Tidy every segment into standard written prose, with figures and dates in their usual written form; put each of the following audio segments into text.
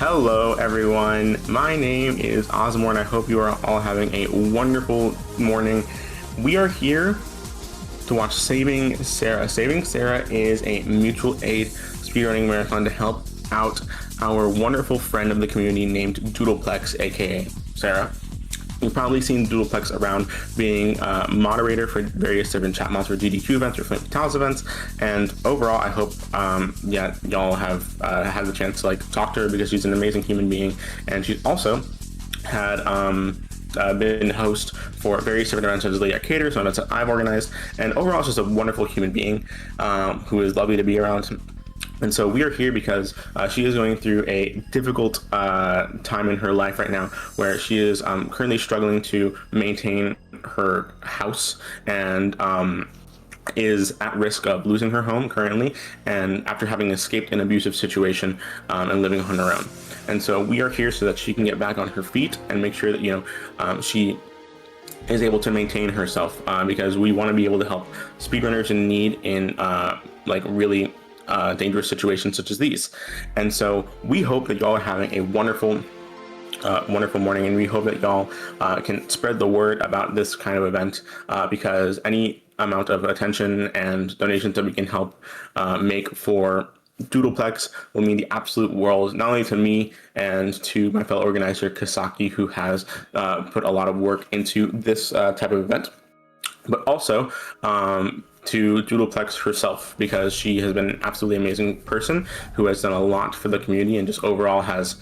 Hello, everyone. My name is Osmore, and I hope you are all having a wonderful morning. We are here to watch Saving Sarah. Saving Sarah is a mutual aid speedrunning marathon to help out our wonderful friend of the community named Doodleplex, aka Sarah. You've probably seen Doodleplex around being moderator for various different chat mods for GDQ events or Flint Tales events, and overall, I hope y'all have had the chance to talk to her because she's an amazing human being, and she's also had been host for various different events such as Late at Cater, so that's that I've organized, and overall, she's just a wonderful human being who is lovely to be around. And so we are here because she is going through a difficult time in her life right now, where she is currently struggling to maintain her house and is at risk of losing her home currently, and after having escaped an abusive situation and living on her own. And so we are here so that she can get back on her feet and make sure that she is able to maintain herself, because we want to be able to help speedrunners in need in really dangerous situations such as these. And so we hope that y'all are having a wonderful morning, and we hope that y'all can spread the word about this kind of event, because any amount of attention and donations that we can help make for Doodleplex will mean the absolute world, not only to me and to my fellow organizer Kasaki, who has put a lot of work into this type of event, but also to Doodleplex herself, because she has been an absolutely amazing person who has done a lot for the community and just overall has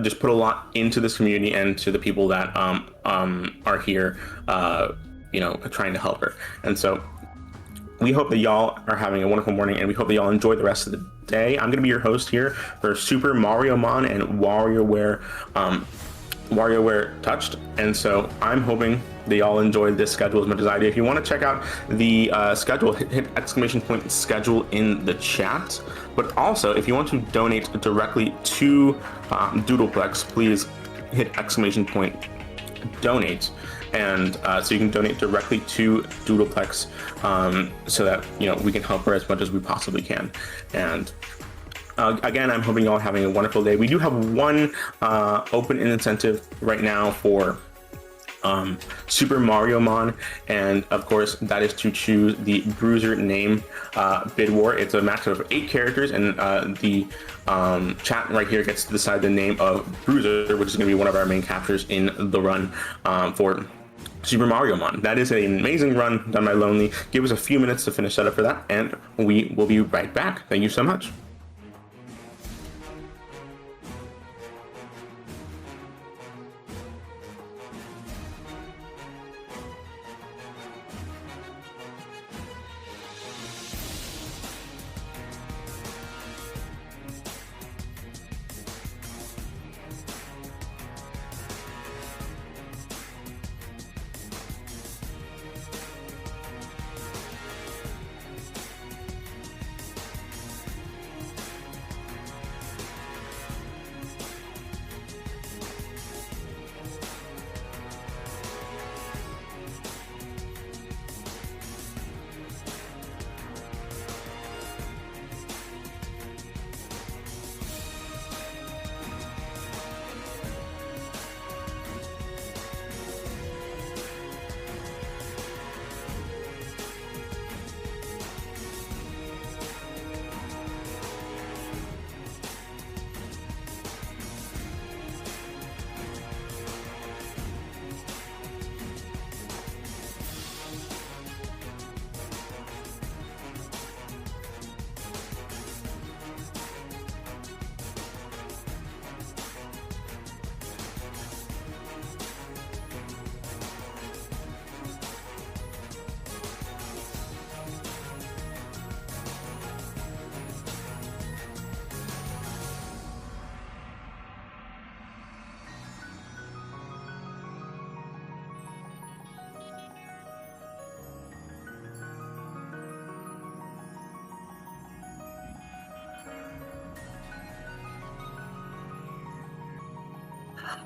just put a lot into this community and to the people that are here trying to help her. And so we hope that y'all are having a wonderful morning, and we hope that y'all enjoy the rest of the day. I'm going to be your host here for Super Mariomon and WarioWare Touched, and so I'm hoping that y'all enjoy this schedule as much as I do. If you want to check out the schedule, hit !schedule in the chat. But also, if you want to donate directly to Doodleplex, please hit !donate, and so you can donate directly to Doodleplex, so that we can help her as much as we possibly can. And again, I'm hoping y'all are having a wonderful day. We do have one open incentive right now for Super Mariomon, and of course that is to choose the Bruiser name bid war. It's a match of 8 characters, and the chat right here gets to decide the name of Bruiser, which is going to be one of our main captures in the run for Super Mariomon. That is an amazing run done by Lonely. Give us a few minutes to finish setup for that, and we will be right back. Thank you so much.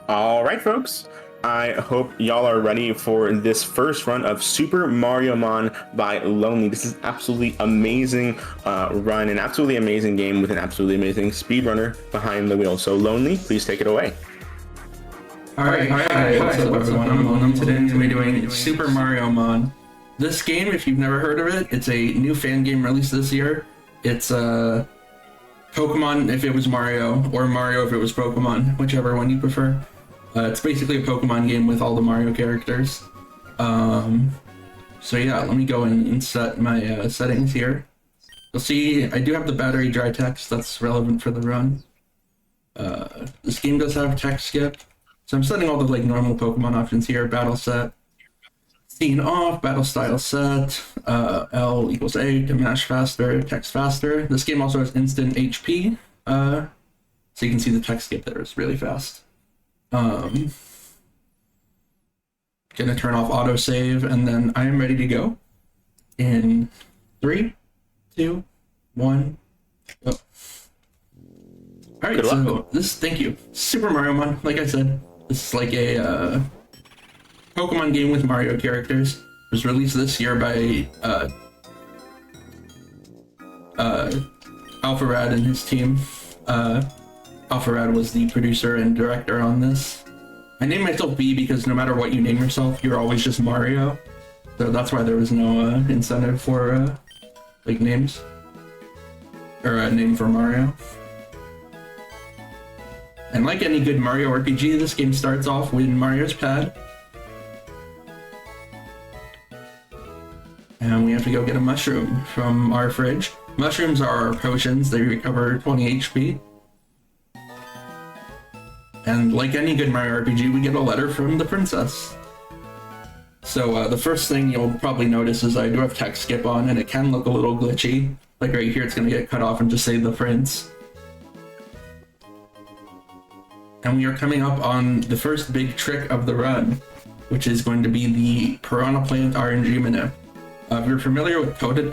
All right, folks. I hope y'all are ready for this first run of Super Mariomon by Lonely. This is absolutely amazing run, an absolutely amazing game with an absolutely amazing speedrunner behind the wheel. So Lonely, please take it away. Alright, hi, what's up everyone, I'm Lonely. Today I'm going to be doing Super Mariomon. This game, if you've never heard of it, it's a new fan game released this year. It's Pokemon if it was Mario, or Mario if it was Pokemon, whichever one you prefer. It's basically a Pokemon game with all the Mario characters. So yeah, let me go and set my settings here. You'll see I do have the battery dry text that's relevant for the run. This game does have text skip, so I'm setting all the like normal Pokemon options here. Battle set, scene off, battle style set, L equals A to mash faster, text faster. This game also has instant HP, so you can see the text skip there is really fast. Gonna turn off autosave, and then I am ready to go in 3, 2, 1, go. Alright, so thank you. Super Mariomon, like I said, this is like a Pokemon game with Mario characters. It was released this year by Alpharad and his team. Alpharad was the producer and director on this. I named myself B because no matter what you name yourself, you're always just Mario. So that's why there was no incentive for like names. Or a name for Mario. And like any good Mario RPG, this game starts off with Mario's pad. And we have to go get a mushroom from our fridge. Mushrooms are our potions, they recover 20 HP. And like any good Mario RPG, we get a letter from the princess. So the first thing you'll probably notice is I do have text skip on, and it can look a little glitchy. Like right here, it's going to get cut off and just say the prince. And we are coming up on the first big trick of the run, which is going to be the Piranha Plant RNG manip. If you're familiar with Mudkip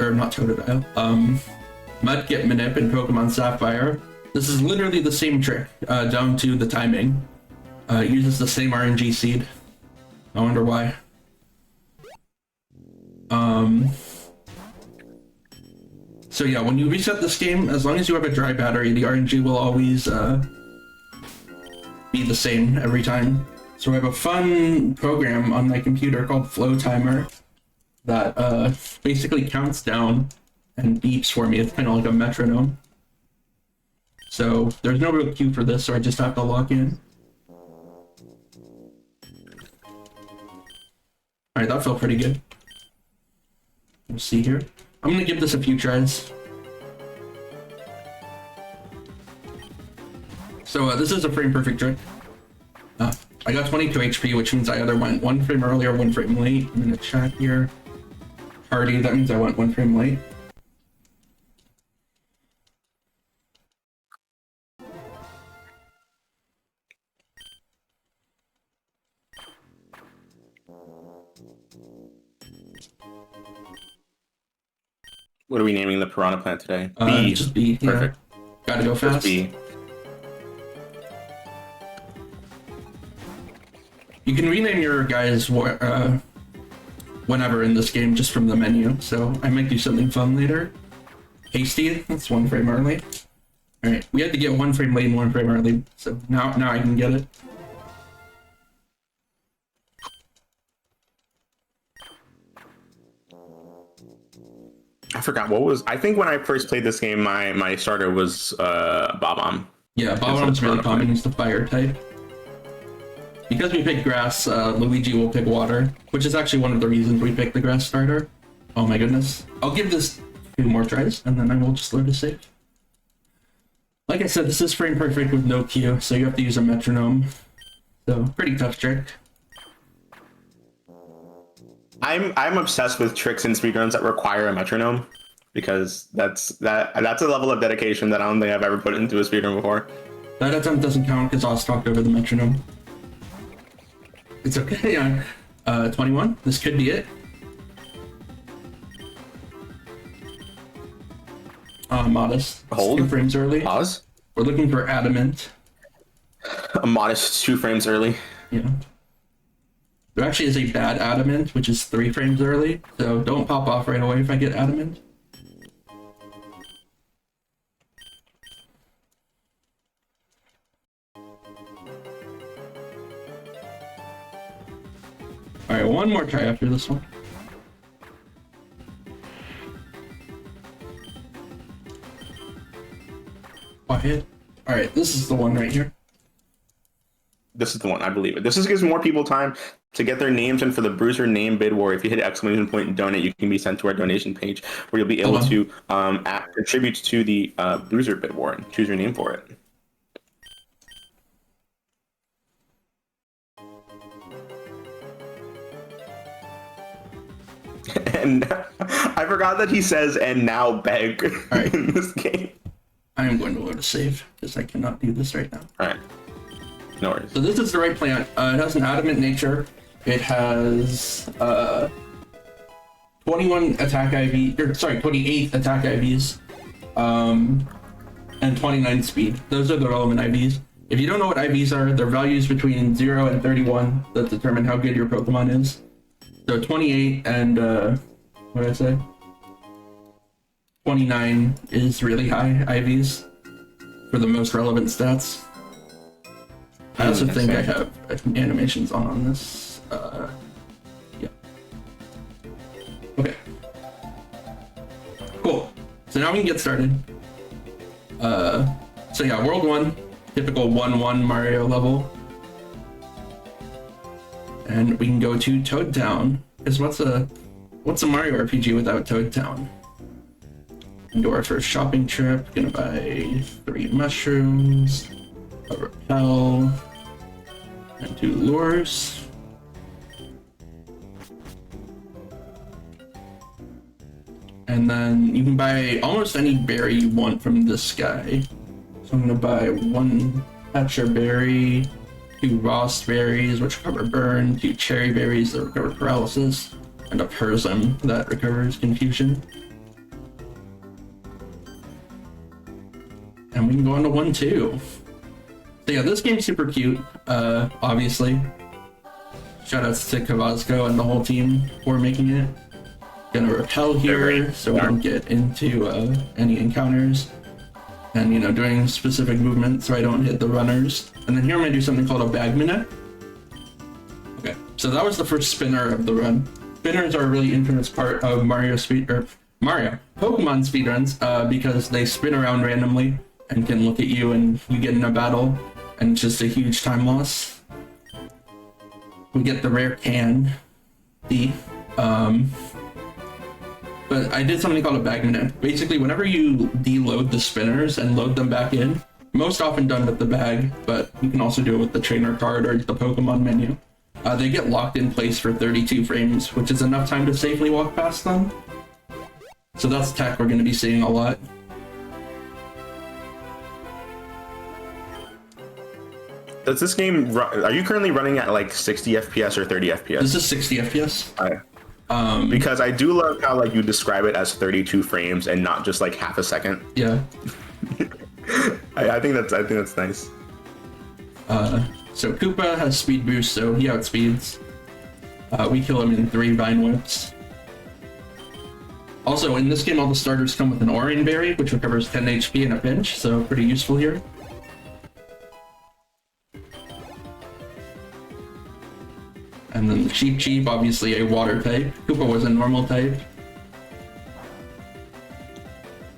manip in Pokemon Sapphire, this is literally the same trick, down to the timing. It uses the same RNG seed. I wonder why. So yeah, when you reset this game, as long as you have a dry battery, the RNG will always be the same every time. So I have a fun program on my computer called Flow Timer that basically counts down and beeps for me. It's kind of like a metronome. So there's no real cue for this, so I just have to log in. Alright, that felt pretty good. We'll see here. I'm gonna give this a few tries. So this is a frame perfect trick. I got 22 HP, which means I either went 1 frame early or 1 frame late. I'm gonna check here. Hardy, that means I went 1 frame late. What are we naming the Piranha Plant today? B. Just B. Perfect. Yeah. Gotta go fast. Just B. You can rename your guys whenever in this game, just from the menu. So I might do something fun later. Hasty, that's 1 frame early. Alright, we had to get 1 frame late and 1 frame early, so now I can get it. I forgot what was. I think when I first played this game, my starter was Bob-omb. Yeah, Bob-omb's really common. He's the fire type. Because we picked grass, Luigi will pick water, which is actually one of the reasons we picked the grass starter. Oh my goodness. I'll give this 2 more tries, and then I will just load a save. Like I said, this is frame perfect with no cue, so you have to use a metronome. So, pretty tough trick. I'm obsessed with tricks and speedruns that require a metronome, because that's a level of dedication that I don't think I've ever put into a speedrun before. That attempt doesn't count because Oz talked over the metronome. It's okay. 21. This could be it. Modest. Hold. 2 frames early. Pause. We're looking for adamant. A modest 2 frames early. Yeah. There actually is a bad adamant, which is 3 frames early, so don't pop off right away if I get adamant. Alright, one more try after this one. Quiet. Alright, this is the one right here. This is the one, I believe it. This is gives more people time to get their names in for the Bruiser name bid war. If you hit exclamation point and donate, you can be sent to our donation page where you'll be able to contribute to the Bruiser bid war and choose your name for it. And I forgot that he says "and now beg" in this game. I am going to load a save because I cannot do this right now. All right, no worries. So this is the right plant. It has an adamant nature. It has 21 attack IV, or sorry, 28 attack IVs, and 29 speed. Those are the relevant IVs. If you don't know what IVs are, they're values between 0 and 31 that determine how good your Pokemon is. So 28 and what did I say? 29 is really high IVs for the most relevant stats. I also think I have animations on this. Yeah. Okay. Cool. So now we can get started. So yeah, World 1, typical 1-1 Mario level. And we can go to Toad Town. Because what's a Mario RPG without Toad Town? Do our first shopping trip. Gonna buy 3 mushrooms, a repel, and 2 lures. And then you can buy almost any berry you want from this guy. So I'm gonna buy 1 Hatcher berry, 2 Rost berries, which recover burn, 2 cherry berries that recover paralysis, and a Persum that recovers confusion. And we can go on to 1-2. So yeah, this game's super cute, obviously. Shoutouts to Kavazko and the whole team for making it. Gonna repel here so we don't get into any encounters. And, you know, doing specific movements so I don't hit the runners. And then here I'm gonna do something called a bag minute. Okay, so that was the first spinner of the run. Spinners are a really infamous part of Pokemon speedruns because they spin around randomly and can look at you and you get in a battle and it's just a huge time loss. We get the rare candy. But I did something called a bag minute. Basically, whenever you deload the spinners and load them back in, most often done with the bag, but you can also do it with the trainer card or the Pokemon menu. They get locked in place for 32 frames, which is enough time to safely walk past them. So that's tech we're going to be seeing a lot. Does this game are you currently running at like 60 FPS or 30 FPS? This is 60 FPS. Okay. Because I do love how like you describe it as 32 frames and not just like half a second. Yeah. I think that's nice. So Koopa has speed boost, so he outspeeds. We kill him in 3 Vine Whips. Also, in this game, all the starters come with an Orange Berry, which recovers 10 HP in a pinch, so pretty useful here. And then the Cheep, obviously a water type. Koopa was a normal type.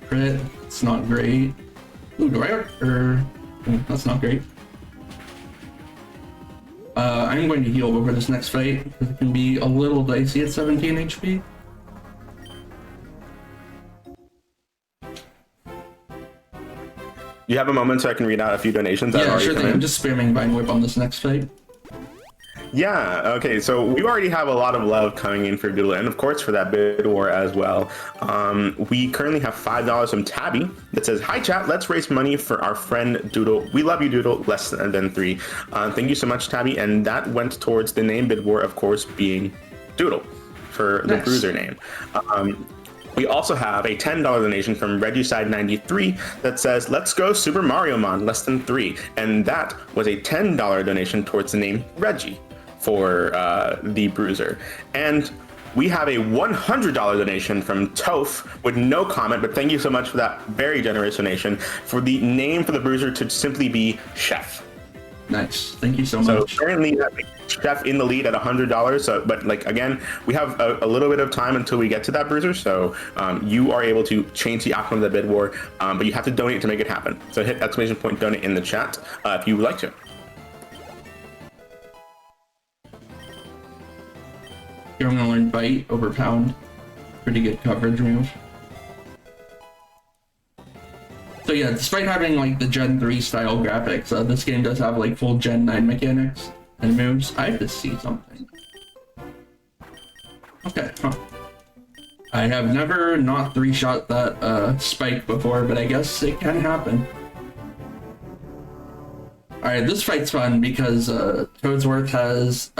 Crit, it's not great. Ooh, that's not great. I'm going to heal over this next fight, because it can be a little dicey at 17 HP. You have a moment so I can read out a few donations? Yeah, sure thing. I'm just spamming Vine Whip on this next fight. Yeah, okay, so we already have a lot of love coming in for Doodle, and of course for that bid war as well. We currently have $5 from Tabby that says, "Hi chat, let's raise money for our friend Doodle. We love you, Doodle, less than 3. Thank you so much, Tabby." And that went towards the name bid war, of course, being Doodle for the Bruiser name. We also have a $10 donation from Regicide93 that says, "Let's go Super Mariomon, less than 3." And that was a $10 donation towards the name Reggie for the Bruiser. And we have a $100 donation from Toph with no comment, but thank you so much for that very generous donation, for the name for the Bruiser to simply be Chef. Nice. Thank you so much. So currently, Chef in the lead at $100. So, but like again, we have a little bit of time until we get to that Bruiser. So you are able to change the outcome of the bid war, but you have to donate to make it happen. So hit exclamation point donate in the chat if you would like to. Here I'm gonna learn bite over pound. Pretty good coverage move. So yeah, despite having like the Gen 3 style graphics, this game does have like full Gen 9 mechanics and moves. I have to see something. Okay, huh. I have never not 3-shot that spike before, but I guess it can happen. Alright, this fight's fun because Toadsworth has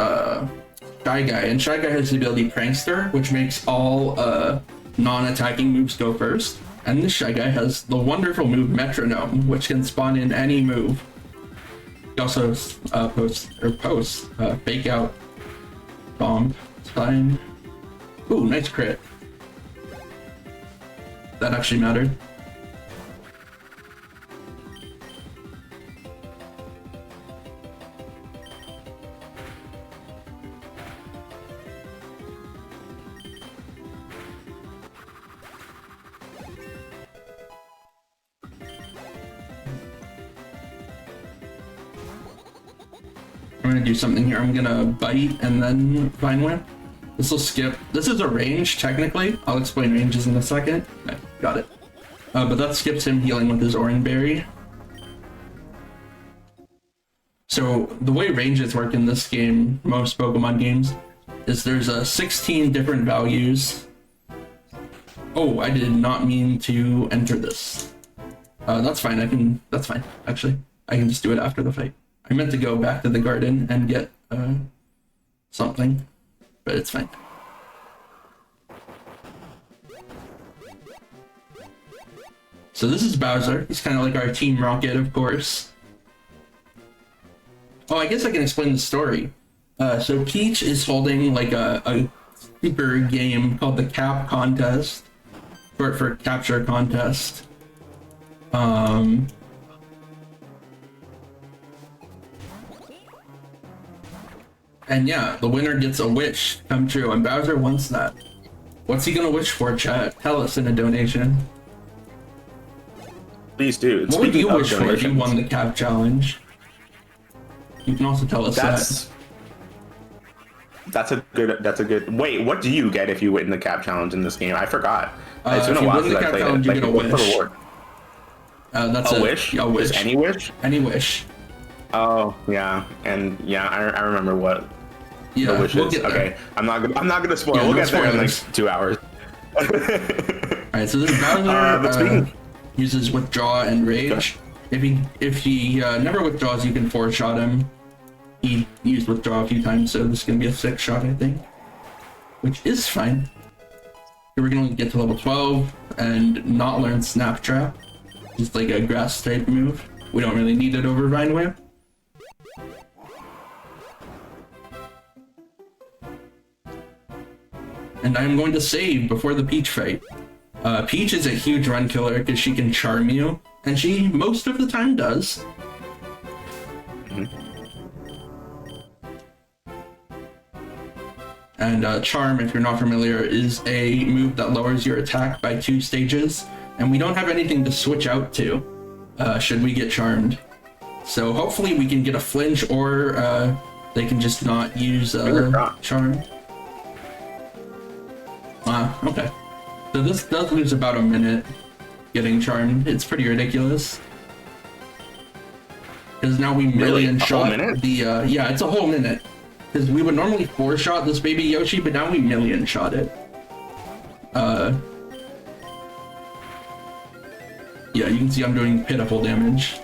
Shy Guy, and Shy Guy has the ability Prankster, which makes all non-attacking moves go first. And this Shy Guy has the wonderful move Metronome, which can spawn in any move. He also posts Fake Out Bomb. It's fine. Ooh, nice crit. That actually mattered. I'm gonna do something here. I'm gonna bite and then Vine Whip. This will skip. This is a range, technically. I'll explain ranges in a second. Okay, got it. But that skips him healing with his Orange Berry. So the way ranges work in this game, most Pokemon games, is there's 16 different values. Oh, I did not mean to enter this. That's fine. That's fine. Actually, I can just do it after the fight. I meant to go back to the garden and get something, but it's fine. So this is Bowser. He's kind of like our Team Rocket, of course. Oh, I guess I can explain the story. So Peach is holding like a super game called the Cap Contest, short for Capture Contest. And yeah, the winner gets a wish come true, and Bowser wants that. What's he gonna wish for, chat? Tell us in a donation. Please do. What would you wish for if you won the Cap Challenge? You can also tell us that. That's a good. Wait, what do you get if you win the Cap Challenge in this game? I forgot. It's been a while since I played it. Like, what's the reward? That's a wish. A wish. Just any wish. Any wish. Oh yeah, and yeah, I remember what the wish is. Okay, I'm not gonna spoil. We'll get there in like 2 hours. All right, so this Bowser uses Withdraw and Rage. If he never withdraws, you can 4-shot him. He used Withdraw a few times, so this is gonna be a 6-shot, I think, which is fine. Here we're gonna get to level 12 and not learn Snap Trap, just like a grass type move. We don't really need it over Vine Whip. And I'm going to save before the Peach fight. Peach is a huge run killer because she can charm you, and she most of the time does. And Charm, if you're not familiar, is a move that lowers your attack by 2 stages, and we don't have anything to switch out to should we get charmed. So hopefully we can get a flinch, or they can just not use Charm. Okay. So this does lose about a minute getting charmed. It's pretty ridiculous. Because now we million shot the yeah, it's a whole minute. Because we would normally 4-shot this baby Yoshi, but now we million shot it. Yeah, you can see I'm doing pitiful damage.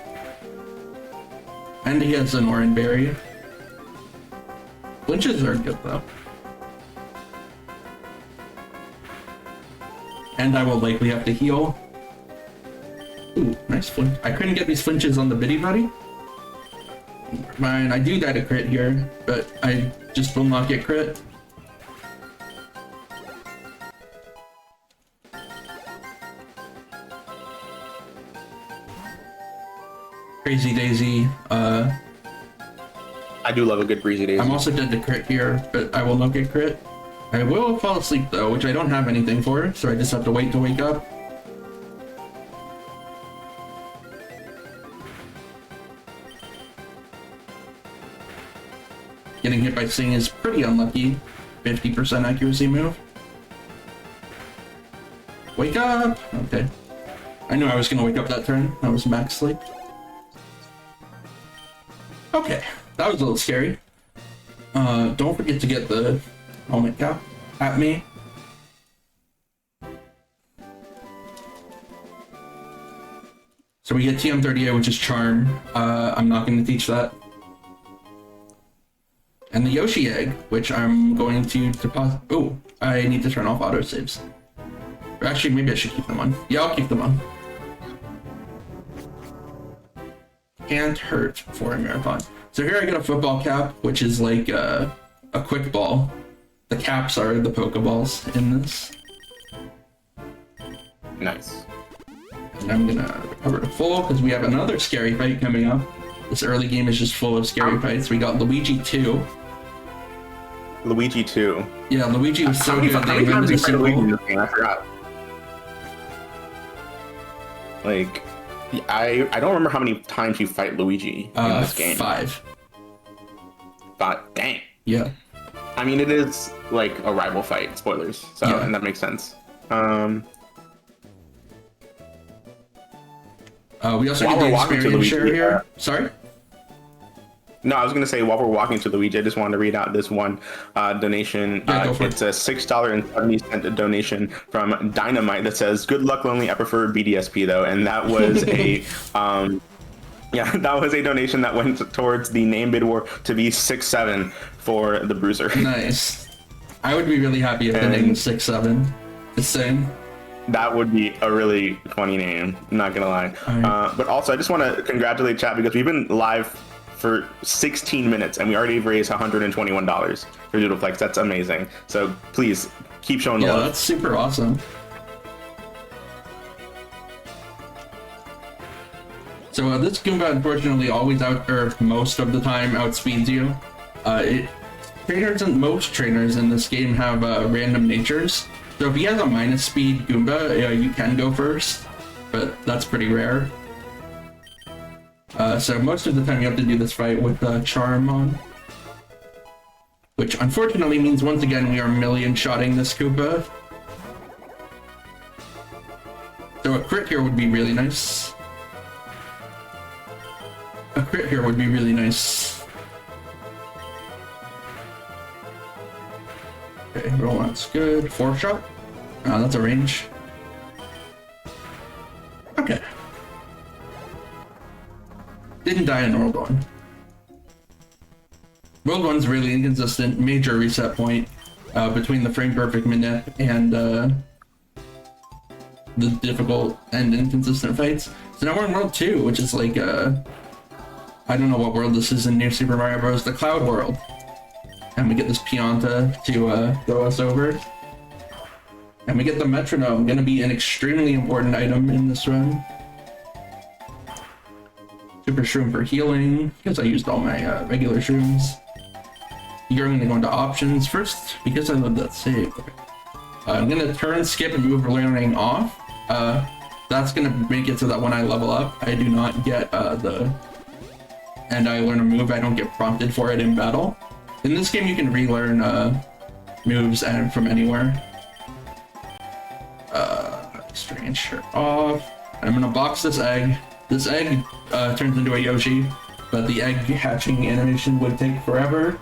And he has an Orange Berry. Flinches are good though. And I will likely have to heal. Ooh, nice flinch. I couldn't get these flinches on the Biddy Buddy. fine. I do die to crit here, but I just will not get crit. Crazy Daisy. I do love a good Breezy Daisy. I'm also dead to crit here, but I will not get crit. I will fall asleep though, which I don't have anything for, so I just have to wait to wake up. Getting hit by Sing is pretty unlucky. 50% accuracy move. Wake up! Okay. I knew I was gonna wake up that turn. That was max sleep. Okay, that was a little scary. Don't forget to get the helmet cap at me. So we get TM38, which is Charm. I'm not going to teach that. And the Yoshi egg, which I'm going to deposit. Oh, I need to turn off autosaves. Or actually, maybe I should keep them on. Yeah, I'll keep them on. Can't hurt for a marathon. So here I get a football cap, which is like a quick ball. The caps are the Pokeballs in this. Nice. And I'm gonna recover to full because we have another scary fight coming up. This early game is just full of scary fights. We got Luigi 2. Luigi 2. Yeah, Luigi was so good. How many times do you fight Luigi in this game? I forgot. Like, I don't remember how many times you fight Luigi in this game. 5. But dang. Yeah. I mean, it is like a rival fight. Spoilers. So, yeah. And that makes sense. We also get the experience share here. Sorry? No, I was going to say, while we're walking to Luigi, I just wanted to read out this one donation. Yeah, it's a $6.70 donation from Dynamite that says, "Good luck, Lonely. I prefer BDSP, though." And that was a... yeah, that was a donation that went towards the name bid war to be 6-7 for the Bruiser. Nice. I would be really happy if the name was 6-7. The same. That would be a really funny name, not gonna lie. Right. But also, I just want to congratulate chat because we've been live for 16 minutes and we already raised $121 for Doodleplex. That's amazing. So please keep showing love. Yeah, that's super awesome. So this Goomba unfortunately always or most of the time outspeeds you. Most trainers in this game have random natures. So if he has a minus speed Goomba, you can go first, but that's pretty rare. So most of the time you have to do this fight with Mariomon, which unfortunately means once again we are million-shotting this Koopa. So a crit here would be really nice. A crit here would be really nice. Okay, roll that's good. 4 shot. That's a range. Okay. Didn't die in World 1. World 1's really inconsistent. Major reset point between the frame perfect manip and the difficult and inconsistent fights. So now we're in World 2, which is like I don't know what world this is in New Super Mario Bros. The Cloud World. And we get this Pianta to throw us over. And we get the Metronome, gonna be an extremely important item in this run. Super Shroom for healing, because I used all my regular shrooms. You're gonna go into options first, because I love that save. I'm gonna turn, skip, and move learning off. That's gonna make it so that when I level up, I do not get and I learn a move, I don't get prompted for it in battle. In this game, you can relearn moves and from anywhere. Strange shirt off. I'm gonna box this egg. This egg turns into a Yoshi, but the egg hatching animation would take forever.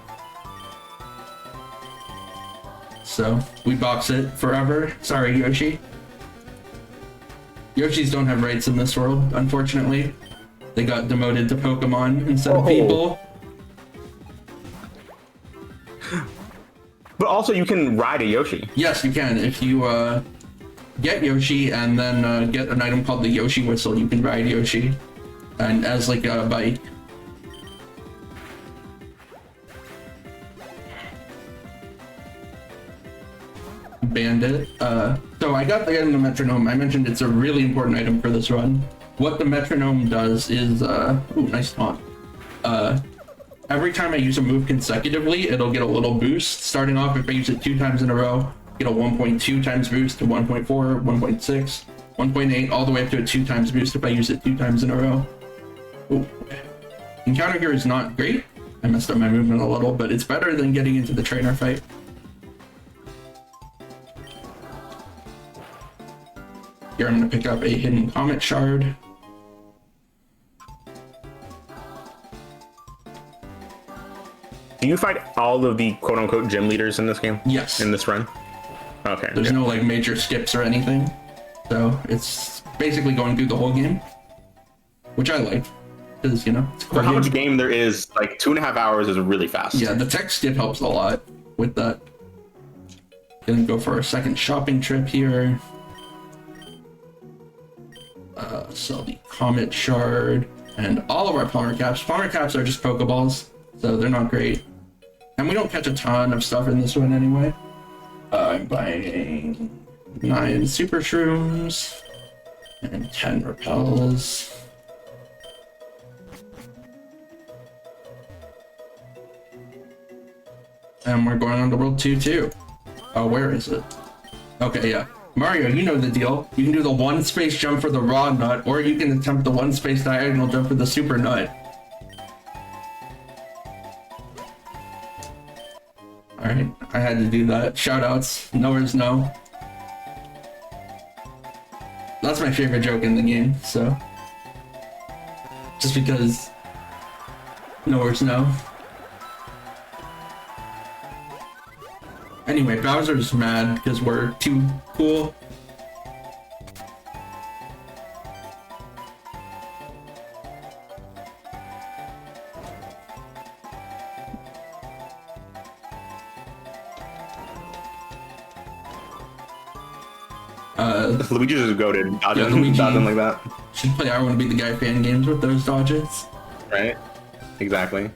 So we box it forever. Sorry, Yoshi. Yoshis don't have rights in this world, unfortunately. They got demoted to Pokemon instead of people. But also, you can ride a Yoshi. Yes, you can. If you get Yoshi and then get an item called the Yoshi Whistle, you can ride Yoshi, and as like a bike. Bandit. So I got the item, the metronome. I mentioned it's a really important item for this run. What the metronome does is, ooh, nice taunt. Every time I use a move consecutively, it'll get a little boost. Starting off, if I use it 2 times in a row, get a 1.2 times boost to 1.4, 1.6, 1.8, all the way up to a 2 times boost if I use it 2 times in a row. Ooh. Encounter here is not great. I messed up my movement a little, but it's better than getting into the trainer fight. Here I'm going to pick up a hidden comet shard. Do you fight all of the quote-unquote gym leaders in this game? Yes. In this run? Okay. There's no like major skips or anything. So it's basically going through the whole game, which I like. Because, you know, it's a cool for how game. much game there is, like 2.5 hours is really fast. Yeah, the tech skip helps a lot with that. Gonna go for a second shopping trip here. Sell the comet shard and all of our plumber caps. Plumber caps are just Pokeballs, so they're not great. And we don't catch a ton of stuff in this one anyway. I'm buying 9 super shrooms and 10 repels. And we're going on to World 2 too. Oh, where is it? Okay, yeah. Mario, you know the deal. You can do the 1 space jump for the raw nut, or you can attempt the 1 space diagonal jump for the super nut. Alright, I had to do that. Shoutouts. Knowers know. That's my favorite joke in the game, so. Just because knowers know. Anyway, Bowser's mad because we're too cool. Luigi's just goated, dodging, Luigi dodging like that. should play I Want to Be the Guy fan games with those dodges. Right? Exactly.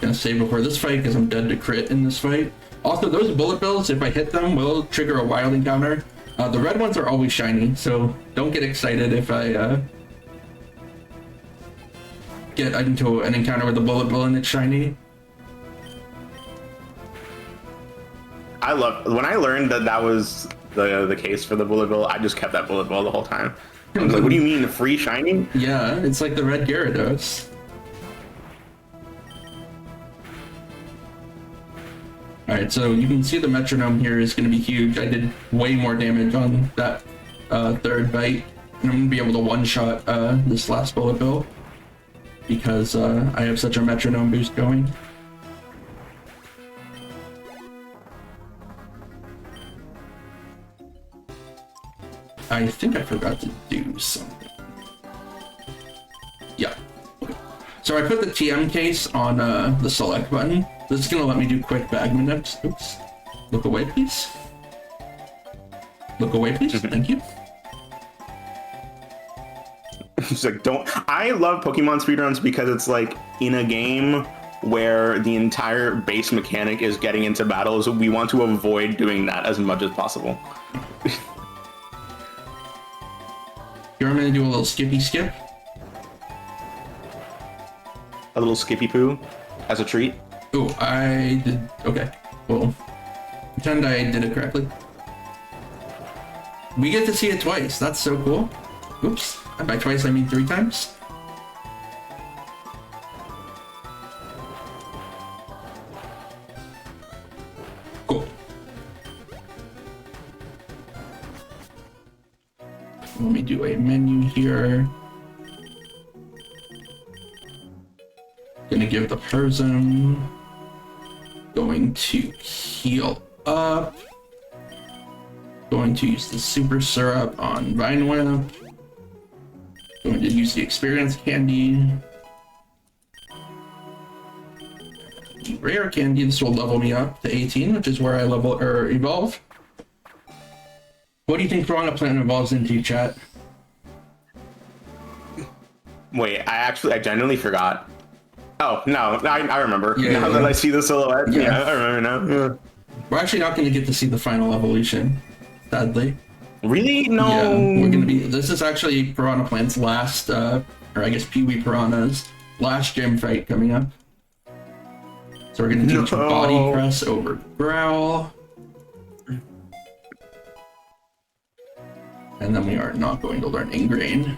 Gonna save before this fight because I'm dead to crit in this fight. Also, those bullet bills, if I hit them, will trigger a wild encounter. The red ones are always shiny, so don't get excited if I get into an encounter with a bullet bill and it's shiny. I love when I learned that that was the case for the bullet bill. I just kept that bullet bill the whole time. I was like, "What do you mean, free shiny?" Yeah, it's like the red Gyarados. Alright, so you can see the metronome here is going to be huge. I did way more damage on that third bite. And I'm going to be able to one-shot this last bullet bill because I have such a metronome boost going. I think I forgot to do something. Yeah. Okay. So I put the TM case on the select button. This is gonna let me do quick bag manips. Oops. Look away, please. Look away, please. Thank you. It's like, don't. I love Pokemon speedruns because it's like in a game where the entire base mechanic is getting into battles. We want to avoid doing that as much as possible. Here I'm gonna do a little skippy skip. A little skippy poo as a treat. Oh, I did. Okay. Well, pretend I did it correctly. We get to see it twice. That's so cool. Oops. And by twice, I mean 3 times. Cool. Let me do a menu here. Gonna give the Prism. Going to heal up. Going to use the Super Syrup on Vine Whip. Going to use the Experience Candy. The Rare Candy, this will level me up to 18, which is where I level or evolve. What do you think Piranha Plant evolves into, chat? Wait, I genuinely forgot. Oh, no, I remember. Yeah, now yeah. that I see the silhouette, Yeah. yeah I remember now. Yeah. We're actually not going to get to see the final evolution, sadly. Really? No. Yeah, we're going to be... This is actually Piranha Plant's last, or I guess Pee-wee Piranha's last gym fight coming up. So we're going to teach Body Press over Growl. And then we are not going to learn Ingrain.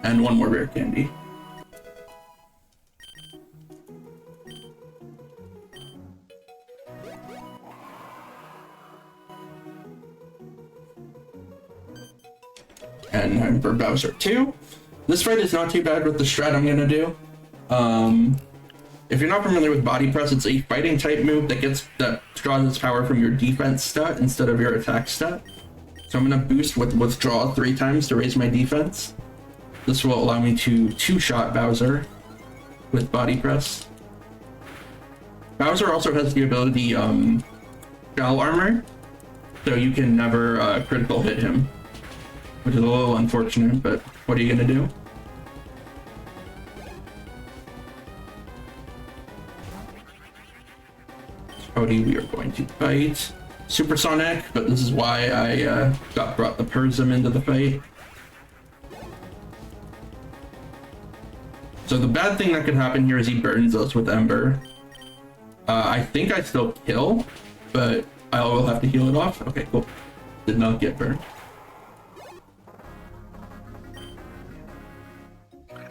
And one more rare candy. And time for Bowser 2. This fight is not too bad with the strat I'm gonna do. If you're not familiar with Body Press, it's a fighting type move that draws its power from your defense stat instead of your attack stat. So I'm gonna boost with Withdraw 3 times to raise my defense. This will allow me to two-shot Bowser with Body Press. Bowser also has the ability Shell Armor, so you can never critical hit him, which is a little unfortunate, but what are you gonna do? Cody, we are going to fight Supersonic, but this is why I brought the Persm into the fight. So the bad thing that could happen here is he burns us with Ember. I think I still kill, but I will have to heal it off. Okay, cool. Did not get burned.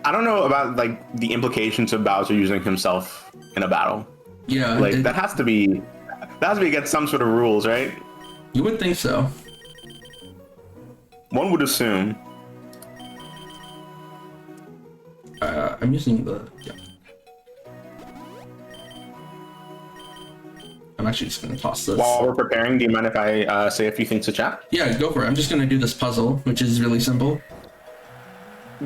I don't know about like the implications of Bowser using himself in a battle. Yeah, like that has to be against some sort of rules, right? You would think so. One would assume. I'm using the... Yeah. I'm actually just going to toss this. While we're preparing, do you mind if I say a few things to chat? Yeah, go for it. I'm just going to do this puzzle, which is really simple.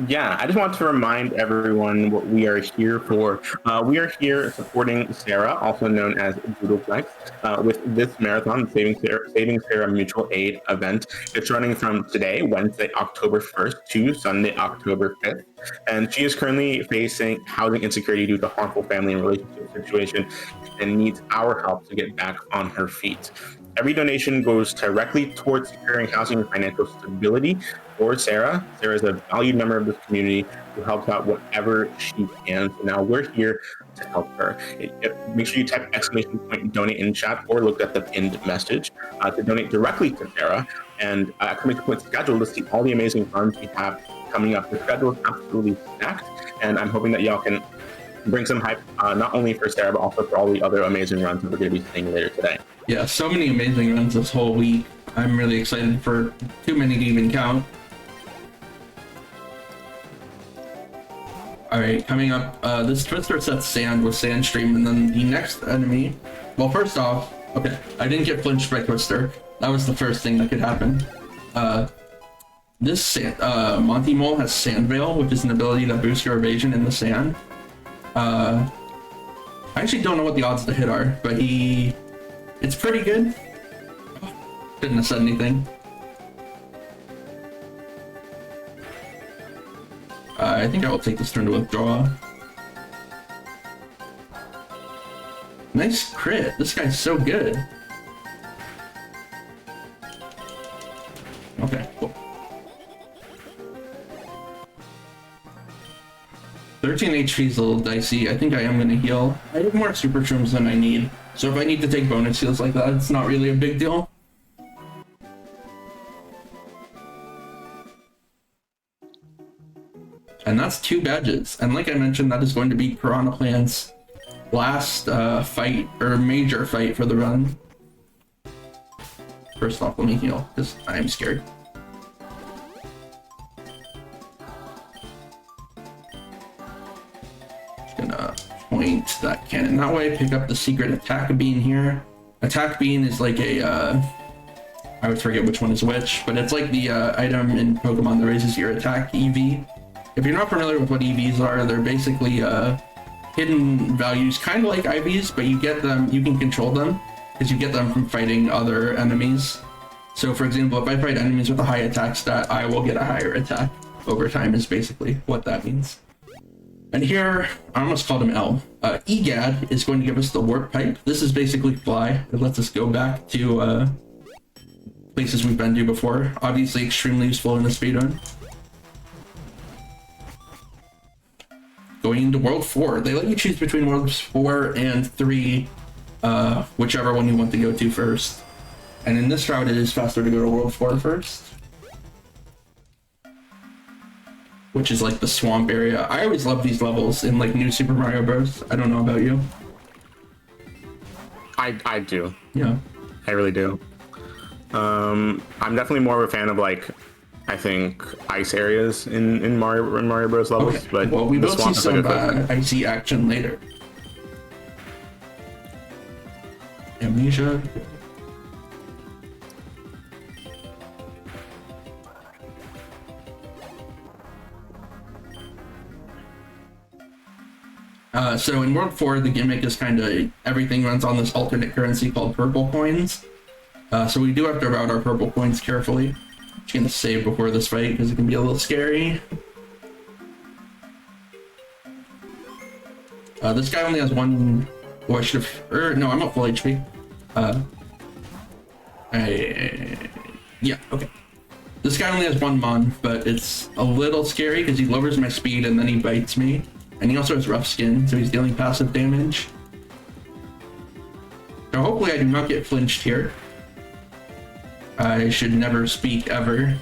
Yeah, I just want to remind everyone what we are here for. We are here supporting Sarah, also known as Doodleplex, with this marathon, Saving Sarah Mutual Aid event. It's running from today, Wednesday, October 1st, to Sunday, October 5th. And she is currently facing housing insecurity due to harmful family and relationship situation and needs our help to get back on her feet. Every donation goes directly towards securing housing and financial stability for Sarah. Sarah is a valued member of this community who helps out whatever she can. So now we're here to help her. Make sure you type !donate in chat or look at the pinned message to donate directly to Sarah, and !schedule to see all the amazing runs we have coming up. The schedule is absolutely stacked, and I'm hoping that y'all can bring some hype, not only for Sarah, but also for all the other amazing runs that we're going to be seeing later today. Yeah, so many amazing runs this whole week. I'm really excited for too many to even count. Alright, coming up, this Twister sets Sand with Sandstream, and then the next enemy... Well, first off, okay, I didn't get flinched by Twister. That was the first thing that could happen. This Monty Mole has Sand Veil, which is an ability that boosts your evasion in the sand. I actually don't know what the odds to hit are, but it's pretty good. Shouldn't have said anything. I think I will take this turn to withdraw. Nice crit. This guy's so good. Okay, cool. 13 HP is a little dicey. I think I am going to heal. I have more super shrooms than I need. So if I need to take bonus heals like that, it's not really a big deal. And that's 2 badges. And like I mentioned, that is going to be Piranha Plant's last fight, or major fight for the run. First off, let me heal, because I am scared. Just gonna point that cannon that way, pick up the secret attack bean here. Attack bean is like a, I always forget which one is which, but it's like the item in Pokemon that raises your attack EV. If you're not familiar with what EVs are, they're basically hidden values, kind of like IVs, but you get them, you can control them, because you get them from fighting other enemies. So for example, if I fight enemies with a high attack stat, I will get a higher attack over time, is basically what that means. And here, I almost called him L. EGAD is going to give us the warp pipe. This is basically fly. It lets us go back to places we've been to before. Obviously extremely useful in the speedrun. Going into World 4. They let you choose between Worlds 4 and 3, whichever one you want to go to first. And in this route, it is faster to go to World 4 first. Which is like the swamp area. I always love these levels in like New Super Mario Bros. I don't know about you. I do. Yeah. I really do. I'm definitely more of a fan of like, I think ice areas in Mario Bros levels. Okay. But well, we will see some like icy action later. Amnesia. So in World 4, the gimmick is kind of everything runs on this alternate currency called purple coins. So we do have to route our purple coins carefully. I'm just gonna save before this fight because it can be a little scary. This guy only has one. Oh, I should have. No, I'm at full HP. Yeah, okay. This guy only has one mon, but it's a little scary because he lowers my speed and then he bites me. And he also has rough skin, so he's dealing passive damage. So hopefully I do not get flinched here. I should never speak ever.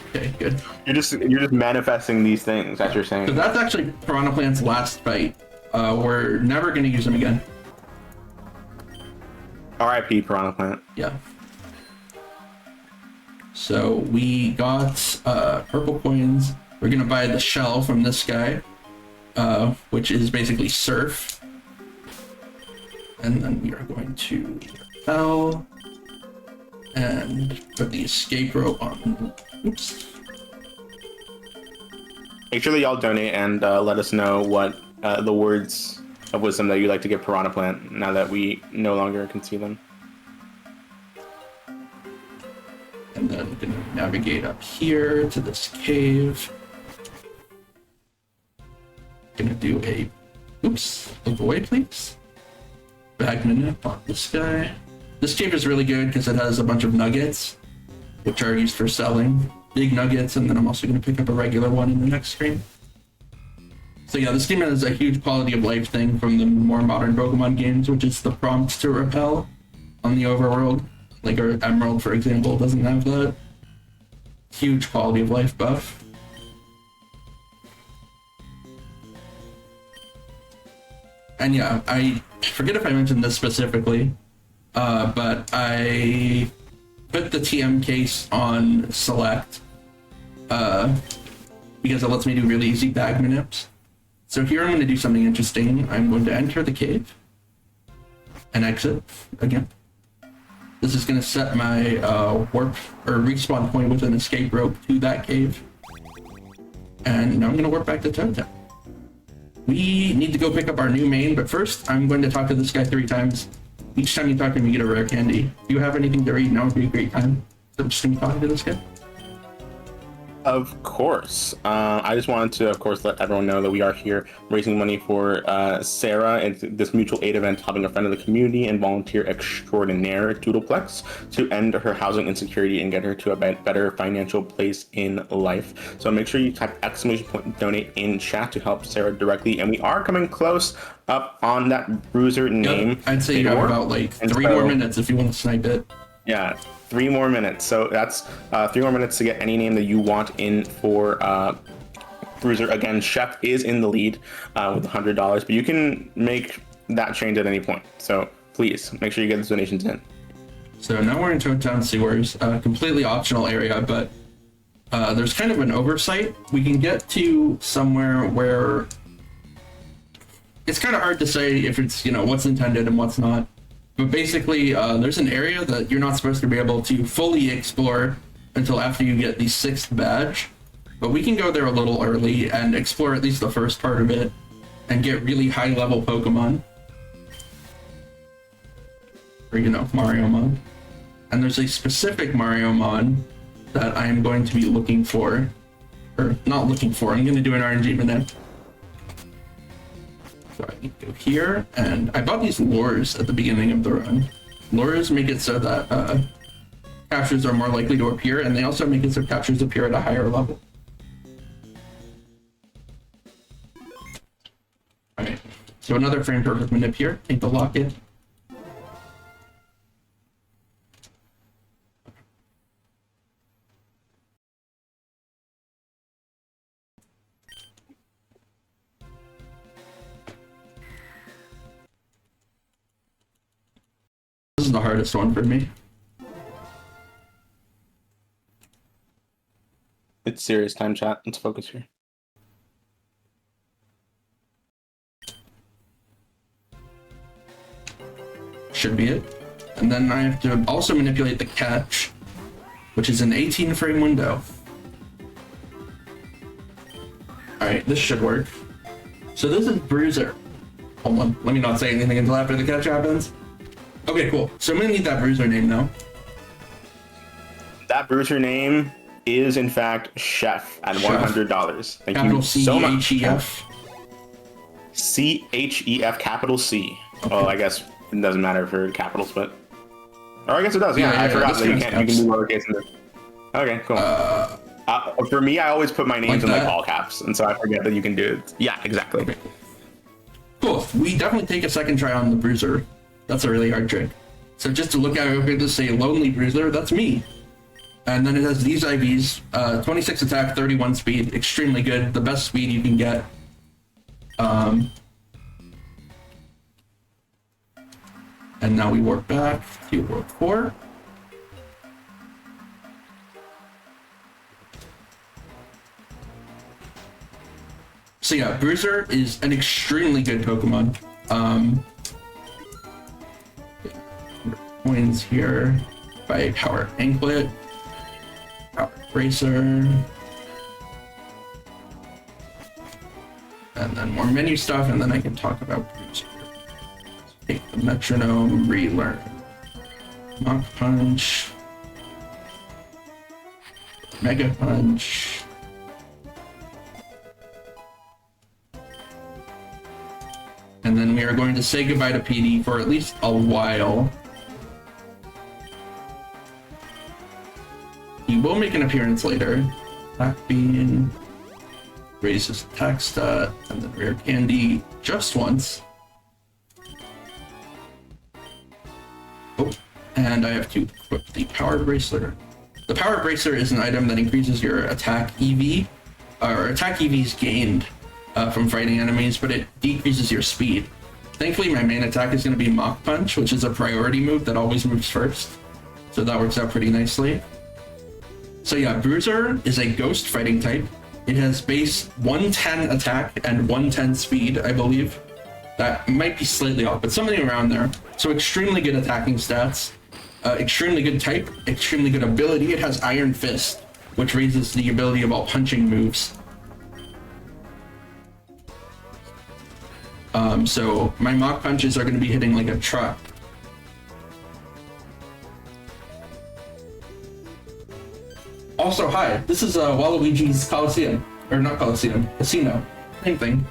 Okay, good. You're just manifesting these things that you're saying. So that's actually Piranha Plant's last fight. We're never gonna use him again. R.I.P. Piranha Plant. Yeah. So we got purple coins. We're gonna buy the shell from this guy, which is basically surf. And then we are going to L and put the escape rope on. Oops. Make sure that y'all donate and let us know what the words of wisdom that you like to give Piranha Plant now that we no longer can see them. And then we're gonna navigate up here to this cave. Gonna do a, oops, avoid please. Bagman on this guy. This cave is really good because it has a bunch of nuggets, which are used for selling. Big nuggets, and then I'm also gonna pick up a regular one in the next screen. So yeah, this game has a huge quality of life thing from the more modern Pokemon games, which is the prompt to repel on the overworld. Like our Emerald, for example, doesn't have that. Huge quality of life buff. And yeah, I forget if I mentioned this specifically, but I put the TM case on select because it lets me do really easy bag manips. So here I'm going to do something interesting. I'm going to enter the cave and exit again. This is going to set my warp or respawn point with an escape rope to that cave. And now I'm going to warp back to Toad Town. We need to go pick up our new main, but first I'm going to talk to this guy 3 times. Each time you talk to him, you get a rare candy. If you have anything to read, now would be a great time. So I'm just going to be talking to this guy. Of course. I just wanted to, of course, let everyone know that we are here raising money for Sarah and this mutual aid event, helping a friend of the community and volunteer extraordinaire Doodleplex to end her housing insecurity and get her to a better financial place in life. So make sure you type !donate in chat to help Sarah directly. And we are coming close up on that bruiser name. Yep, I'd say you have about like 3 more minutes if you want to snipe it. Yeah, 3 more minutes. So that's 3 more minutes to get any name that you want in for Bruiser. Again, Chef is in the lead with $100, but you can make that change at any point. So please make sure you get those donations in. So now we're in Toad Town Sewers, a completely optional area, but there's kind of an oversight. We can get to somewhere where it's kind of hard to say if it's, you know, what's intended and what's not. But basically, there's an area that you're not supposed to be able to fully explore until after you get the 6th badge. But we can go there a little early and explore at least the first part of it and get really high-level Pokemon. Or, you know, Mariomon. And there's a specific Mariomon that I'm going to be looking for or not looking for. I'm gonna do an RNG manip. So I can go here, and I bought these lures at the beginning of the run. Lures make it so that captures are more likely to appear, and they also make it so captures appear at a higher level. Alright, so another frame perfect manip here. Take the locket. This is the hardest one for me. It's serious time, chat. Let's focus here. Should be it. And then I have to also manipulate the catch, which is an 18 frame window. Alright, this should work. So this is Bruiser. Hold on, let me not say anything until after the catch happens. Okay, cool. So I'm gonna need that Bruiser name now. That Bruiser name is in fact Chef at $100. Thank Capital you C so much. H-E-F. C-H-E-F, capital C. Okay. Well, I guess it doesn't matter for capitals, but... Or I guess it does, yeah. I forgot that you can do lowercase in there. Okay, cool. For me, I always put my names in like all caps, and so I forget that you can do it. Yeah, exactly. Okay. Cool. We definitely take a second try on the Bruiser. That's a really hard trick. So just to look at it, we're going to say Lonely Bruiser, that's me. And then it has these IVs, 26 attack, 31 speed, extremely good, the best speed you can get. And now we warp back to World 4. So yeah, Bruiser is an extremely good Pokemon. Coins here by Power Anklet, Power Bracer, and then more menu stuff, and then I can talk about Bruiser. Take the Metronome, relearn. Mach Punch, Mega Punch. And then we are going to say goodbye to PD for at least a while. He will make an appearance later. Black Bean, raises attack stat, and then Rare Candy just once. Oh, and I have to equip the Power Bracelet. The Power Bracer is an item that increases your attack EV, or attack EVs gained from fighting enemies, but it decreases your speed. Thankfully, my main attack is going to be Mach Punch, which is a priority move that always moves first. So that works out pretty nicely. So yeah, Bruiser is a ghost fighting type. It has base 110 attack and 110 speed, I believe. That might be slightly off, but something around there. So extremely good attacking stats, extremely good type, extremely good ability. It has Iron Fist, which raises the ability of all punching moves. So my Mach Punches are going to be hitting like a truck. Also, hi, this is Waluigi's Coliseum, or not Coliseum, Casino, same thing.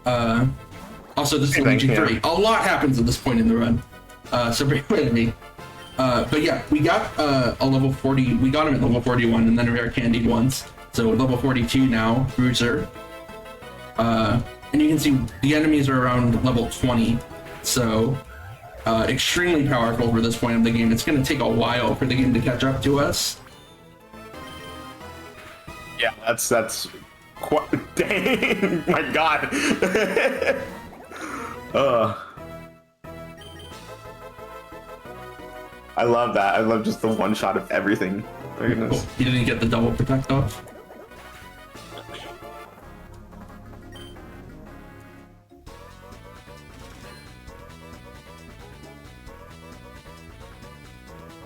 Also, this is Luigi 3. Yeah. A lot happens at this point in the run, so bear with me. But yeah, we got a level 40, we got him at level 41, and then a Rare Candy once. So level 42 now, Bruiser. And you can see the enemies are around level 20, so extremely powerful for this point of the game. It's going to take a while for the game to catch up to us. Yeah, that's quite... Dang, my God. I love that. I love just the one shot of everything. Oh, goodness. You didn't get the double protect off?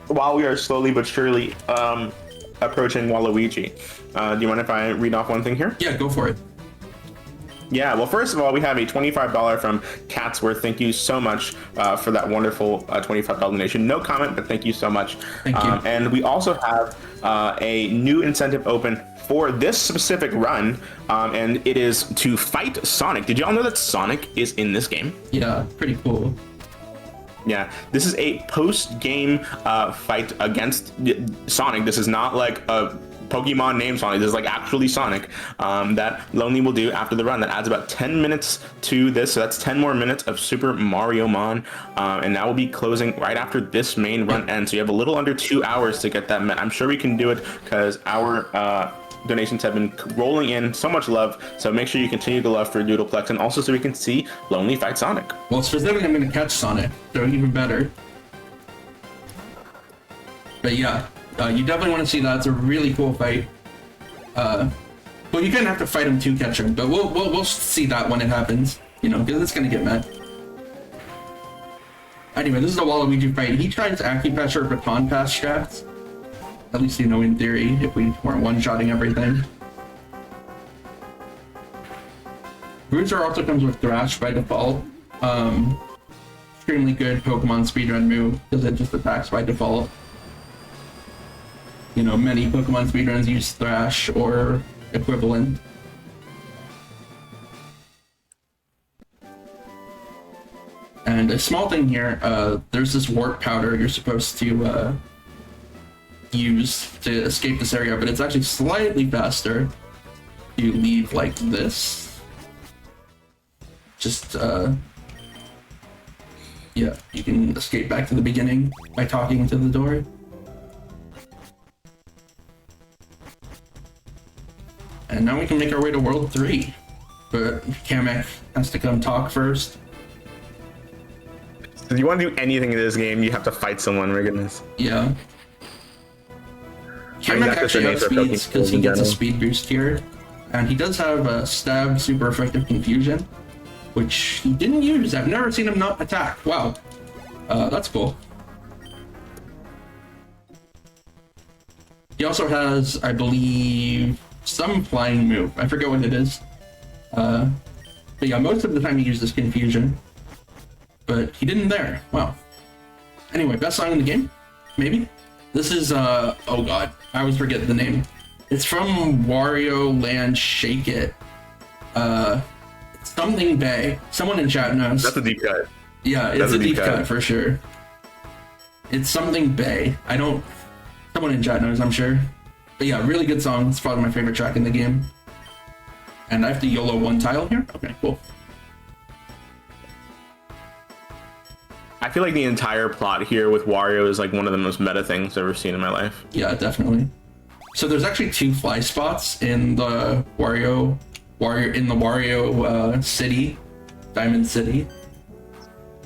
While we are slowly but surely approaching Waluigi, do you mind if I read off one thing here? Yeah, go for it. Yeah, well, first of all, we have a $25 from Catsworth. Thank you so much for that wonderful $25 donation. No comment, but thank you so much. Thank you. And we also have a new incentive open for this specific run, and it is to fight Sonic. Did y'all know that Sonic is in this game? Yeah, pretty cool. Yeah, this is a post-game fight against Sonic. This is not like a Pokemon named Sonic. This is like actually Sonic that Lonely will do after the run. That adds about 10 minutes to this, so that's 10 more minutes of Super Mariomon, and that will be closing right after this main run ends. So you have a little under 2 hours to get that met. I'm sure we can do it because our donations have been rolling in so much love, so make sure you continue to love for Doodleplex, and also so we can see Lonely fight Sonic. Well, specifically, I'm going to catch Sonic, so even better. But yeah, you definitely want to see that. It's a really cool fight. Well, you're going to have to fight him to catch him, but we'll see that when it happens, you know, because it's going to get met. Anyway, this is the Waluigi fight. He tries acupressure baton pass strats. At least, you know, in theory, if we weren't one-shotting everything. Bruiser also comes with Thrash by default. Extremely good Pokemon speedrun move, because it just attacks by default. You know, many Pokemon speedruns use Thrash or equivalent. And a small thing here, there's this warp powder you're supposed to use to escape this area, but it's actually slightly faster to leave like this. Just yeah, you can escape back to the beginning by talking to the door. And now we can make our way to World 3, but Kamek has to come talk first. If you want to do anything in this game, you have to fight someone, my goodness. Yeah. Kamek actually outspeeds because he gets a speed boost here, and he does have a stab super effective confusion, which he didn't use. I've never seen him not attack. Wow, that's cool. He also has, I believe, some flying move. I forget what it is. But yeah, most of the time he uses confusion, but he didn't there. Wow. Anyway, best song in the game, maybe. This is, oh god, I always forget the name. It's from Wario Land Shake It. Something Bay. Someone in chat knows. That's a deep cut. Yeah, it's a deep cut for sure. It's something Bay. Someone in chat knows, I'm sure. But yeah, really good song. It's probably my favorite track in the game. And I have to YOLO one tile here? Okay, cool. I feel like the entire plot here with Wario is like one of the most meta things I've ever seen in my life. Yeah, definitely. So there's actually 2 fly spots in the Wario city, Diamond City.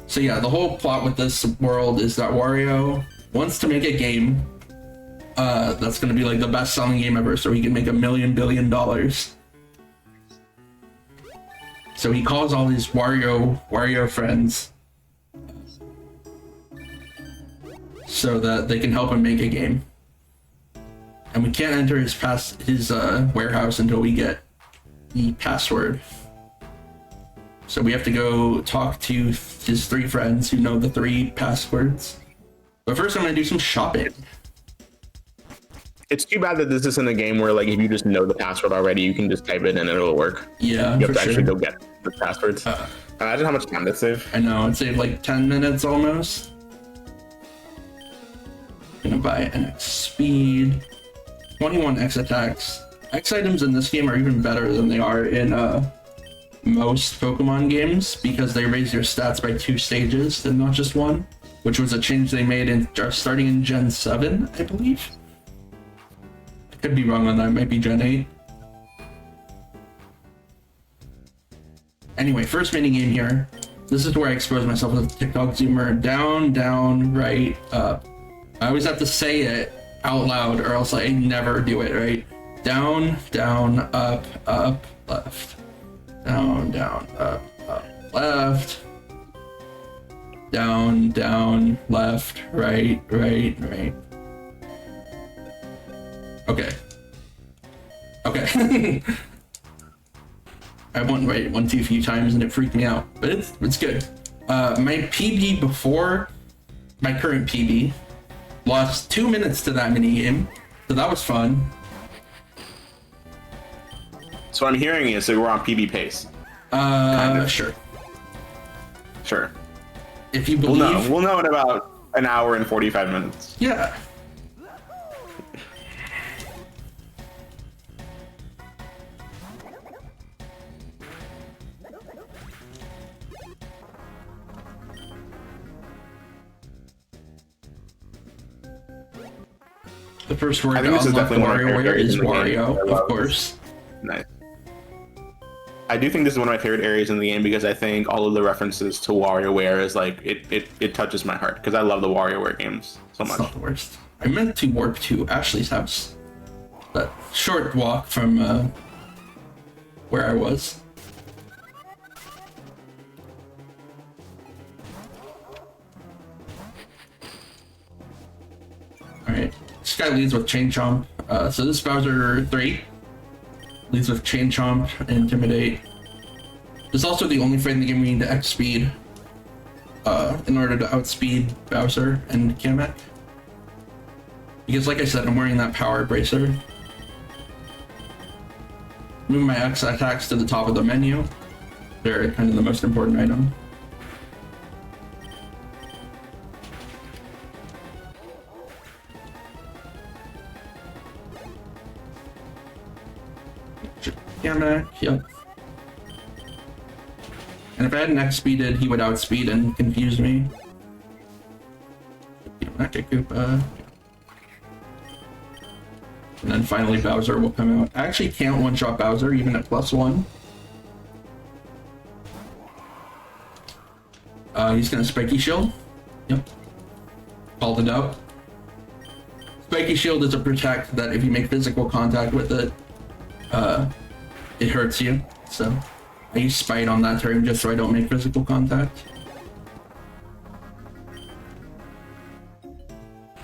So yeah, the whole plot with this world is that Wario wants to make a game that's gonna be like the best selling game ever, so he can make $1 billion. So he calls all his Wario friends so that they can help him make a game. And we can't enter his warehouse until we get the password. So we have to go talk to his 3 friends who know the 3 passwords. But first I'm gonna do some shopping. It's too bad that this isn't a game where like if you just know the password already, you can just type it in and it'll work. Yeah, you have to actually go get the passwords. Imagine how much time that saved. I know, it saved like 10 minutes almost. Gonna buy an X speed, 21 X attacks. X items in this game are even better than they are in most Pokemon games because they raise your stats by 2 stages and not just 1, which was a change they made in starting in Gen 7, I believe. I could be wrong on that, it might be Gen 8. Anyway, first mini game here. This is where I expose myself with the TikTok zoomer. Down, down, right, up. I always have to say it out loud or else I never do it, right? Down, down, up, up, left. Down, down, up, left. Down, down, left, right, right, right. Okay. Okay. I went right 1 too few times and it freaked me out, but it's good. My PB before my current PB lost 2 minutes to that mini game, so that was fun. So what I'm hearing is that we're on PB pace. Kind of. Sure. Sure. If you believe... We'll know in about an hour and 45 minutes. Yeah. The first word to unlock the WarioWare is Wario, of course. Nice. I do think this is one of my favorite areas in the game because I think all of the references to WarioWare is like it touches my heart because I love the WarioWare games so much. It's not the worst. I meant to warp to Ashley's house. That short walk from where I was. Alright. This guy leads with Chain Chomp. So this Bowser 3 leads with Chain Chomp, Intimidate. This is also the only fight in the game we need to X-Speed in order to outspeed Bowser and Kamek. Because like I said, I'm wearing that Power Bracer. Move my X attacks to the top of the menu. They're kind of the most important item. Kamek, yep. And if I had an X-speeded, he would outspeed and confuse me. Koopa. And then finally Bowser will come out. I actually can't one-shot Bowser even at +1. He's gonna Spiky Shield. Yep. Called it out. Spiky Shield is a protect that if you make physical contact with it, it hurts you. So I use Spite on that turn just so I don't make physical contact.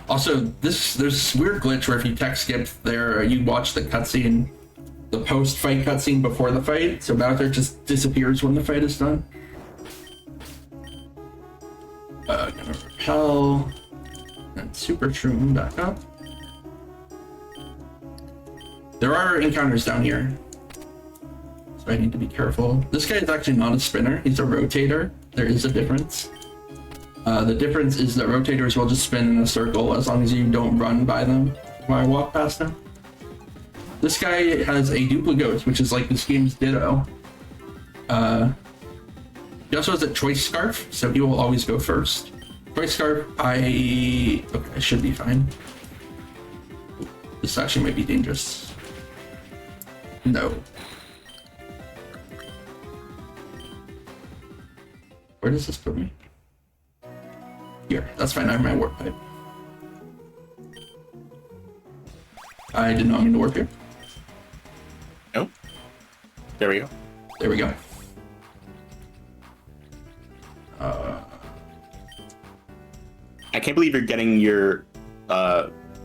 Also, there's this weird glitch where if you tech skip there, you watch the cutscene, the post-fight cutscene before the fight, so Bowser just disappears when the fight is done. Gonna repel, and Super Shroom back up. There are encounters down here, so I need to be careful. This guy is actually not a spinner, he's a rotator. There is a difference. The difference is that rotators will just spin in a circle as long as you don't run by them while I walk past them. This guy has a Duplighost, which is like this game's Ditto. He also has a Choice Scarf, so he will always go first. Choice Scarf, okay, I should be fine. This actually might be dangerous. No. Where does this put me? Here, that's fine, I have my warp pipe. I did not mean to warp here. Nope. There we go. There we go. I can't believe you're getting your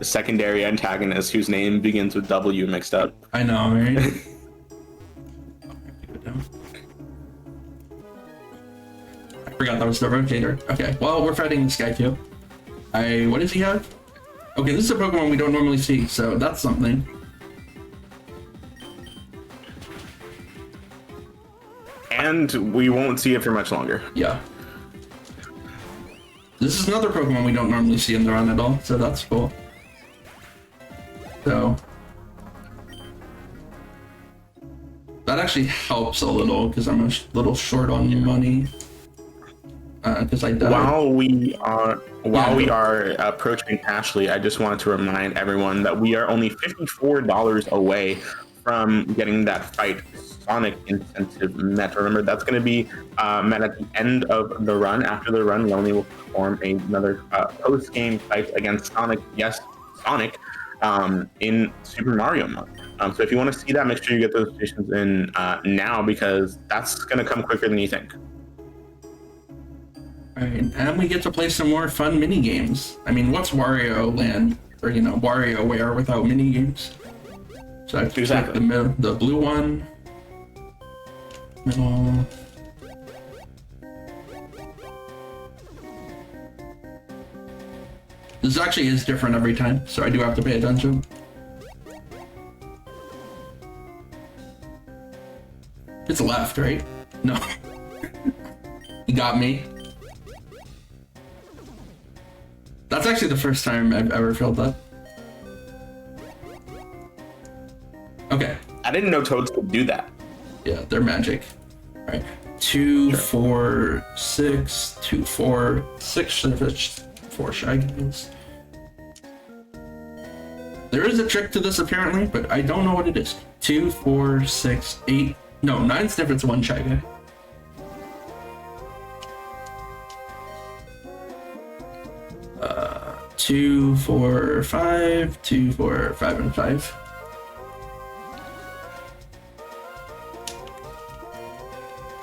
secondary antagonist whose name begins with W mixed up. I know, right? I forgot that was the rotator. Okay, well, we're fighting this guy too. What does he have? Okay, this is a Pokemon we don't normally see, so that's something. And we won't see it for much longer. Yeah. This is another Pokemon we don't normally see in the run at all, so that's cool. So that actually helps a little because I'm a little short on money. Because I died. While we are approaching Ashley, I just wanted to remind everyone that we are only $54 away from getting that fight Sonic incentive met. Remember, that's going to be met at the end of the run. After the run, Lonely will perform another post-game fight against Sonic. Yes, Sonic in Super Mariomon. So if you want to see that, make sure you get those stations in now because that's going to come quicker than you think. Alright, and we get to play some more fun mini games. I mean, what's Wario Land or WarioWare without mini games? So I have to check the blue one. Middle. This actually is different every time, so I do have to pay attention. It's left, right? No. You got me. That's actually the first time I've ever failed that. Okay. I didn't know toads could do that. Yeah, they're magic. All right. 2, 4, 6, 2, 4, 6, 4 shy guys. There is a trick to this apparently, but I don't know what it is. 2, 4, 6, 8. No, 9 sniffers, 1 shy guy. Uh, 2, 4, 5, 2, 4, 5, and 5.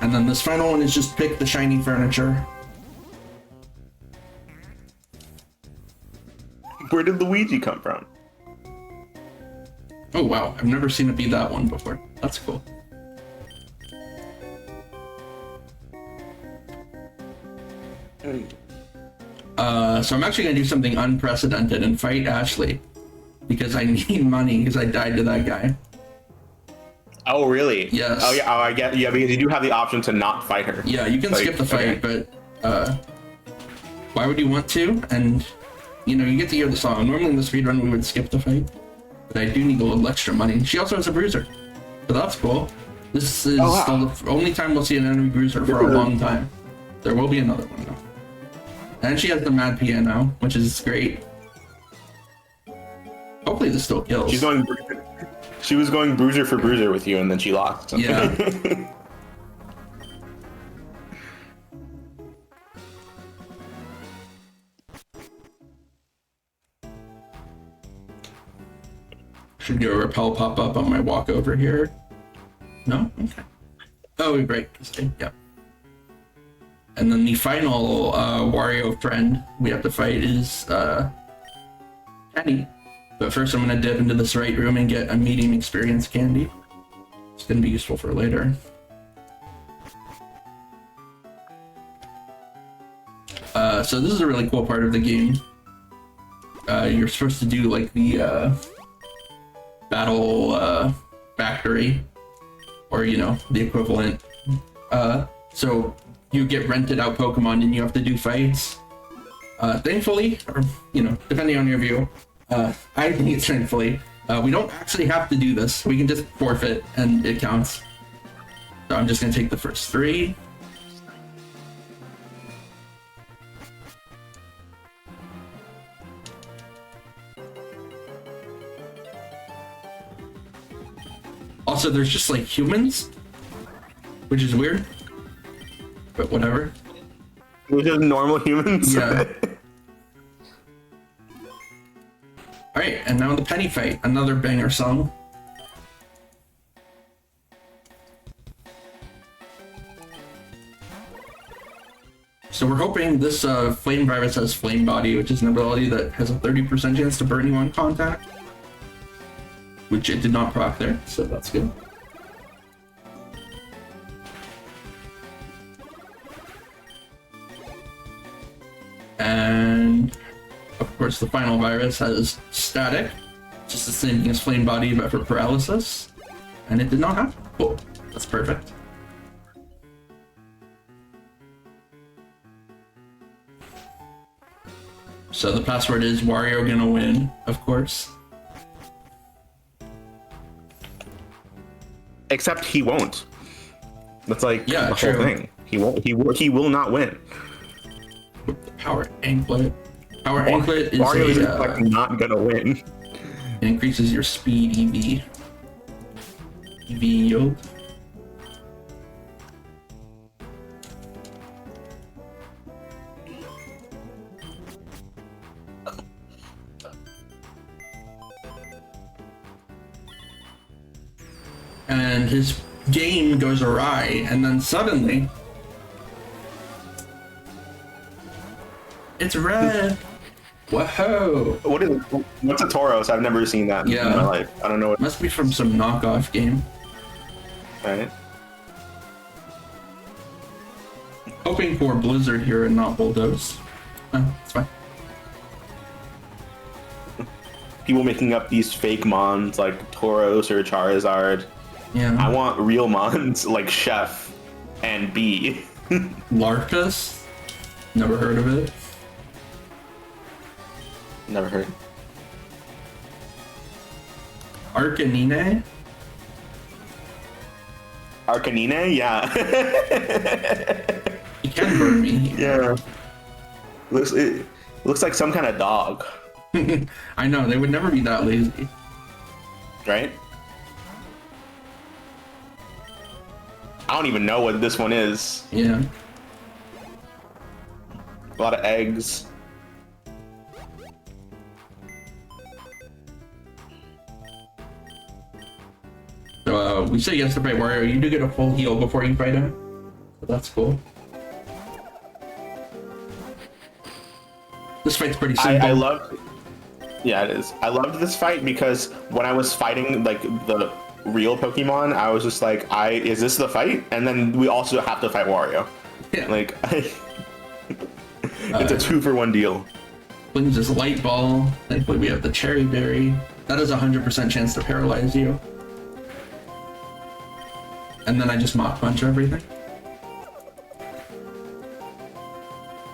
And then this final one is just pick the shiny furniture. Where did Luigi come from? Oh wow, I've never seen it be that one before. That's cool. So I'm actually gonna do something unprecedented and fight Ashley because I need money because I died to that guy. Oh really? Yes. Oh yeah. Oh, I get. Yeah, because you do have the option to not fight her. Yeah, you can Like, skip the fight, okay. but why would you want to? And you know, you get to hear the song. Normally in the speedrun we would skip the fight, but I do need a little extra money. She also has a bruiser, so that's cool. This is the only time we'll see an enemy bruiser for a long time. There will be another one though. And she has the mad piano, which is great. Hopefully this still kills. She was going bruiser for bruiser with you, and then she lost. Yeah. Should do a repel pop up on my walk over here. No? Okay. Oh, we break. Yeah. And then the final Wario friend we have to fight is Penny. But first I'm gonna dip into this right room and get a medium experience candy. It's gonna be useful for later. So this is a really cool part of the game. You're supposed to do like the battle factory, or you know, the equivalent. So you get rented out Pokemon and you have to do fights. Thankfully, or you know, depending on your view, I think it's thankfully, we don't actually have to do this. We can just forfeit and it counts. So I'm just gonna take the first 3. Also, there's just like humans, which is weird, but whatever. We're just normal humans. Yeah. Alright, and now the Penny fight, another banger song. So we're hoping this flame virus has flame body, which is an ability that has a 30% chance to burn you on contact. Which it did not proc there, so that's good. And of course the final virus has static, just the same thing as flame body but for paralysis. And it did not happen. Cool, that's perfect. So the password is Wario gonna win, of course. Except he won't. That's like Yeah, the true. whole thing. He won't. He will not win. Power anklet. Power anklet is Mario is a, not gonna win. it increases your speed EV yield. And his game goes awry, and then suddenly it's red. Whoa! What's a Tauros? I've never seen that in my life. I don't know what. Must be from some knockoff game. Right? Hoping for Blizzard here and not Bulldoze. Oh, it's fine. People making up these fake mons like Tauros or Charizard. Yeah. I want real mons like Chef and Bee. Larkus? Never heard of it. Never heard. Arcanine? Arcanine? Yeah. You can burn me. Yeah. It looks like some kind of dog. I know, they would never be that lazy. Right? I don't even know what this one is. Yeah. A lot of eggs. So we say yes to fight Wario. You do get a full heal before you fight him. So that's cool. This fight's pretty simple. I loved. Yeah, it is. I loved this fight because when I was fighting like the real Pokemon, I was just like, is this the fight? And then we also have to fight Wario. Yeah. Like, it's a 2-for-1 deal. Flings this light ball. Thankfully, we have the cherry berry. That is a 100% chance to paralyze you. And then I just Mach Punch everything.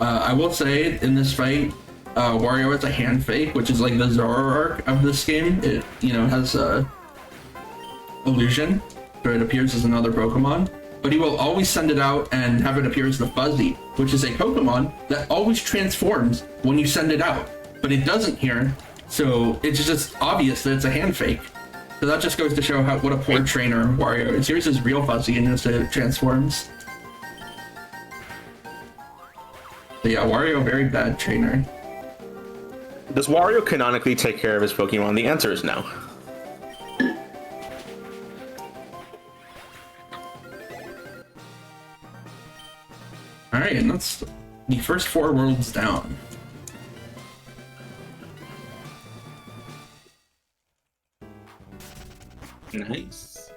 I will say, in this fight, Wario has a hand fake, which is like the Zoroark of this game. It, has a illusion, so it appears as another Pokemon. But he will always send it out and have it appear as the Fuzzy, which is a Pokemon that always transforms when you send it out. But it doesn't here, so it's just obvious that it's a hand fake. So that just goes to show what a poor trainer Wario is. Here's his real Fuzzy, and it transforms. So yeah, Wario, very bad trainer. Does Wario canonically take care of his Pokemon? The answer is no. Alright, and that's the first 4 worlds down. Nice.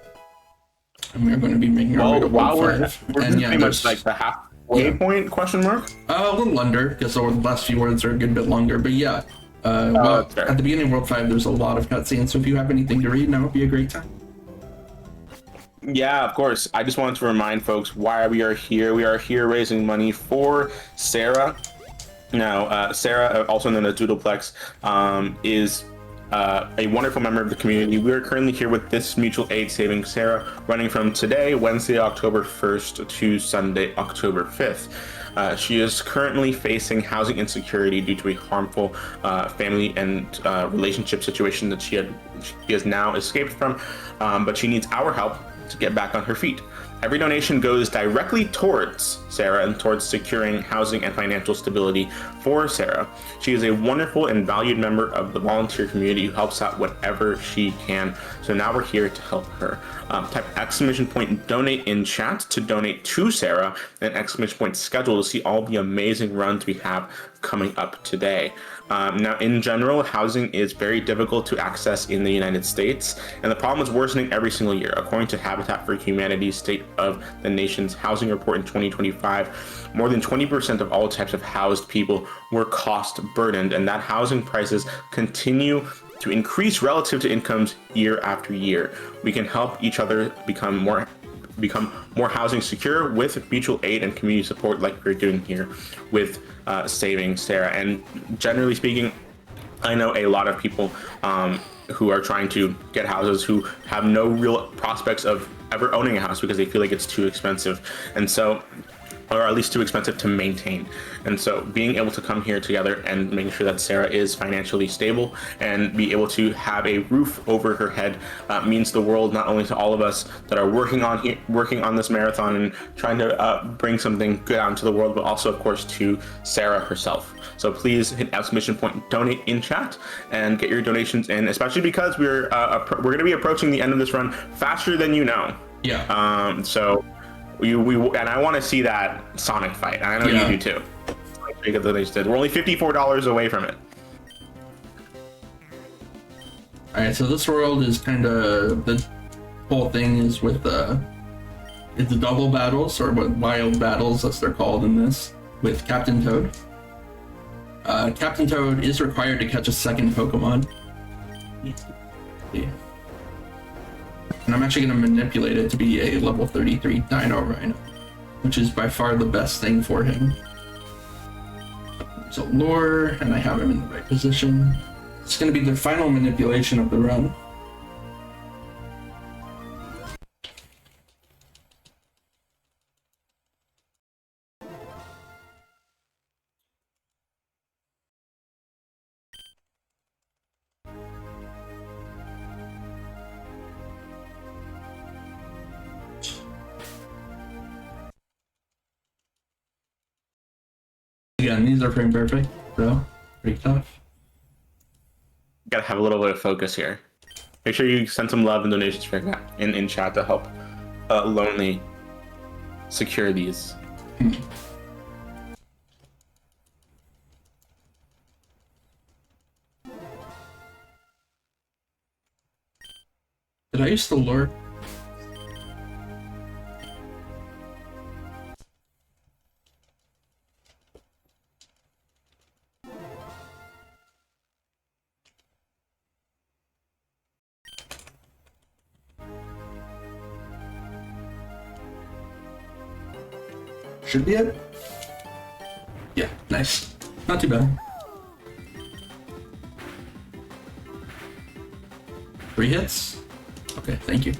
And we're going to be making our way to while World we're 5. pretty much like the halfway point, question mark? A little under, because the last few words are a good bit longer, but yeah. Well, at the beginning of World 5, there's a lot of cutscenes, so if you have anything to read, now would be a great time. Yeah, of course. I just wanted to remind folks why we are here. We are here raising money for Sarah. Now, Sarah, also known as Doodleplex, is a wonderful member of the community. We are currently here with this mutual aid Saving Sarah, running from today, Wednesday, October 1st to Sunday, October 5th. She is currently facing housing insecurity due to a harmful family and relationship situation that she has now escaped from, but she needs our help to get back on her feet. Every donation goes directly towards Sarah and towards securing housing and financial stability for Sarah. She is a wonderful and valued member of the volunteer community who helps out whatever she can. So now we're here to help her. Type !donate in chat to donate to Sarah, and ! schedule to see all the amazing runs we have coming up today. Now, in general, housing is very difficult to access in the United States, and the problem is worsening every single year. According to Habitat for Humanity's State of the Nation's Housing Report in 2025, more than 20% of all types of housed people were cost burdened, and that housing prices continue to increase relative to incomes year after year. We can help each other become more housing secure with mutual aid and community support, like we're doing here with Saving Sarah. And generally speaking, I know a lot of people who are trying to get houses who have no real prospects of ever owning a house because they feel like it's too expensive, and so, or at least too expensive to maintain. And so being able to come here together and making sure that Sarah is financially stable and be able to have a roof over her head means the world, not only to all of us that are working on this marathon and trying to bring something good out into the world, but also of course to Sarah herself. So please hit !donate in chat and get your donations in, especially because we're going to be approaching the end of this run faster than you know. Yeah. So we and I want to see that Sonic fight. I know you do too. Because they said we're only $54 away from it. All right, so this world is kind of, the whole thing is with it's the double battles, or what, wild battles as they're called in this, with Captain Toad. Captain Toad is required to catch a second Pokemon. Yeah. And I'm actually going to manipulate it to be a level 33 Dino Rhino, which is by far the best thing for him. There's a lure, and I have him in the right position. It's going to be the final manipulation of the run. Again, these are frame perfect, so pretty tough. Gotta have a little bit of focus here. Make sure you send some love and donations for that in chat to help Lonely secure these. Did I use the lure? Should be it. Yeah, nice. Not too bad. 3 hits? Okay, thank you.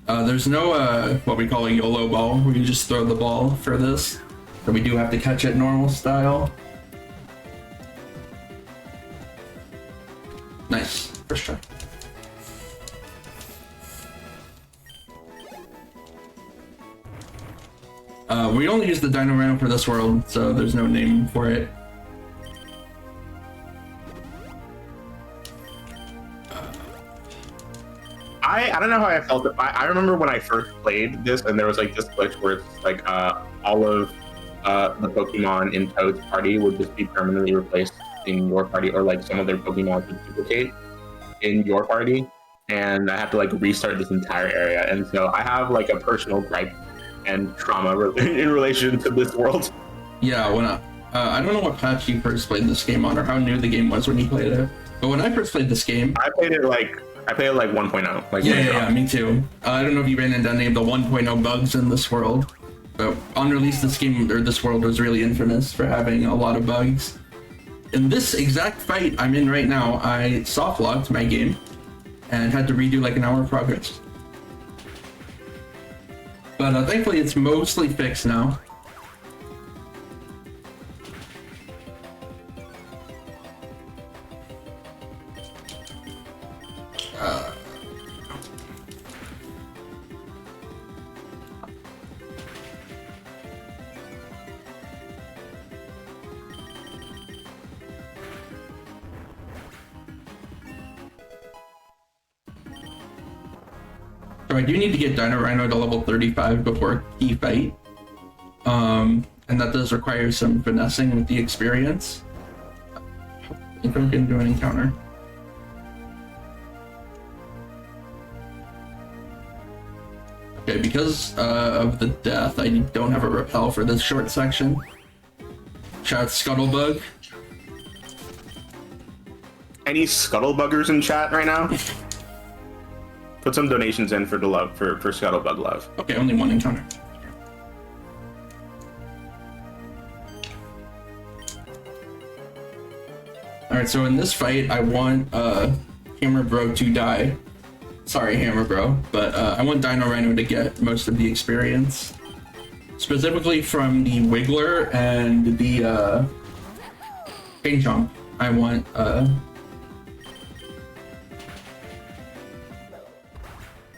There's no what we call a YOLO ball, where you just throw the ball for this. So we do have to catch it normal style. Nice, first try. We only use the Dino Rhino for this world, so there's no name for it. I don't know how I felt. I remember when I first played this, and there was like this glitch where it's like all of the Pokemon in Toad's party would just be permanently replaced in your party, or like some of their Pokemon would duplicate in your party, and I have to like restart this entire area. And so I have like a personal gripe and trauma in relation to this world. Yeah, when I don't know what patch you first played this game on, or how new the game was when you played it. But when I first played this game, I played it like 1.0. Like yeah, me too. I don't know if you ran into any of the 1.0 bugs in this world, but on release, this game or this world was really infamous for having a lot of bugs. In this exact fight I'm in right now, I soft locked my game and had to redo like an hour of progress. But thankfully, it's mostly fixed now. So I do need to get Dino Rhino to level 35 before key fight. And that does require some finessing with the experience. I think I'm gonna do an encounter. Okay, because of the death, I don't have a repel for this short section. Shout out Scuttlebug. Any Scuttlebuggers in chat right now? Put some donations in for the love, for Scuttlebug love. Okay, only one encounter. Alright, so in this fight, I want Hammer Bro to die. Sorry, Hammer Bro, but I want Dino Rhino to get most of the experience. Specifically from the Wiggler and the Pain Chomp. I want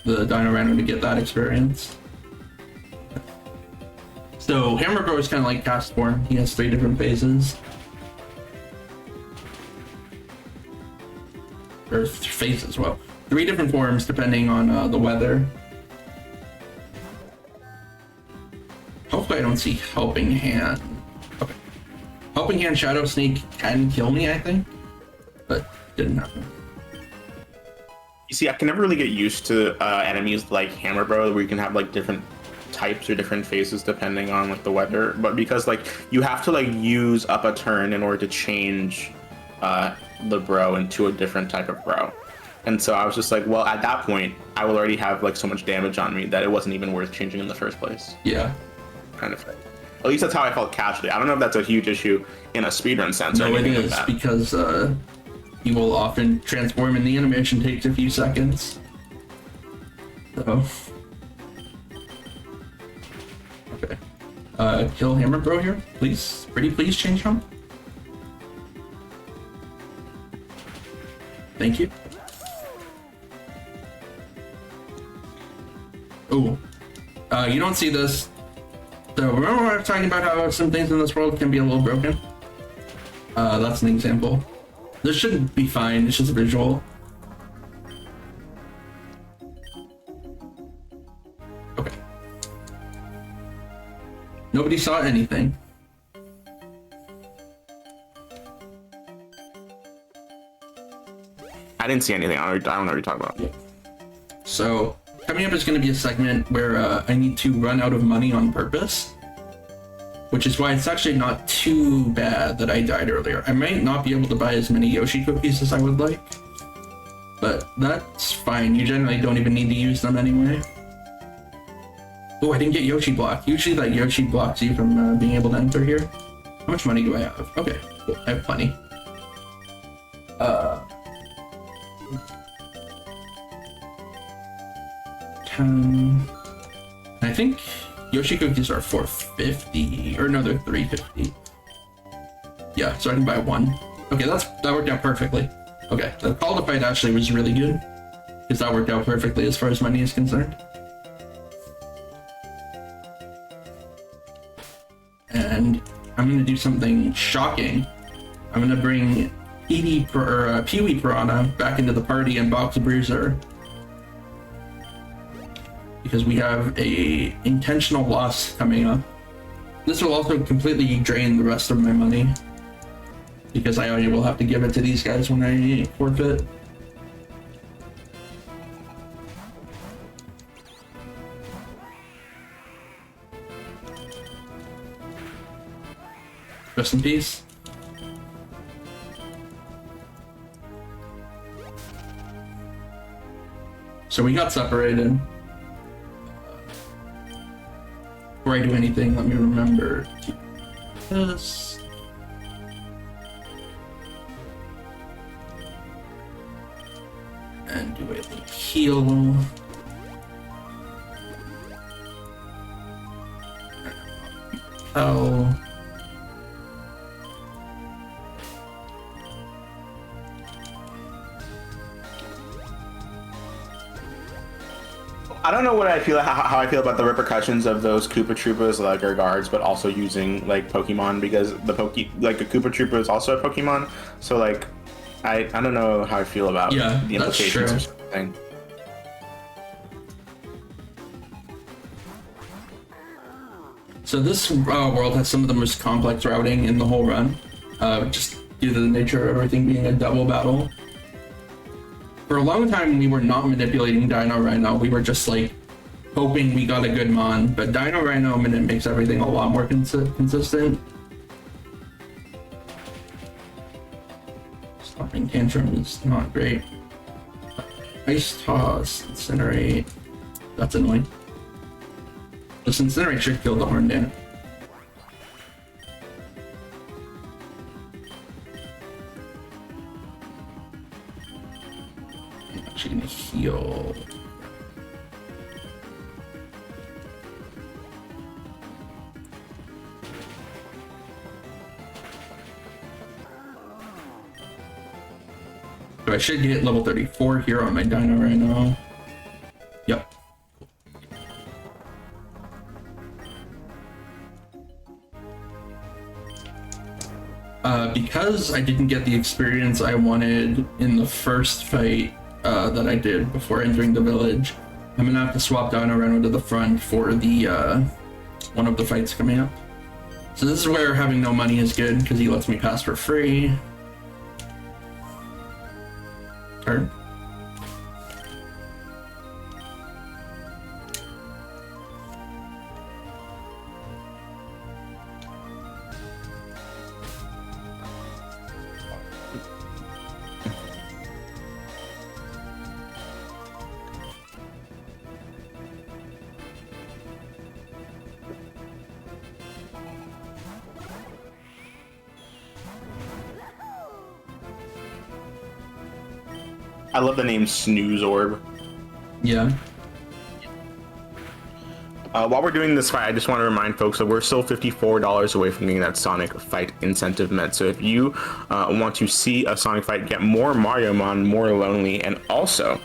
the Dino Rhino to get that experience. So Hammer Bro is kind of like Cast Form. He has 3 different phases. Or phases, well. 3 different forms depending on the weather. Hopefully I don't see Helping Hand. Okay. Helping Hand Shadow Sneak can kill me, I think. But didn't happen. You see, I can never really get used to enemies like Hammer Bro, where you can have like different types or different phases depending on like the weather. But because like you have to like use up a turn in order to change the bro into a different type of bro. And so I was just like, well, at that point, I will already have like so much damage on me that it wasn't even worth changing in the first place. Yeah. Kind of thing. At least that's how I felt casually. I don't know if that's a huge issue in a speedrun sense. No, or it anything is like that. because he will often transform and the animation takes a few seconds. So. Okay. Kill Hammer Bro here, please. Pretty please change him. Thank you. Oh. You don't see this. So remember when I was talking about how some things in this world can be a little broken? That's an example. This should be fine, it's just visual. Okay. Nobody saw anything. I didn't see anything. I don't know what you're talking about. Yeah. So, coming up is going to be a segment where I need to run out of money on purpose. Which is why it's actually not too bad that I died earlier. I might not be able to buy as many Yoshi cookies as I would like. But that's fine. You generally don't even need to use them anyway. Oh, I didn't get Yoshi block. Usually that Yoshi blocks you from being able to enter here. How much money do I have? Okay, cool. I have plenty. 10. I think Yoshi cookies are 450, or no, they're 350. Yeah, so I can buy one. Okay, that worked out perfectly. Okay, the call to fight actually was really good, because that worked out perfectly as far as money is concerned. And I'm gonna do something shocking. I'm gonna bring Pee-wee Piranha back into the party and Box Bruiser. Because we have a intentional loss coming up. This will also completely drain the rest of my money. Because I only will have to give it to these guys when I forfeit. Rest in peace. So we got separated. Before I do anything, let me remember to do this. And do a heal. Oh. I don't know what I feel how I feel about the repercussions of those Koopa Troopas like our guards, but also using like Pokemon because a Koopa Troopa is also a Pokemon. So like, I don't know how I feel about the implications of something. So this world has some of the most complex routing in the whole run, just due to the nature of everything being a double battle. For a long time, we were not manipulating Dino Rhino. We were just like hoping we got a good mon, but Dino Rhino Minute makes everything a lot more consistent. Stopping Tantrum is not great. Ice Toss, Incinerate. That's annoying. This Incinerate should kill the Horndan. I'm actually gonna heal. So I should get level 34 here on my Dino Rhino. Yep. Because I didn't get the experience I wanted in the first fight that I did before entering the village, I'm gonna have to swap Dino Rhino to the front for the one of the fights coming up. So this is where having no money is good, because he lets me pass for free. Turn. I love the name Snooze Orb. Yeah. While we're doing this fight, I just want to remind folks that we're still $54 away from getting that Sonic fight incentive met. So if you want to see a Sonic fight, get more Mariomon, more Lonely, and also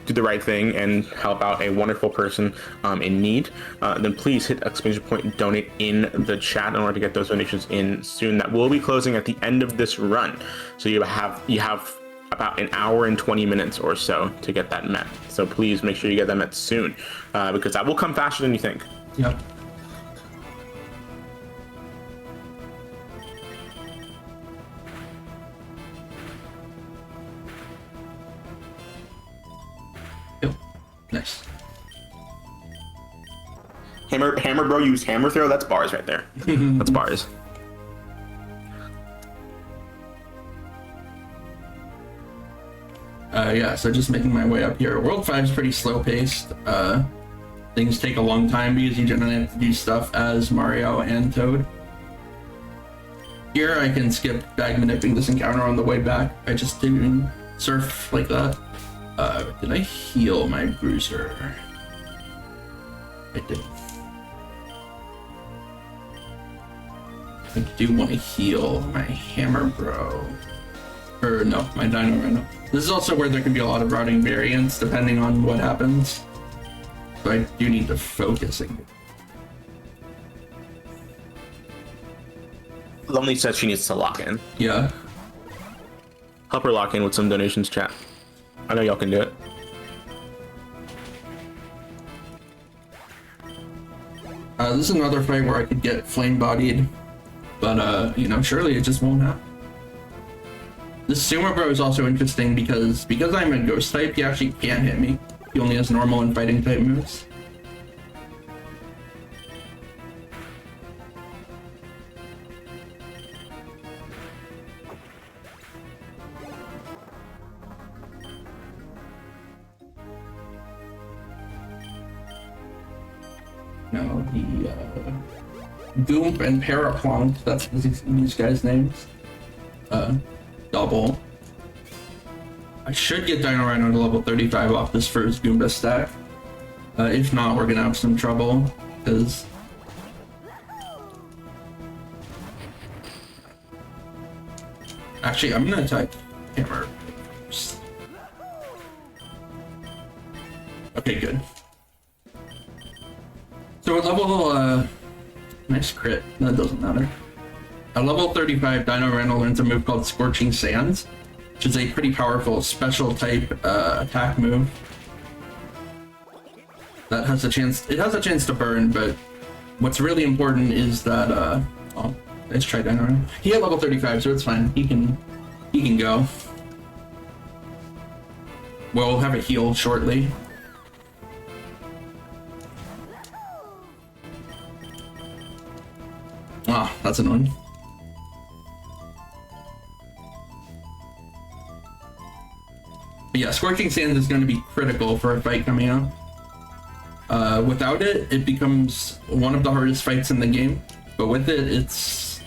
do the right thing and help out a wonderful person in need, then please hit exclamation point donate in the chat in order to get those donations in soon. That will be closing at the end of this run. So you have about an hour and 20 minutes or so to get that met. So please make sure you get that met soon, because that will come faster than you think. Yep. Yep. Nice. Hammer bro, use hammer throw. That's bars right there. That's bars. Yeah, so just making my way up here. World 5 is pretty slow paced. Things take a long time because you generally have to do stuff as Mario and Toad. Here I can skip bag manipulating this encounter on the way back by just doing surf like that. Did I heal my bruiser? I did. I do want to heal my hammer bro. Or no, my dino rhino. This is also where there can be a lot of routing variance depending on what happens. So I do need to focus again. Lonely says she needs to lock in. Yeah. Help her lock in with some donations, chat. I know y'all can do it. This is another fight where I could get flame bodied, but you know, surely it just won't happen. This Sumo Bro is also interesting because I'm a ghost type, he actually can't hit me. He only has normal and fighting type moves. Now the Goomp and Paraplonk, that's these guys' names. Double. I should get Dino Rhino to level 35 off this first Goomba stack. If not, we're gonna have some trouble, because... Actually, I'm gonna attack Hammer first. Okay, good. So at level, nice crit, that doesn't matter. At level 35, Dino Rhino learns a move called Scorching Sands, which is a pretty powerful special type attack move. That has a chance, it has a chance to burn, but what's really important is that, oh, let's try Dino Rhino. He had level 35, so it's fine. He can go. We'll have a heal shortly. Ah, that's annoying. But yeah, Scorching Sands is going to be critical for a fight coming up. Without it, it becomes one of the hardest fights in the game. But with it, it's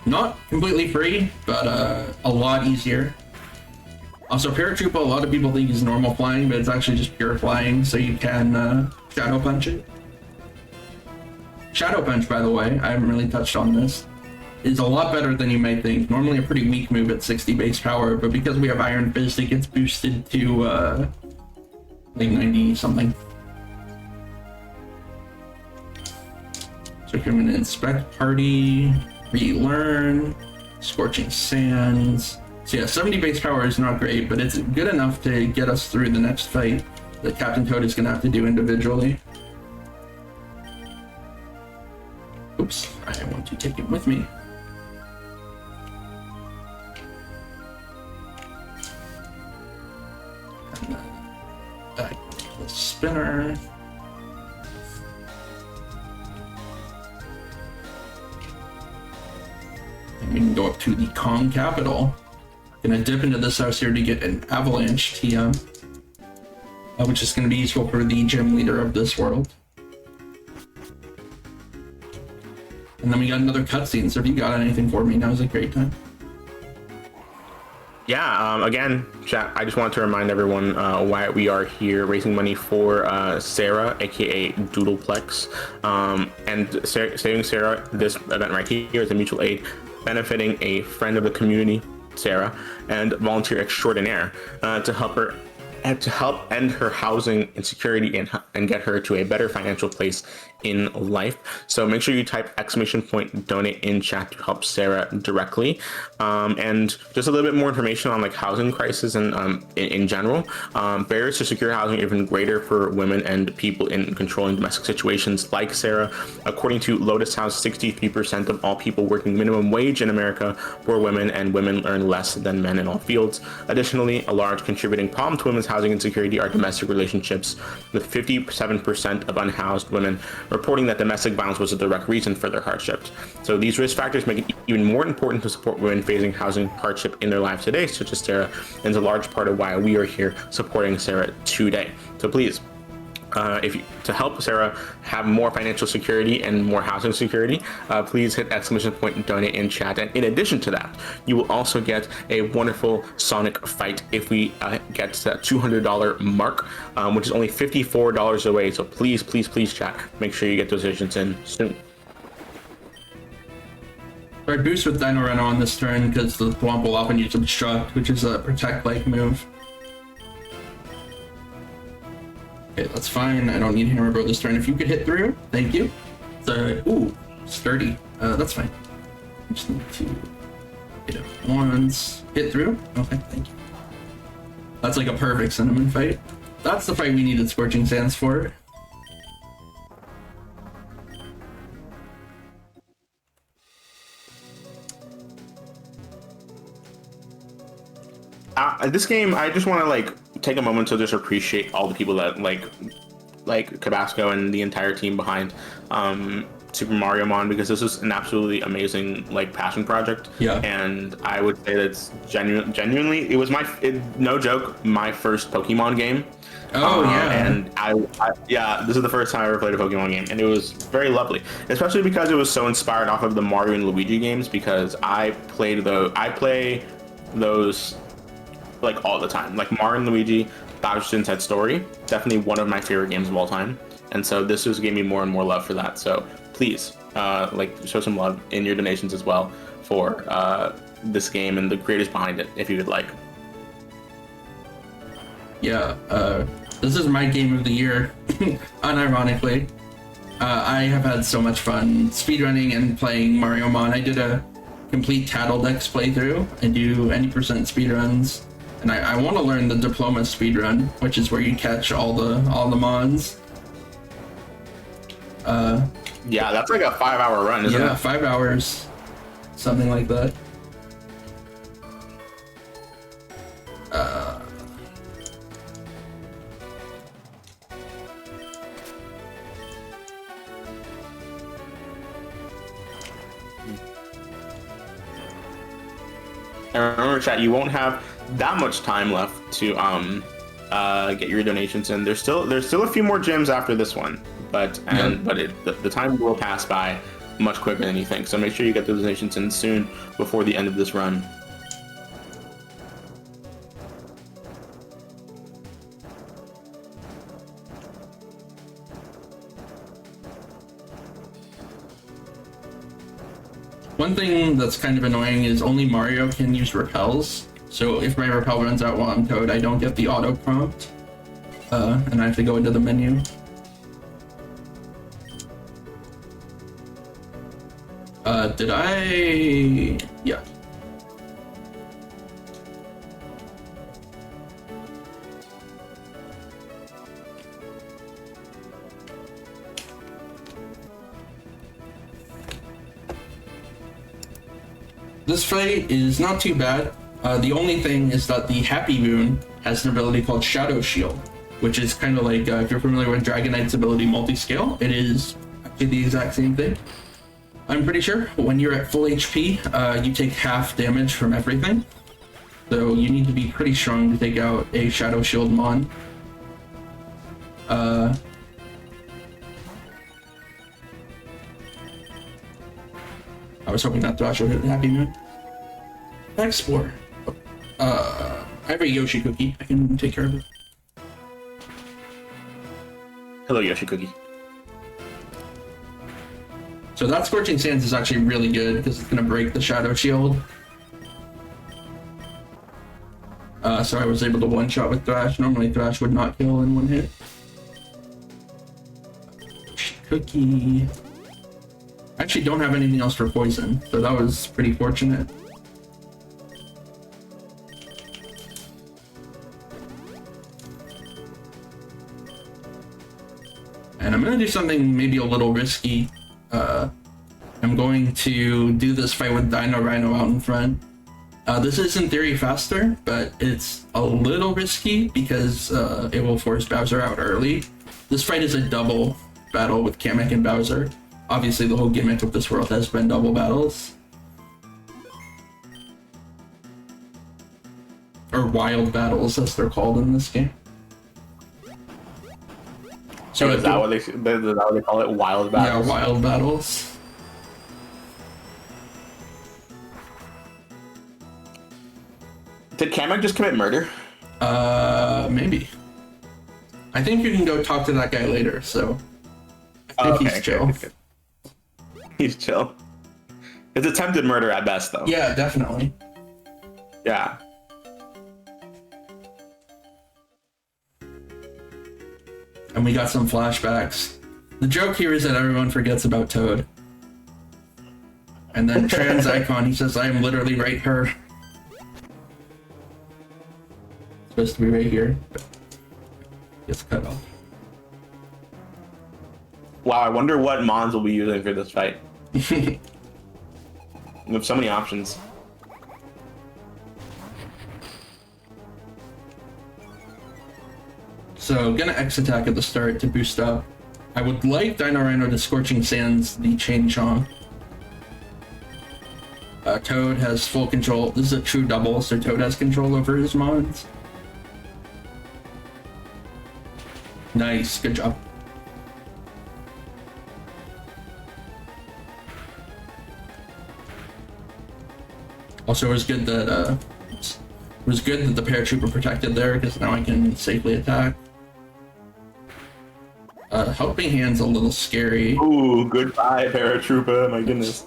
not completely free, but a lot easier. Also, Paratroopa, a lot of people think is normal flying, but it's actually just pure flying, so you can Shadow Punch it. Shadow Punch, by the way, I haven't really touched on this, is a lot better than you might think. Normally a pretty weak move at 60 base power, but because we have Iron Fist, it gets boosted to like 90 something. So I'm going to inspect party, relearn, Scorching Sands. So yeah, 70 base power is not great, but it's good enough to get us through the next fight that Captain Toad is going to have to do individually. Oops, I want to take it with me. And back to the spinner. And we can go up to the Kong capital. Gonna dip into this house here to get an avalanche TM, which is gonna be useful for the gym leader of this world. And then we got another cutscene, so if you got anything for me, now's a great time. Yeah, again, chat, I just wanted to remind everyone why we are here raising money for Sarah, aka Doodleplex. And Saving Sarah, this event right here is a mutual aid benefiting a friend of the community, Sarah, and volunteer extraordinaire to help her and to help end her housing insecurity and get her to a better financial place in life. So make sure you type !donate in chat to help Sarah directly. And just a little bit more information on like housing crisis and in general. Barriers to secure housing are even greater for women and people in controlling domestic situations like Sarah. According to Lotus House, 63% of all people working minimum wage in America were women, and women earn less than men in all fields. Additionally, a large contributing problem to women's housing insecurity are domestic relationships, with 57% of unhoused women reporting that domestic violence was a direct reason for their hardships. So these risk factors make it even more important to support women facing housing hardship in their lives today, such as Sarah, and is a large part of why we are here supporting Sarah today. So please, to help Sarah have more financial security and more housing security, please hit !donate in chat. And in addition to that, you will also get a wonderful Sonic fight if we get to that $200 mark, which is only $54 away. So please, please, please, chat, make sure you get those donations in soon. I boost with Dino Reno on this turn because the Thwomp will often use Obstruct, which is a protect-like move. Okay, that's fine. I don't need Hammer Bro this turn. If you could hit through, thank you. Ooh, sturdy. That's fine. I just need to hit it once. Hit through? Okay, thank you. That's like a perfect Cinnamon fight. That's the fight we needed Scorching Sands for. This game, I just want to like take a moment to just appreciate all the people that like Cabasco and the entire team behind Super Mariomon, because this is an absolutely amazing like passion project. Yeah. And I would say that's genuinely, it was no joke, my first Pokemon game. Oh yeah. And yeah, this is the first time I ever played a Pokemon game, and it was very lovely, especially because it was so inspired off of the Mario and Luigi games, because I play those like all the time. Like Mario and Luigi, Bowser's Inside Story, definitely one of my favorite games of all time. And so this just gave me more and more love for that. So please, like show some love in your donations as well for this game and the creators behind it, if you would like. Yeah, this is my game of the year, unironically. I have had so much fun speedrunning and playing Mariomon. I did a complete Tattledex playthrough. I do any percent speedruns. And I want to learn the Diploma speedrun, which is where you catch all the mons. Yeah, that's like a 5-hour run, isn't it? Yeah, 5 hours, something like that. And remember, chat, you won't have that much time left to get your donations in. There's still a few more gyms after this one, but the time will pass by much quicker than you think. So make sure you get those donations in soon before the end of this run. One thing that's kind of annoying is only Mario can use repels. So if my repel runs out while I'm Toad, I don't get the auto prompt. And I have to go into the menu. Did I? Yeah. This fight is not too bad. The only thing is that the Happy Moon has an ability called Shadow Shield, which is kind of like, if you're familiar with Dragonite's ability Multi-Scale, it is actually the exact same thing. I'm pretty sure when you're at full HP, you take half damage from everything. So you need to be pretty strong to take out a Shadow Shield Mon. I was hoping that Thrash would hit Happy Moon. Export. I have a Yoshi cookie. I can take care of it. Hello, Yoshi Cookie. So that Scorching Sands is actually really good because it's gonna break the Shadow Shield. So I was able to one-shot with Thrash. Normally Thrash would not kill in one hit. Cookie. I actually don't have anything else for poison, so that was pretty fortunate. And I'm gonna do something maybe a little risky. I'm going to do this fight with Dino Rhino out in front. This is in theory faster, but it's a little risky because it will force Bowser out early. This fight is a double battle with Kamek and Bowser. Obviously, the whole gimmick of this world has been double battles. Or wild battles, as they're called in this game. So is that what they call it? Wild battles? Yeah, wild battles. Did Kamek just commit murder? Maybe. I think you can go talk to that guy later, so I think he's chill. Okay. He's chill. It's attempted murder at best, though. Yeah, definitely. Yeah. And we got some flashbacks. The joke here is that everyone forgets about Toad. And then trans icon, he says, I am literally right here. Supposed to be right here, but gets cut off. Wow, I wonder what Mons will be using for this fight. We have so many options. So, gonna X attack at the start to boost up. I would like Dino Rhino to Scorching Sands the Chain Chomp. Toad has full control. This is a true double, so Toad has control over his Mons. Nice, good job. Also, it was good that the paratrooper protected there because now I can safely attack. Helping Hand's a little scary. Ooh, goodbye, paratrooper. My goodness.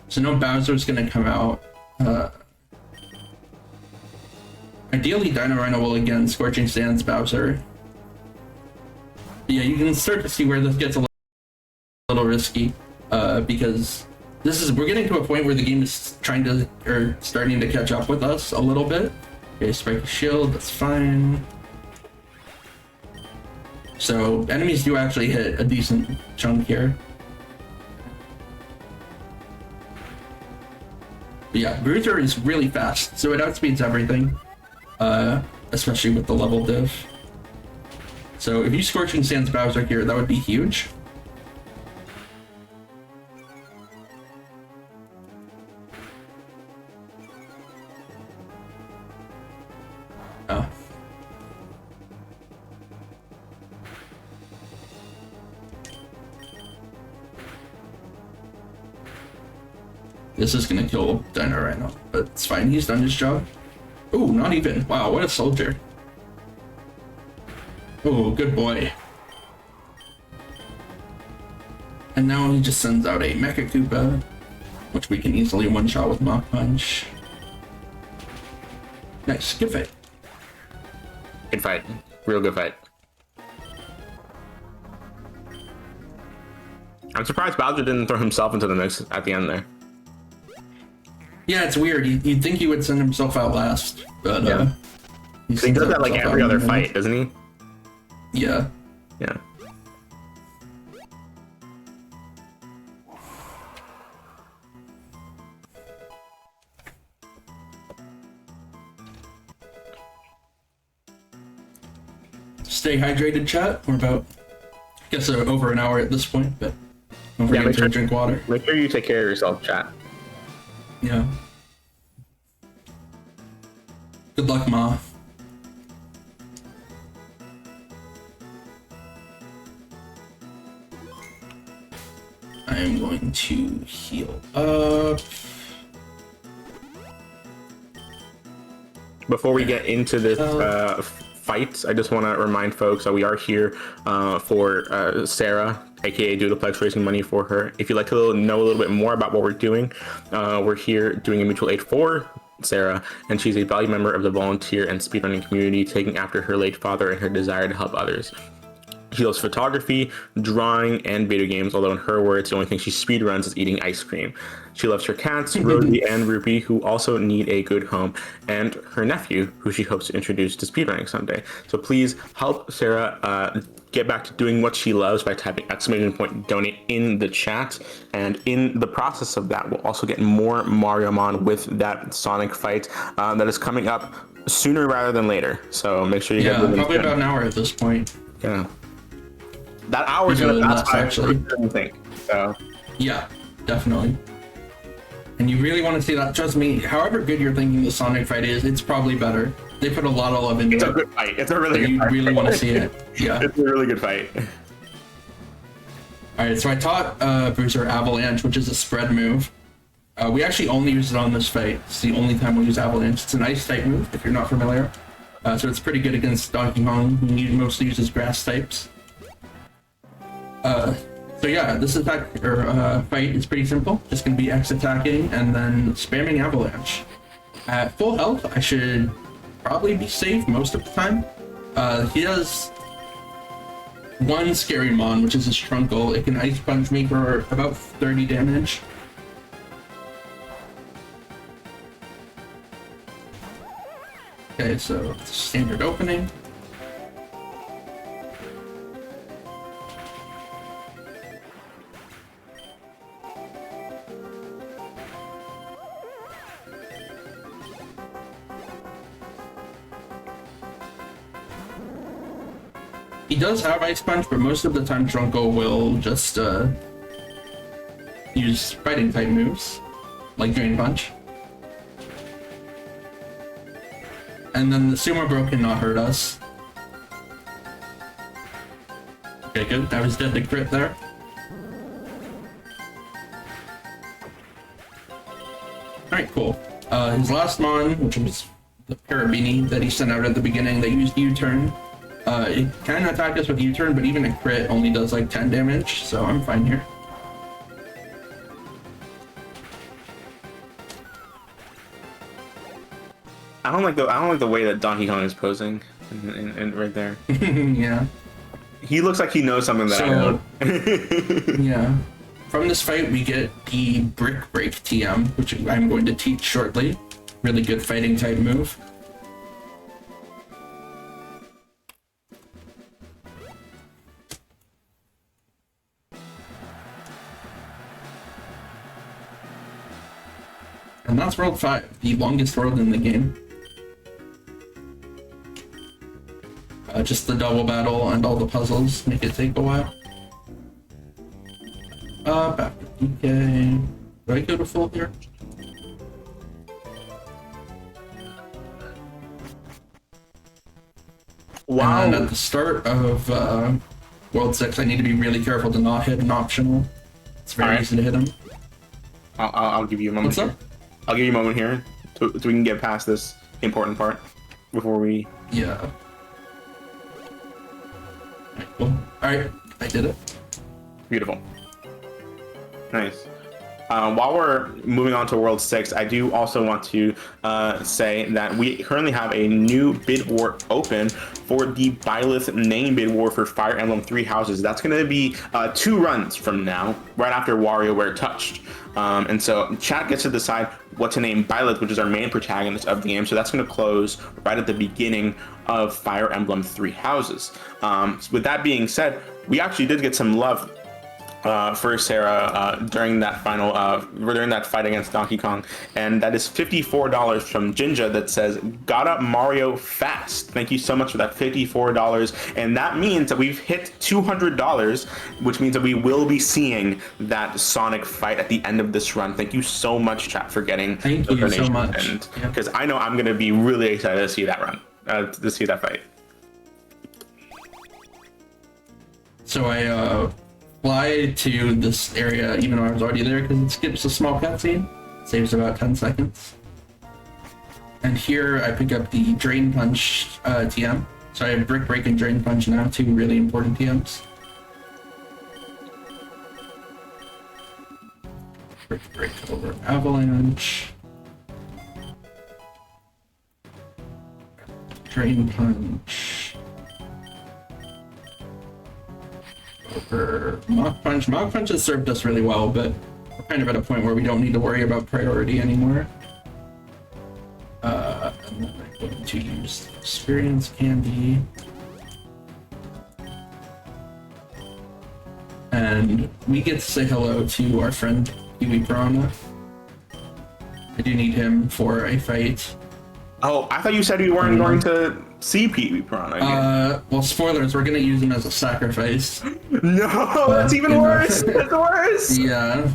So no Bowser's gonna come out. Ideally, Dino Rhino will again Scorching Sands Bowser. But yeah, you can start to see where this gets a little risky, because we're getting to a point where the game is starting to catch up with us a little bit. Okay, Spiky Shield, that's fine. So enemies do actually hit a decent chunk here. But yeah, Bruiser is really fast, so it outspeeds everything, especially with the level diff. So if you Scorching Sands Bowser here, that would be huge. Oh. This is gonna kill Dino Rhino, but it's fine, he's done his job. Ooh, not even. Wow, what a soldier. Oh, good boy. And now he just sends out a Mecha Koopa, which we can easily one-shot with Mach Punch. Nice, good fight. Good fight. Real good fight. I'm surprised Bowser didn't throw himself into the mix at the end there. Yeah, it's weird. You'd think he would send himself out last, but yeah. He does that like every other fight, doesn't he? Yeah. Yeah. Stay hydrated, chat. We're about, I guess, over an hour at this point, but don't forget to drink water. Make sure you take care of yourself, chat. Yeah. Good luck, Ma. I am going to heal up. Before we get into this fight, I just want to remind folks that we are here for Sarah, aka Doodleplex, raising money for her. If you'd like to know a little bit more about what we're doing, we're here doing a mutual aid for Sarah, and she's a valued member of the volunteer and speedrunning community, taking after her late father and her desire to help others. She loves photography, drawing, and video games, although in her words, the only thing she speedruns is eating ice cream. She loves her cats, Rosie and Rupee, who also need a good home, and her nephew, who she hopes to introduce to speedrunning someday. So please help Sarah get back to doing what she loves by typing !donate in the chat. And in the process of that, we'll also get more Mariomon with that Sonic fight that is coming up sooner rather than later. So make sure you get probably about an hour at this point. Yeah. That hour is going to pass by actually. I think. So. Yeah, definitely. And you really want to see that. Trust me, however good you're thinking the Sonic fight is, it's probably better. They put a lot of love into it. It's a good fight. It's a really good fight. You really want to see it. Yeah. It's a really good fight. Alright, so I taught Bruiser Avalanche, which is a spread move. We actually only use it on this fight. It's the only time we'll use Avalanche. It's an ice type move, if you're not familiar. So it's pretty good against Donkey Kong, who mostly uses grass types. So yeah, this attack or fight is pretty simple. Just gonna be X attacking and then spamming Avalanche. At full health, I should probably be safe most of the time. He has one scary mon, which is his Trunkle. It can ice punch me for about 30 damage. Okay, so standard opening. He does have Ice Punch, but most of the time Trunko will just use fighting type moves, like Drain Punch. And then the Sumo Bro cannot hurt us. Okay, good. I was dead to crit there. Alright, cool. His last Mon, which was the Parabini that he sent out at the beginning, that used U-turn. It can attack us with U-turn, but even a crit only does like 10 damage, so I'm fine here. I don't like the way that Donkey Kong is posing, and right there. Yeah. He looks like he knows something that I don't. Yeah. From this fight, we get the Brick Break TM, which I'm going to teach shortly. Really good fighting type move. And that's World 5, the longest world in the game. Just the double battle and all the puzzles make it take a while. Back to DK. Do I go to full here? Wow. And at the start of World 6, I need to be really careful to not hit an optional. It's very easy to hit him. I'll give you a moment. What's up? I'll give you a moment here so we can get past this important part before we... Yeah. Alright, cool. Alright, I did it. Beautiful. Nice. While we're moving on to World 6, I do also want to say that we currently have a new bid war open for the Byleth name bid war for Fire Emblem 3 Houses. That's going to be 2 runs from now, right after WarioWare Touched. And so chat gets to decide what to name Byleth, which is our main protagonist of the game. So that's going to close right at the beginning of Fire Emblem 3 Houses. So with that being said, we actually did get some love for Sarah during that fight against Donkey Kong, and that is $54 from Jinja that says "Gotta Mario fast." Thank you so much for that $54, and that means that we've hit $200, which means that we will be seeing that Sonic fight at the end of this run. Thank you so much, chat, for getting Thank you so much. Because I know I'm gonna be really excited to see that run, to see that fight. So I fly to this area even though I was already there because it skips a small cutscene. Saves about 10 seconds. And here I pick up the Drain Punch TM. So I have Brick Break and Drain Punch now, two really important TMs. Brick Break over Avalanche. Drain Punch. Over Mach Punch. Mach Punch has served us really well, but we're kind of at a point where we don't need to worry about priority anymore. And then I'm going to use Experience Candy. And we get to say hello to our friend Kiwi Piranha. I do need him for a fight. Oh, I thought you said you weren't going to see Pee-wee Piranha again. Well, spoilers, we're gonna use him as a sacrifice. No, that's even worse! That's worse! Yeah.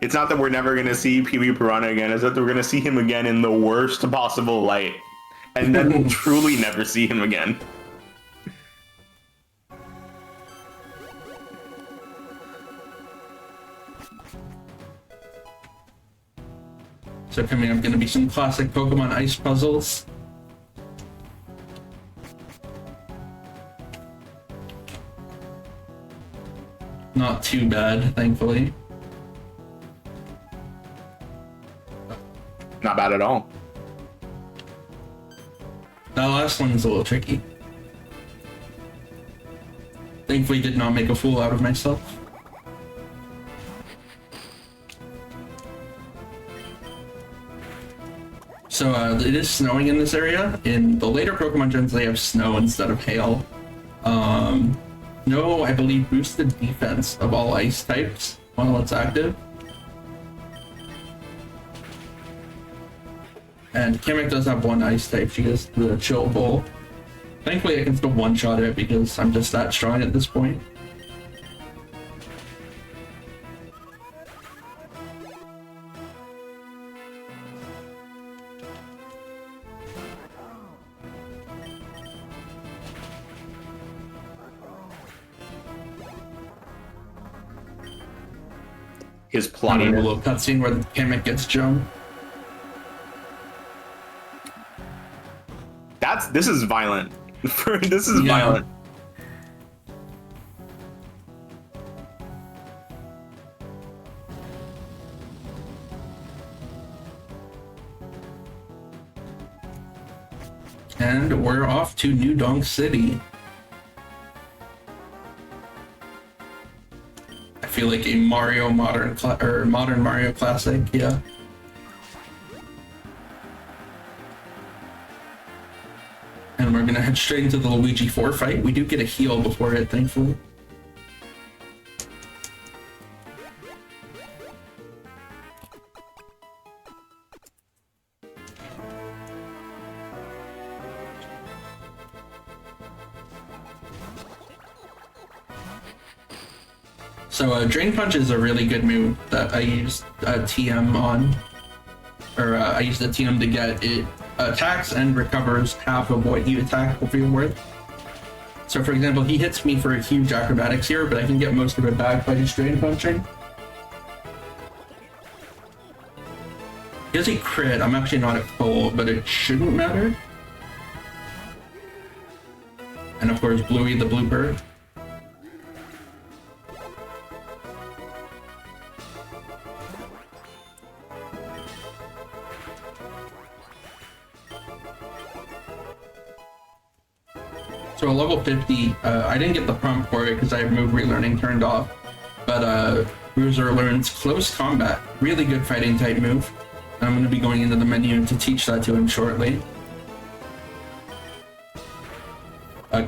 It's not that we're never going to see Pee-wee Piranha again, it's that we're going to see him again in the worst possible light. And then we'll truly never see him again. So coming up going to be some classic Pokemon Ice puzzles. Not too bad, thankfully. Not bad at all. That last one is a little tricky. Thankfully did not make a fool out of myself. So it is snowing in this area. In the later Pokemon gens, they have snow instead of hail. No, I believe boosted defense of all ice types while it's active. And Kamek does have one ice type. She has the Chill Bowl. Thankfully, I can still one-shot it because I'm just that strong at this point. His And plotting. a little cutscene where Kamek gets jumped. This is violent. This is Yeah. violent. And we're off to New Donk City. I feel like a modern Mario classic, yeah. And we're gonna head straight into the Luigi 4 fight. We do get a heal before it, thankfully. So Drain Punch is a really good move that I used TM on. Or I used the TM to get it attacks and recovers half of what you attack for your worth. So for example, he hits me for a huge acrobatics here, but I can get most of it back by just Drain Punching. He has a crit. I'm actually not at full, but it shouldn't matter. And of course, Bluey the Blooper. So a level 50, I didn't get the prompt for it because I have move relearning turned off, but Bruiser learns Close Combat, really good fighting type move. I'm going to be going into the menu to teach that to him shortly.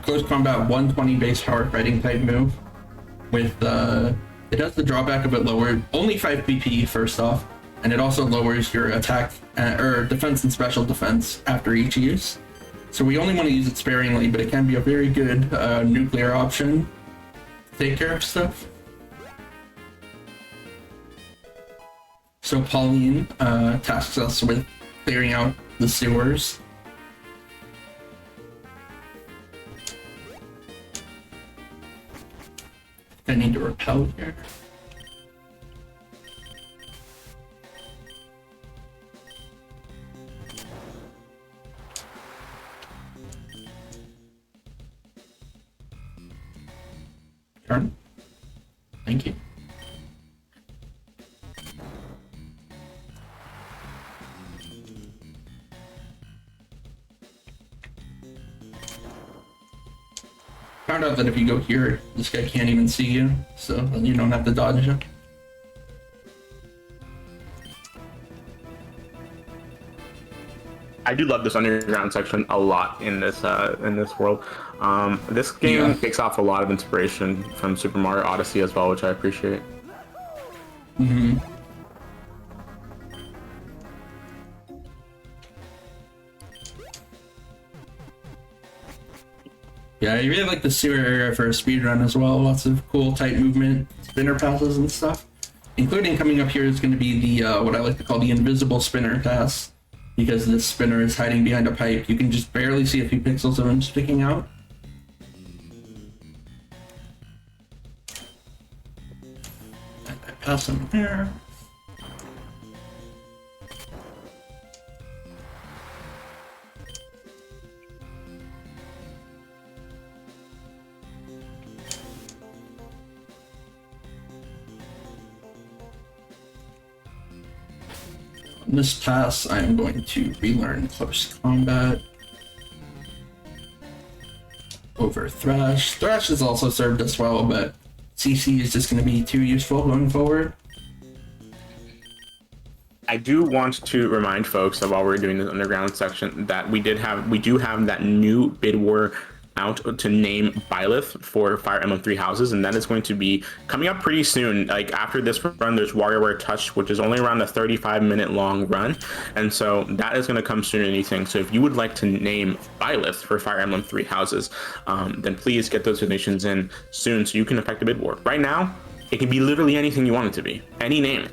Close Combat 120 base power fighting type move with, it has the drawback of it lowered, only 5 PP first off, and it also lowers your attack, or defense and special defense after each use. So we only want to use it sparingly, but it can be a very good nuclear option to take care of stuff. So Pauline tasks us with clearing out the sewers. I need to repel here. Turn. Thank you. Found out that if you go here, this guy can't even see you, so then you don't have to dodge him. I do love this underground section a lot in this world. This game takes off a lot of inspiration from Super Mario Odyssey as well, which I appreciate. Mm-hmm. Yeah, I really like the sewer area for a speedrun as well. Lots of cool tight movement, spinner passes and stuff. Including coming up here is going to be the, what I like to call the invisible spinner pass. Because this spinner is hiding behind a pipe. You can just barely see a few pixels of him sticking out. I pass him there. In this pass, I am going to relearn close combat over Thrash. Thrash has also served us well, but CC is just going to be too useful going forward. I do want to remind folks that while we're doing this underground section that we do have that new bid war out to name Byleth for Fire Emblem Three Houses, and that is going to be coming up pretty soon. Like after this run, there's WarioWare Touch, which is only around a 35-minute long run, and so that is going to come sooner than you think. So if you would like to name Byleth for Fire Emblem Three Houses, then please get those donations in soon so you can affect the bid war. Right now, it can be literally anything you want it to be, any name.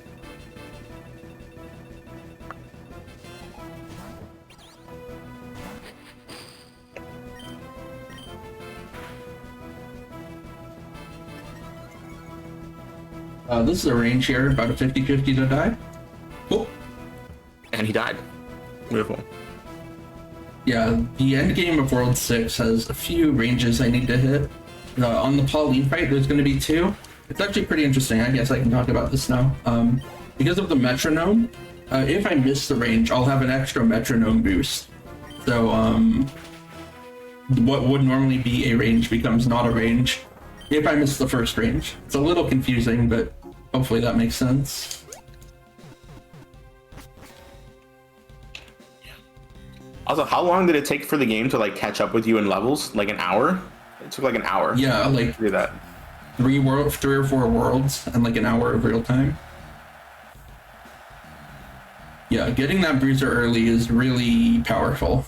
This is a range here, about a 50-50 to die. Cool. And he died. Beautiful. Yeah, the end game of World 6 has a few ranges I need to hit. On the Pauline fight, there's going to be 2. It's actually pretty interesting. I guess I can talk about this now. Because of the metronome, if I miss the range, I'll have an extra metronome boost. So, what would normally be a range becomes not a range if I miss the first range. It's a little confusing, but hopefully that makes sense. Also, how long did it take for the game to like catch up with you in levels? Like an hour? It took like an hour. Yeah, like to do that. 3 or 4 worlds and like an hour of real time. Yeah, getting that bruiser early is really powerful.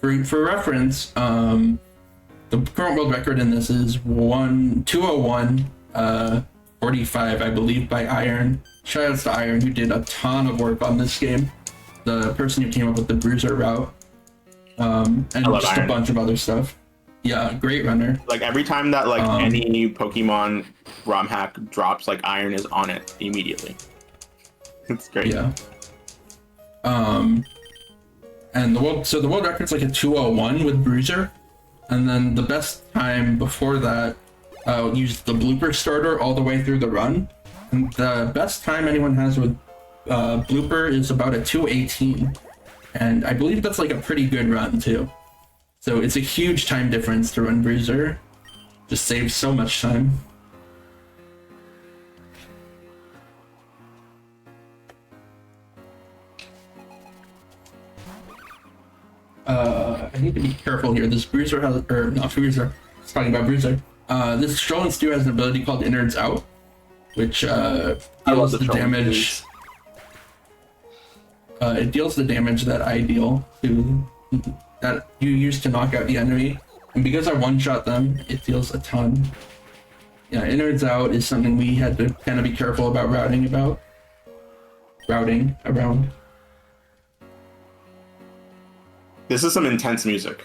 For reference, the current world record in this is 201 45, I believe, by Iron. Shoutouts to Iron, who did a ton of work on this game. The person who came up with the bruiser route. And just Iron. A bunch of other stuff. Yeah, great runner. Like every time that like any new Pokemon ROM hack drops, like Iron is on it immediately. It's great. Yeah. And the world record's like a 201 with bruiser. And then the best time before that used the blooper starter all the way through the run. And the best time anyone has with blooper is about a 218. And I believe that's like a pretty good run too. So it's a huge time difference to run bruiser. Just saves so much time. I need to be careful here. This bruiser has, or not bruiser, I was talking about bruiser. This Show and Stew has an ability called Innards Out, which deals the damage. It deals the damage that I deal to that you use to knock out the enemy, and because I one-shot them, it deals a ton. Yeah, Innards Out is something we had to kind of be careful about routing around. This is some intense music.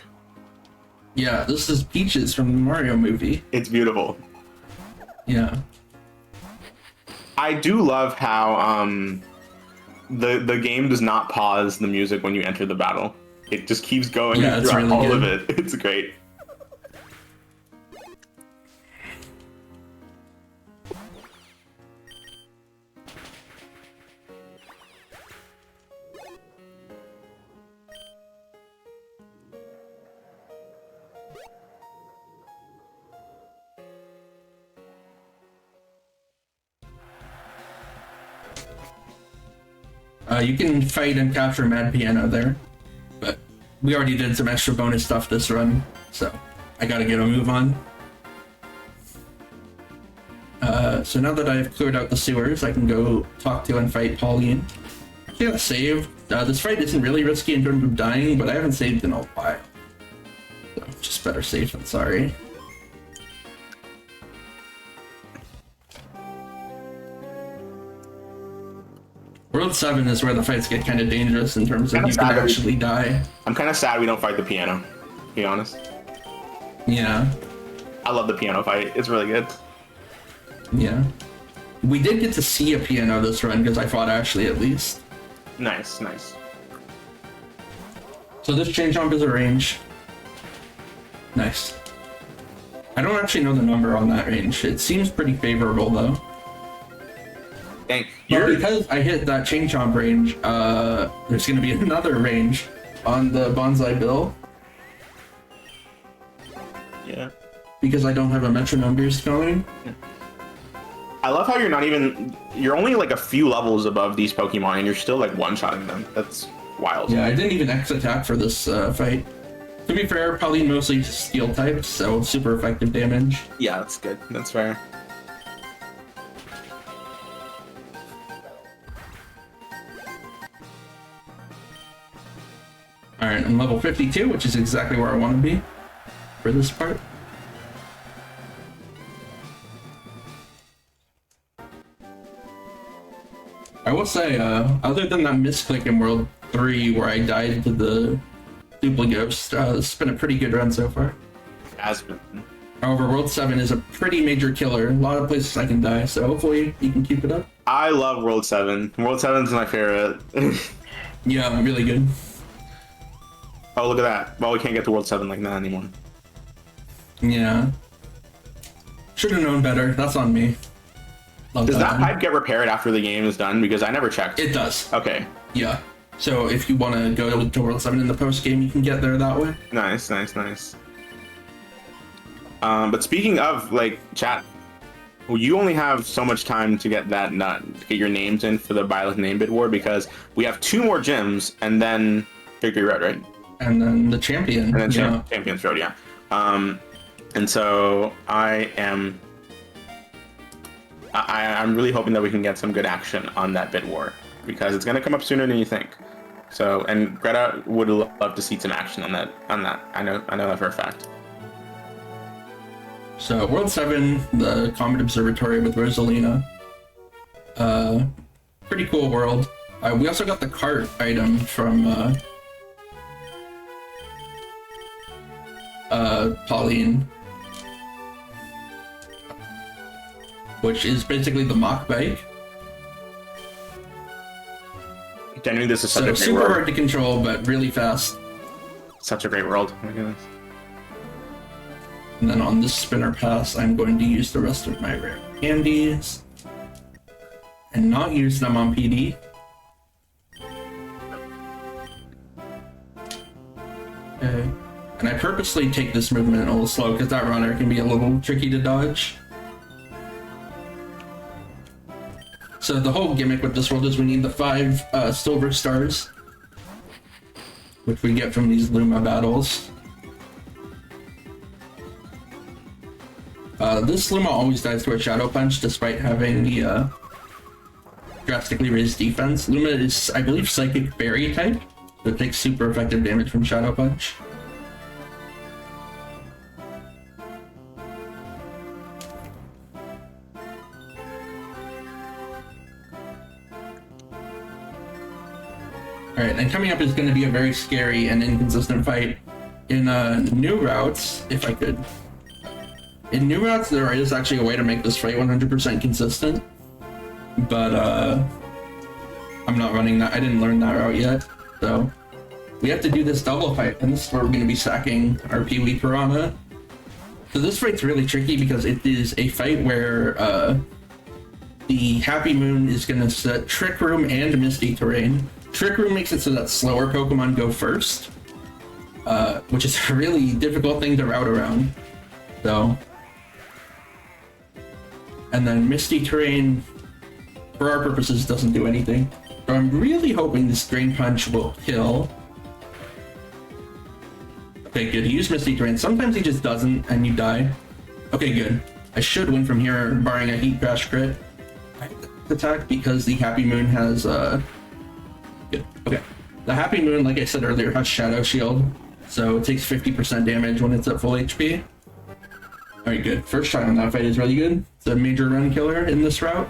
Yeah, this is Peaches from the Mario movie. It's beautiful. Yeah. I do love how the game does not pause the music when you enter the battle. It just keeps going Yeah, it's throughout really all good. of it. It's great. You can fight and capture Mad Piano there, but we already did some extra bonus stuff this run, so I gotta get a move on. So now that I've cleared out the sewers, I can go talk to and fight Pauline. I gotta save. This fight isn't really risky in terms of dying, but I haven't saved in a while. So just better safe than sorry. World 7 is where the fights get kind of dangerous in terms of you can actually die. I'm kind of sad we don't fight the piano, to be honest. Yeah. I love the piano fight. It's really good. Yeah. We did get to see a piano this run because I fought Ashley at least. Nice, nice. So this chain jump is a range. Nice. I don't actually know the number on that range. It seems pretty favorable though. Dang, But because I hit that chain chomp range, there's gonna be another range on the bonsai bill. Yeah. Because I don't have a metronome boost going. I love how you're only like a few levels above these Pokemon and you're still like one-shotting them. That's wild. Yeah, I didn't even X attack for this fight. To be fair, Pauline mostly steel typed, so super effective damage. Yeah, that's good. That's fair. Alright, I'm level 52, which is exactly where I want to be for this part. I will say, other than that misclick in World 3 where I died to the Duplighost, this has been a pretty good run so far. Has been. However, World 7 is a pretty major killer. A lot of places I can die, so hopefully you can keep it up. I love World 7. World 7 is my favorite. Yeah, really good. Oh, look at that. Well, we can't get to World 7 like that anymore. Yeah. Should have known better. That's on me. Love Does that one. pipe get repaired after the game is done? Because I never checked. It does. Okay. Yeah. So if you want to go to World 7 in the post game, you can get there that way. Nice, nice, nice. But speaking of, like, chat, you only have so much time to get that nut, to get your names in for the Byleth name bid war, because we have 2 more gyms and then Victory Road, right? And then the champion. And then yeah. Champions Road, yeah. And so I'm really hoping that we can get some good action on that bid war, because it's gonna come up sooner than you think. So, and Greta would love to see some action on that. I know that for a fact. So World 7, the Comet Observatory with Rosalina. Pretty cool world. We also got the cart item from Pauline, which is basically the mock bike. Genuinely, this is such a great super world. hard to control, but really fast. Such a great world. Oh my goodness. And then on this spinner pass, I'm going to use the rest of my rare candies and not use them on PD. Okay. And I purposely take this movement a little slow because that runner can be a little tricky to dodge. So the whole gimmick with this world is we need the 5 silver stars, which we get from these Luma battles. This Luma always dies to a Shadow Punch despite having the drastically raised defense. Luma is, I believe, Psychic Fairy type, so it takes super effective damage from Shadow Punch. Alright, and coming up is going to be a very scary and inconsistent fight in new routes, if I could In new routes, there is actually a way to make this fight 100% consistent, but I'm not running that. I didn't learn that route yet, so we have to do this double fight, and this is where we're going to be sacking our Pee-wee Piranha. So this fight's really tricky because it is a fight where the Happy Moon is going to set Trick Room and Misty Terrain. Trick Room makes it so that slower Pokemon go first, which is a really difficult thing to route around. So, and then Misty Terrain, for our purposes, doesn't do anything. So I'm really hoping this Drain Punch will kill. Okay, good. He used Misty Terrain. Sometimes he just doesn't, and you die. Okay, good. I should win from here, barring a Heat Crash crit attack, because the Happy Moon has good. Okay, the Happy Moon, like I said earlier, has Shadow Shield, so it takes 50% damage when it's at full HP. Alright, good. First try on that fight is really good. It's a major run killer in this route.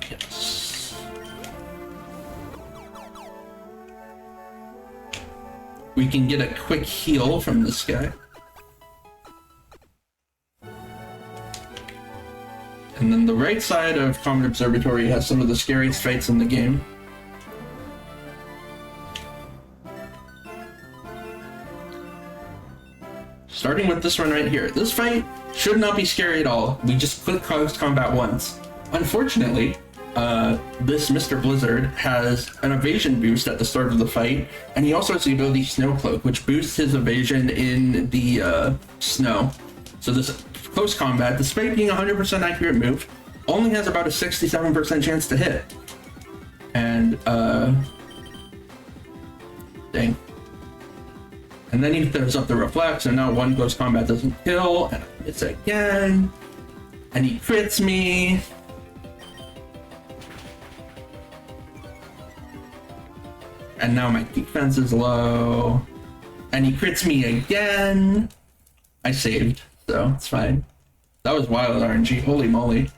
Yes. We can get a quick heal from this guy. And then the right side of Comet Observatory has some of the scariest fights in the game. Starting with this one right here. This fight should not be scary at all. We just click close combat once. Unfortunately, this Mr. Blizzard has an evasion boost at the start of the fight, and he also has the ability Snow Cloak, which boosts his evasion in the snow. So this close combat, despite being a 100% accurate move, only has about a 67% chance to hit. And, dang. And then he throws up the reflex, and now one close combat doesn't kill, and it's again. And he crits me. And now my defense is low. And he crits me again. I saved, so it's fine. That was wild RNG, holy moly.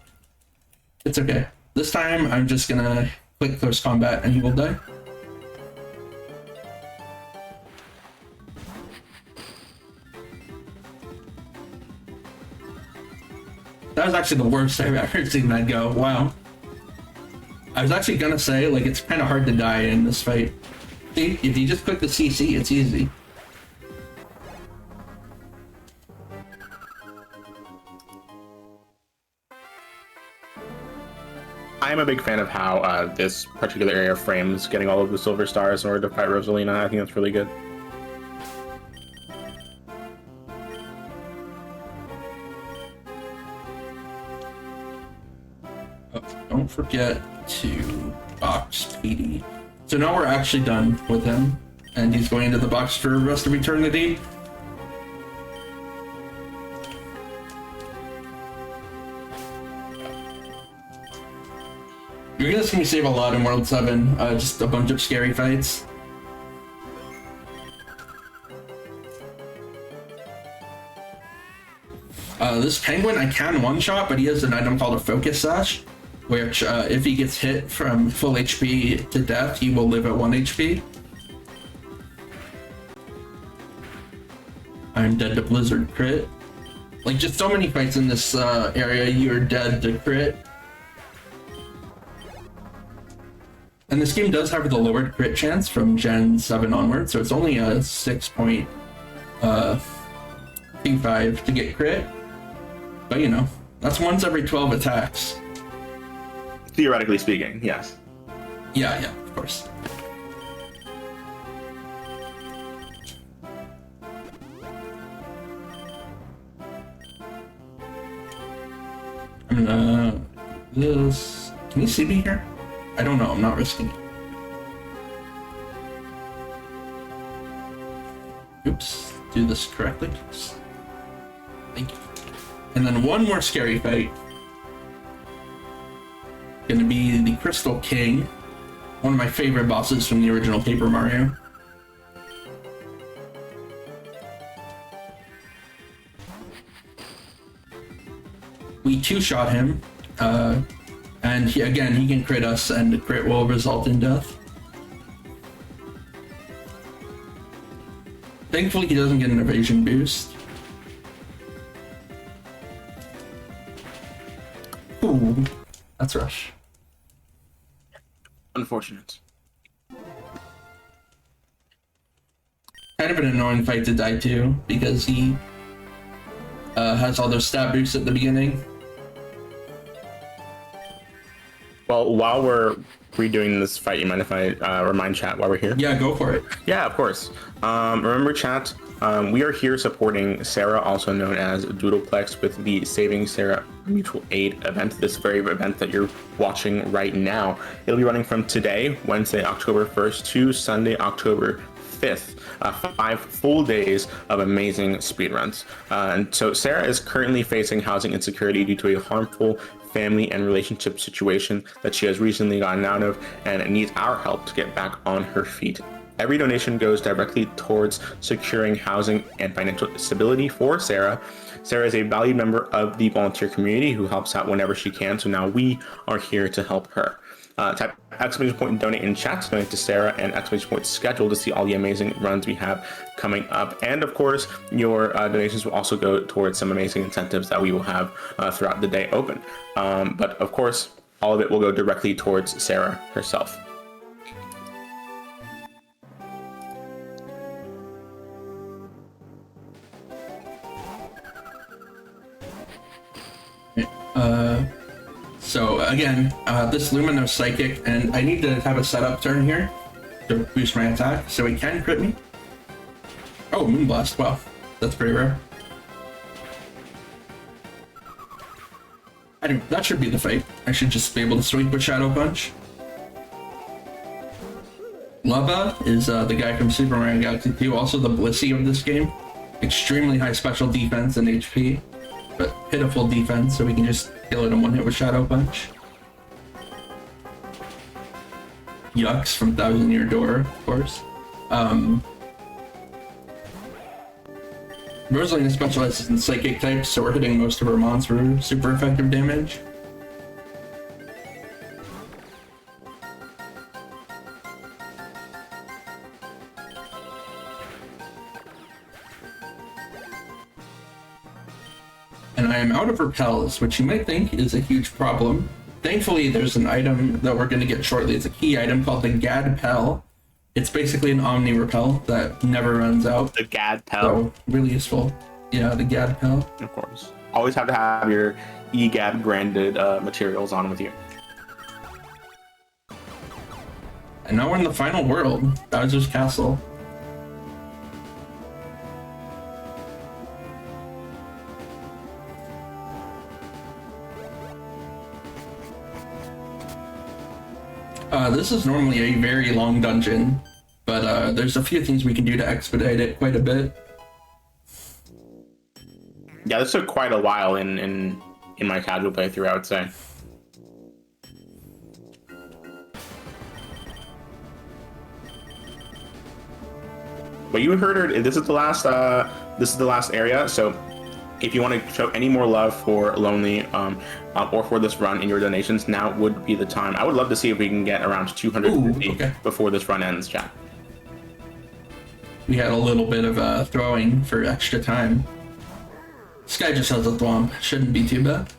It's okay. This time I'm just gonna click close combat and he will die. That was actually the worst I've ever seen that go, wow. I was actually gonna say, like, it's kind of hard to die in this fight. See, if you just click the CC, it's easy. I'm a big fan of how this particular area frames getting all of the silver stars in order to fight Rosalina. I think that's really good. Oh, don't forget to box PD. So now we're actually done with him, and he's going into the box for the rest of eternity. You're gonna see me save a lot in World 7, just a bunch of scary fights. This penguin I can one-shot, but he has an item called a Focus Sash, which if he gets hit from full HP to death, he will live at 1 HP. I'm dead to Blizzard crit. Like, just so many fights in this area, you're dead to crit. And this game does have the lowered crit chance from Gen 7 onward, so it's only a 6.25 to get crit. But you know, that's once every 12 attacks. Theoretically speaking, yes. Yeah, of course. I'm gonna do this. Can you see me here? I don't know, I'm not risking it. Oops, do this correctly. Thank you. And then one more scary fight. Gonna be the Crystal King, one of my favorite bosses from the original Paper Mario. We two-shot him, and he can crit us, and the crit will result in death. Thankfully, he doesn't get an evasion boost. Ooh, that's rush. Unfortunate. Kind of an annoying fight to die to because he has all those stat boosts at the beginning. Well, while we're redoing this fight, you mind if I remind chat while we're here? Yeah, go for it. Yeah, of course. Remember, chat, we are here supporting Sarah, also known as Doodleplex, with the Saving Sarah Mutual Aid event, this very event that you're watching right now. It'll be running from today, Wednesday, October 1st, to Sunday, October 5th. 5 full days of amazing speedruns. And so Sarah is currently facing housing insecurity due to a harmful family and relationship situation that she has recently gotten out of and needs our help to get back on her feet. Every donation goes directly towards securing housing and financial stability for Sarah. Sarah is a valued member of the volunteer community who helps out whenever she can, so now we are here to help her. Type exclamation point donate in chat to donate to Sarah, and exclamation point schedule to see all the amazing runs we have coming up. And of course, your donations will also go towards some amazing incentives that we will have throughout the day open. But of course, all of it will go directly towards Sarah herself. So again, this Lumino Psychic, and I need to have a setup turn here to boost my attack, so he can crit me. Oh, Moonblast, wow, that's pretty rare. That should be the fight. I should just be able to sweep with Shadow Punch. Lava is the guy from Super Mario Galaxy 2, also the Blissey of this game. Extremely high special defense and HP, but pitiful defense, so we can just kill it in one hit with Shadow Punch. Yucks from Thousand Year Door, of course. Rosalina specializes in psychic types, so we're hitting most of her mons for super effective damage. And I am out of repels, which you might think is a huge problem. Thankfully, there's an item that we're going to get shortly. It's a key item called the Gadpel. It's basically an Omni Repel that never runs out. The Gadpel. So, really useful. Yeah, the Gadpel. Of course. Always have to have your EGAD branded materials on with you. And now we're in the final world, Bowser's Castle. This is normally a very long dungeon, but there's a few things we can do to expedite it quite a bit. Yeah, this took quite a while in my casual playthrough, I would say. But you heard her. This is the last area. So if you want to show any more love for Lonely or for this run in your donations, now would be the time. I would love to see if we can get around 250 before this run ends, chat. We had a little bit of throwing for extra time. This guy just has a thwomp. Shouldn't be too bad.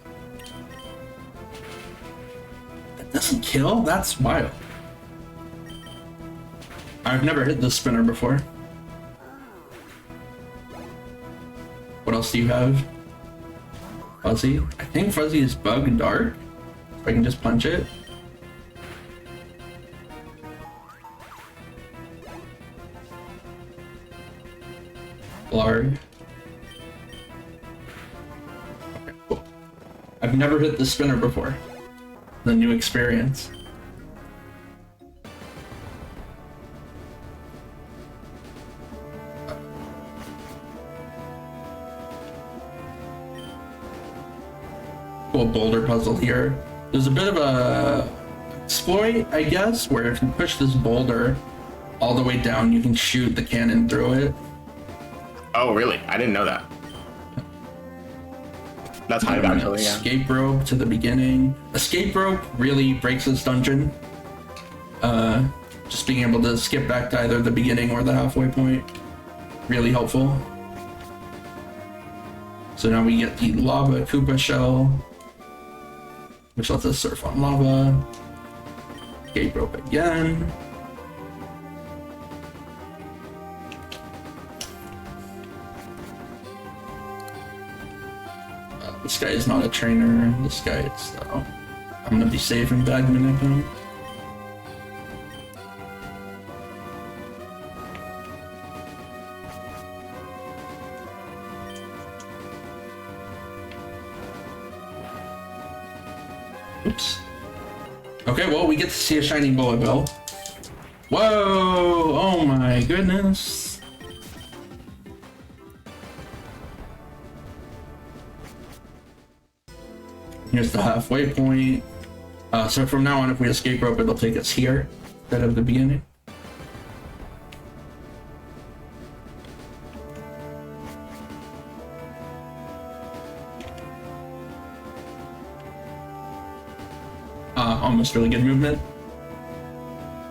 That doesn't kill? That's wild. I've never hit this spinner before. What else do you have? Fuzzy? I think Fuzzy is Bug and Dark. If I can just punch it. Blarg. Okay, cool. I've never hit the spinner before. The new experience. Cool boulder puzzle here. There's a bit of a exploit, I guess, where if you push this boulder all the way down, you can shoot the cannon through it. Oh, really? I didn't know that. That's high value. Yeah. Escape rope to the beginning. Escape rope really breaks this dungeon. Just being able to skip back to either the beginning or the halfway point. really helpful. So now we get the Lava Koopa Shell, which lets us surf on lava. Escape rope again. This guy is not a trainer. This guy is, so I'm gonna be saving badminton. Oops. Okay, well, we get to see a shiny bullet bill. Whoa! Oh my goodness. Here's the halfway point. So from now on, if we escape rope, it'll take us here instead of the beginning. Almost really good movement.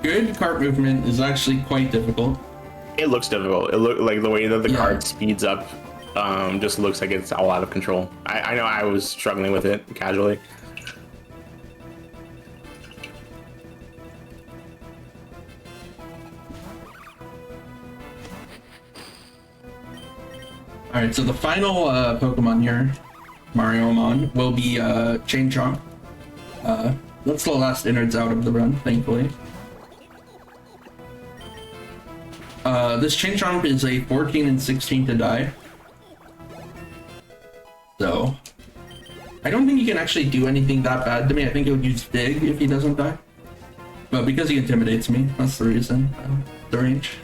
Good cart movement is actually quite difficult. It looks difficult. It look like the way that the cart speeds up just looks like it's all out of control. I know I was struggling with it casually. Alright, so the final Pokemon here, Mariomon, will be Chain Chomp. That's the last innards out of the run, thankfully. This Chain Chomp is a 14 and 16 to die. So, I don't think he can actually do anything that bad to me. I think he'll use Dig if he doesn't die. But because he intimidates me, that's the reason. The range.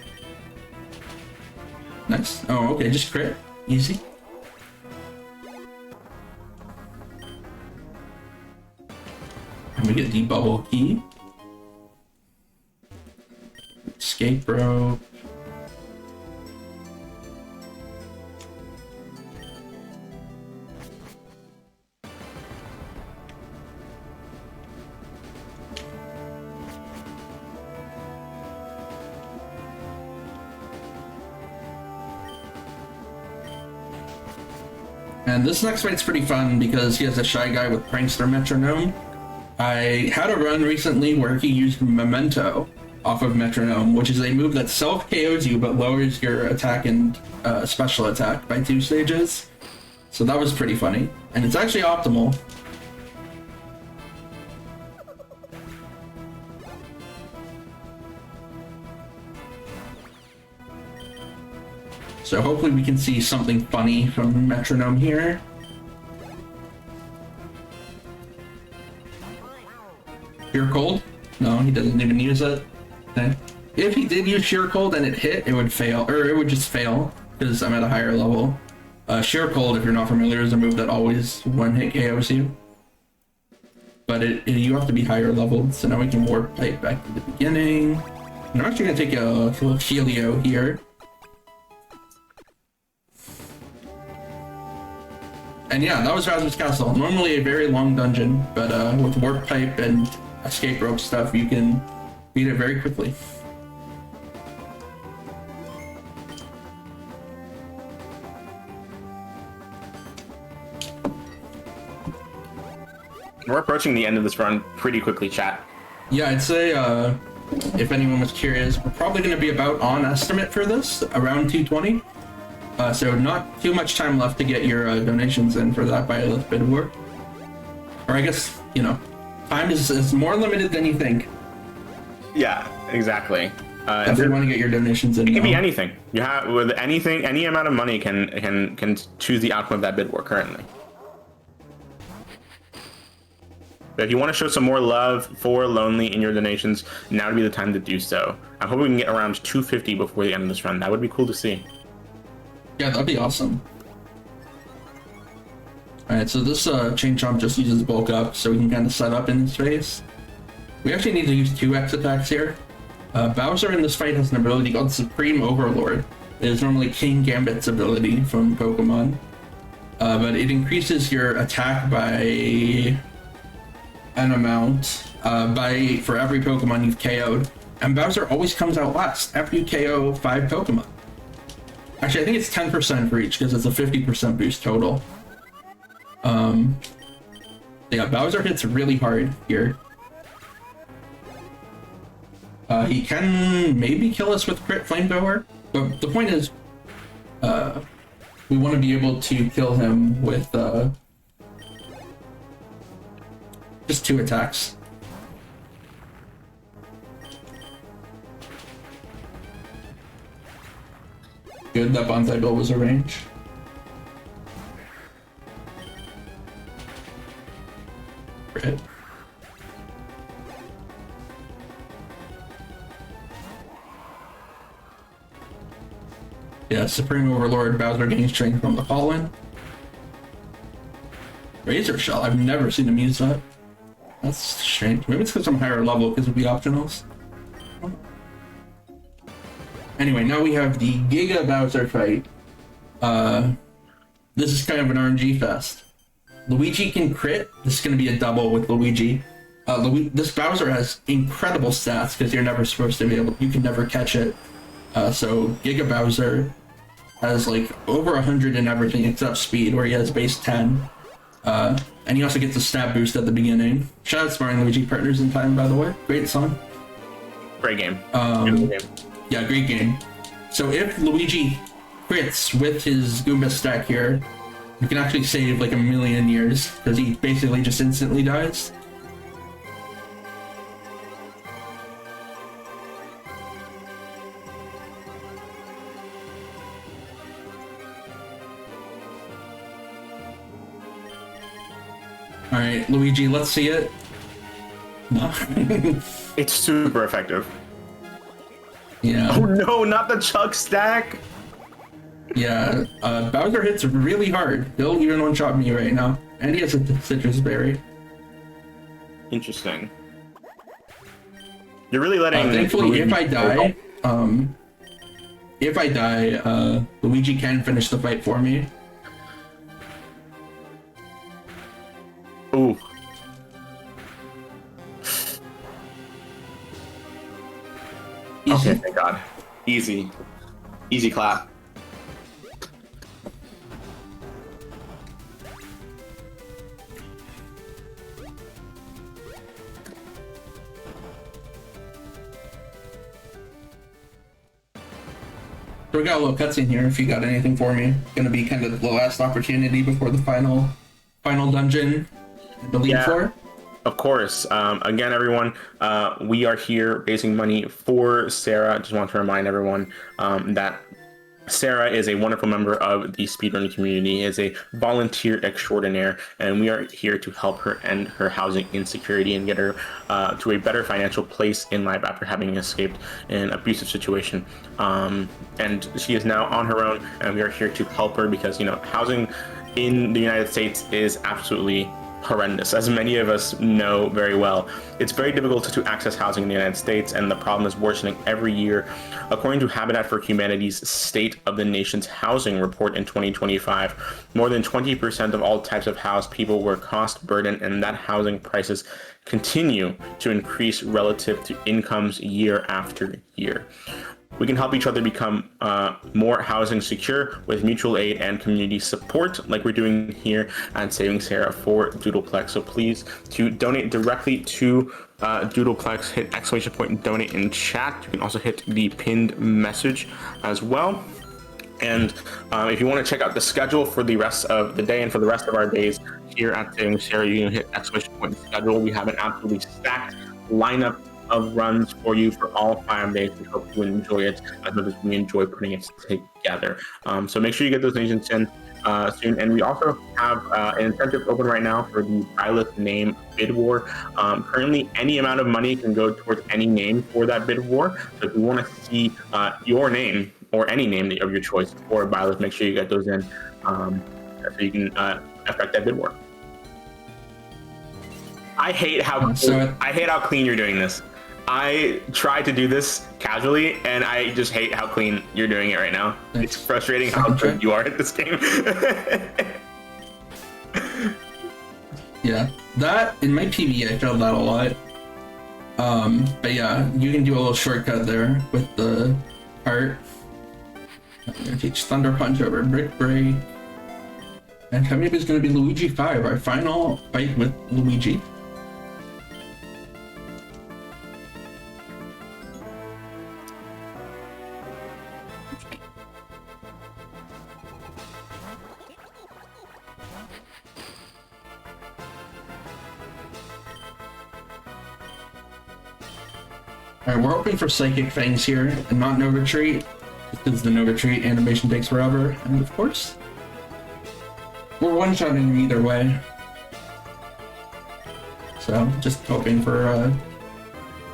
Nice. Oh, okay, just crit. Easy. And we get the bubble key. Escape rope. And this next fight's pretty fun because he has a Shy Guy with Prankster Metronome. I had a run recently where he used Memento off of Metronome, which is a move that self-KOs you but lowers your attack and special attack by 2 stages. So that was pretty funny. And it's actually optimal. So hopefully we can see something funny from Metronome here. Sheer Cold? No, he doesn't even use it. Okay. If he did use Sheer Cold and it hit, it would fail, or it would just fail, because I'm at a higher level. Sheer Cold, if you're not familiar, is a move that always one-hit KOs you. But you have to be higher leveled, so now we can Warp Pipe back to the beginning. And I'm actually going to take a little Helio here. And yeah, that was Bowser's Castle. Normally a very long dungeon, but with Warp Pipe and escape rope stuff, you can beat it very quickly. We're approaching the end of this run pretty quickly, chat. Yeah, I'd say, if anyone was curious, we're probably going to be about on estimate for this, around 220. So not too much time left to get your donations in for that Byleth bid war. Or I guess, you know, time is more limited than you think. Yeah, exactly. If you want to get your donations in, it can be anything. You have with anything, any amount of money can choose the outcome of that bid war currently. But if you want to show some more love for Lonely in your donations, now would be the time to do so. I hope we can get around 250 before the end of this run. That would be cool to see. Yeah, that'd be awesome. Alright, so this Chain Chomp just uses bulk up, so we can kind of set up in his face. We actually need to use 2x attacks here. Bowser in this fight has an ability called Supreme Overlord. It is normally King Gambit's ability from Pokemon. But it increases your attack by an amount for every Pokemon you've KO'd. And Bowser always comes out last after you KO 5 Pokemon. Actually, I think it's 10% for each because it's a 50% boost total. Yeah, Bowser hits really hard here. He can maybe kill us with crit flamethrower, but the point is, we want to be able to kill him with just 2 attacks. Good, that bonsai bill was a range. Crit. Yeah, Supreme Overlord Bowser gains strength from the Fallen. Razor Shell, I've never seen him use that. That's strange. Maybe it's because I'm higher level because of the optionals. Anyway, now we have the Giga Bowser fight. This is kind of an RNG fest. Luigi can crit. This is going to be a double with Luigi. This Bowser has incredible stats because you're never supposed to be able. You can never catch it. So Giga Bowser has like over 100 in everything except speed, where he has base 10. And he also gets a stab boost at the beginning. Shout out to Mario and Luigi Partners in Time, by the way. Great song. Great game. Yeah, great game. So if Luigi crits with his Goomba stack here, you can actually save like 1,000,000 years because he basically just instantly dies. Alright, Luigi, let's see it. No. It's super effective. Yeah. Oh no, not the Chug stack! Yeah, Bowser hits really hard. He'll even one-shot me right now. And he has a citrus berry. Interesting. You're really letting... thankfully, if I die, Luigi can finish the fight for me. Ooh. Easy. Okay, thank God. Easy. Easy clap. So we got a little cutscene here if you got anything for me. Gonna be kind of the last opportunity before the final dungeon, the lead floor. Of course. Again, everyone, we are here raising money for Sarah. Just want to remind everyone that Sarah is a wonderful member of the speedrunning community, is a volunteer extraordinaire, and we are here to help her end her housing insecurity and get her to a better financial place in life after having escaped an abusive situation. And she is now on her own, and we are here to help her because, you know, housing in the United States is absolutely horrendous, as many of us know very well. It's very difficult to access housing in the United States, and the problem is worsening every year. According to Habitat for Humanity's State of the Nation's Housing Report in 2025, more than 20% of all types of housed people were cost burdened, and that housing prices continue to increase relative to incomes year after year. We can help each other become more housing secure with mutual aid and community support, like we're doing here at Saving Sarah for Doodleplex. So please, to donate directly to Doodleplex, hit !donate in chat. You can also hit the pinned message as well. And if you want to check out the schedule for the rest of the day and for the rest of our days here at Saving Sarah, you can hit !schedule. We have an absolutely stacked lineup of runs for you for all 5 days. We hope you enjoy it as much as we enjoy putting it together. So make sure you get those donations in soon. And we also have an incentive open right now for the Byleth name bid war. Currently, any amount of money can go towards any name for that bid war. So if you want to see your name or any name of your choice for Byleth, make sure you get those in so you can affect that bid war. I hate how clean you're doing this. I tried to do this casually, and I just hate how clean you're doing it right now. It's frustrating how good you are at this game. Yeah, that in my PB I felt that a lot. But yeah, you can do a little shortcut there with the art. I'm gonna teach Thunder Punch over Brick Break. And coming up is gonna be Luigi 5, our final fight with Luigi. Alright, we're hoping for Psychic Fangs here, and not No Retreat, because the No Retreat animation takes forever, and of course, we're one-shotting him either way. So, just hoping for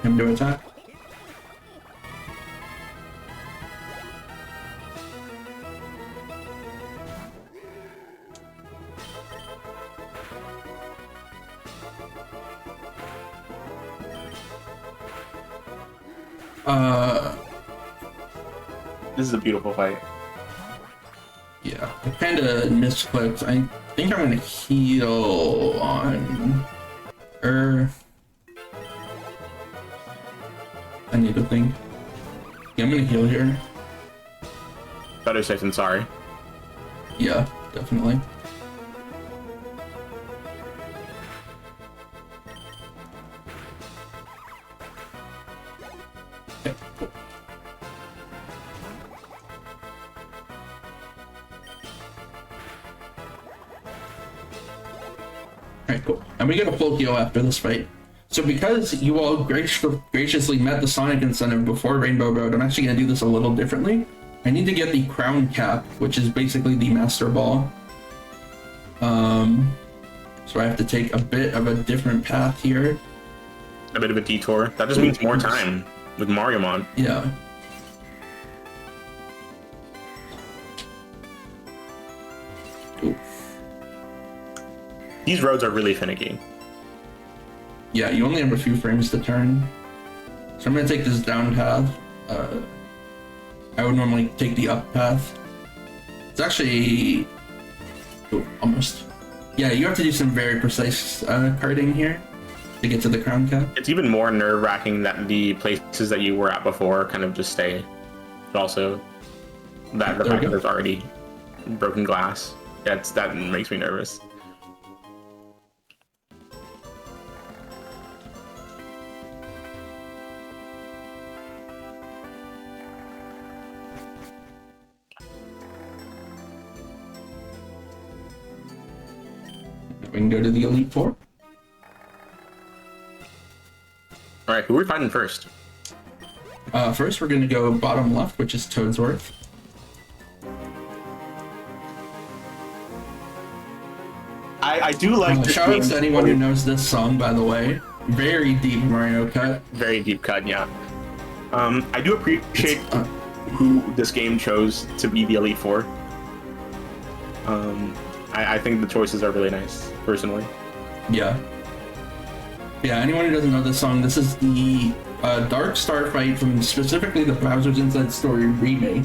him to attack. This is a beautiful fight. Yeah, I kind of misclicked. I think I'm gonna heal on her. I need to think. Yeah, I'm gonna heal here. Better safe than sorry. Yeah, definitely. Okay, cool. Alright, cool. And we get a full heal after this fight. So because you all graciously met the Sonic incentive before Rainbow Road, I'm actually going to do this a little differently. I need to get the Crown Cap, which is basically the Master Ball. So I have to take a bit of a different path here. A bit of a detour. That just means more time with Mariomon. Yeah. Ooh. These roads are really finicky. Yeah, you only have a few frames to turn. So I'm gonna take this down path. I would normally take the up path. It's actually... Oh, almost. Yeah, you have to do some very precise karting here to get to the Crown Cap. It's even more nerve-wracking that the places that you were at before kind of just stay. But also, that the fact that there's already broken glass. Yeah, that makes me nervous. We can go to the Elite Four. Alright, who are we finding first? First, we're going to go bottom left, which is Toadsworth. I do like this shout out game. to anyone who knows this song, by the way. Very deep Mario cut. Very deep cut, yeah. I do appreciate who this game chose to be the Elite Four. I think the choices are really nice, personally. Yeah. Yeah, anyone who doesn't know this song, this is the Dark Star fight from specifically the Bowser's Inside Story remake.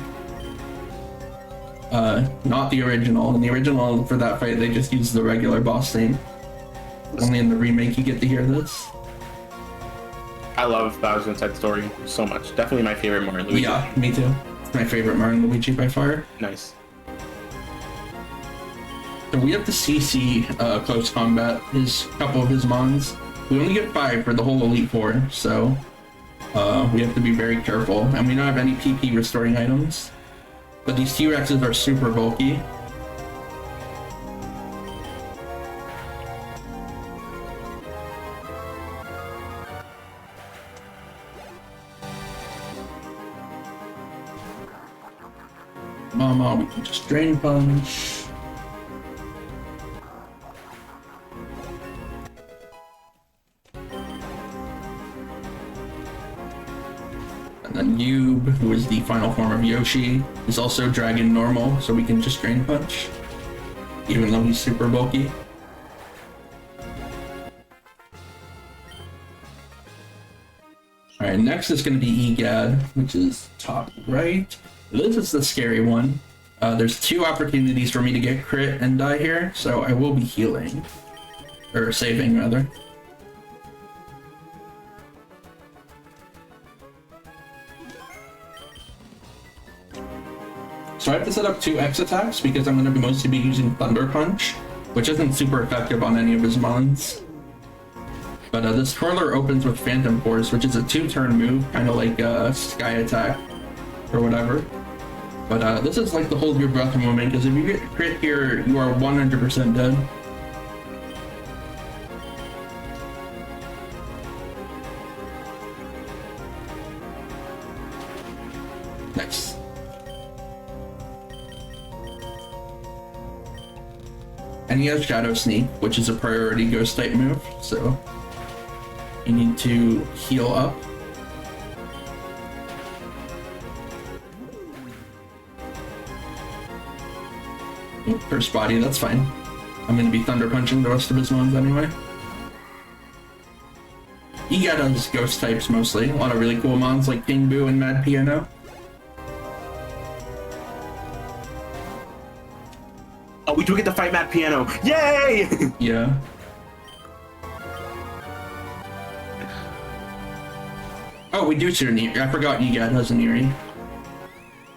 Not the original. In the original, for that fight, they just used the regular boss theme. Only in the remake you get to hear this. I love Bowser's Inside Story so much. Definitely my favorite Mario and Luigi. Yeah, me too. It's my favorite Mario and Luigi by far. Nice. So we have to CC close combat his couple of his mons. We only get 5 for the whole Elite Four, so we have to be very careful. And we don't have any PP restoring items. But these T-Rexes are super bulky. Mama, we can just Drain Punch. And then Noob, who is the final form of Yoshi, is also Dragon Normal, so we can just Drain Punch, even though he's super bulky. Alright, next is going to be Egad, which is top right. This is the scary one. There's 2 opportunities for me to get crit and die here, so I will be healing. Or saving, rather. So I have to set up 2 X attacks because I'm going to mostly be using Thunder Punch, which isn't super effective on any of his mons. But this twirler opens with Phantom Force, which is a 2-turn move, kind of like Sky Attack or whatever. But this is like the hold your breath moment, because if you get crit here, you are 100% dead. Nice. And he has Shadow Sneak, which is a priority ghost type move, so you need to heal up. First body, that's fine. I'm gonna be Thunder Punching the rest of his mons anyway. Ega does ghost types mostly. A lot of really cool mons like King Boo and Mad Piano. Oh, we do get to fight Mad Piano. Yay! Yeah. Oh, we do see an Eerie. I forgot Egad has an Eerie.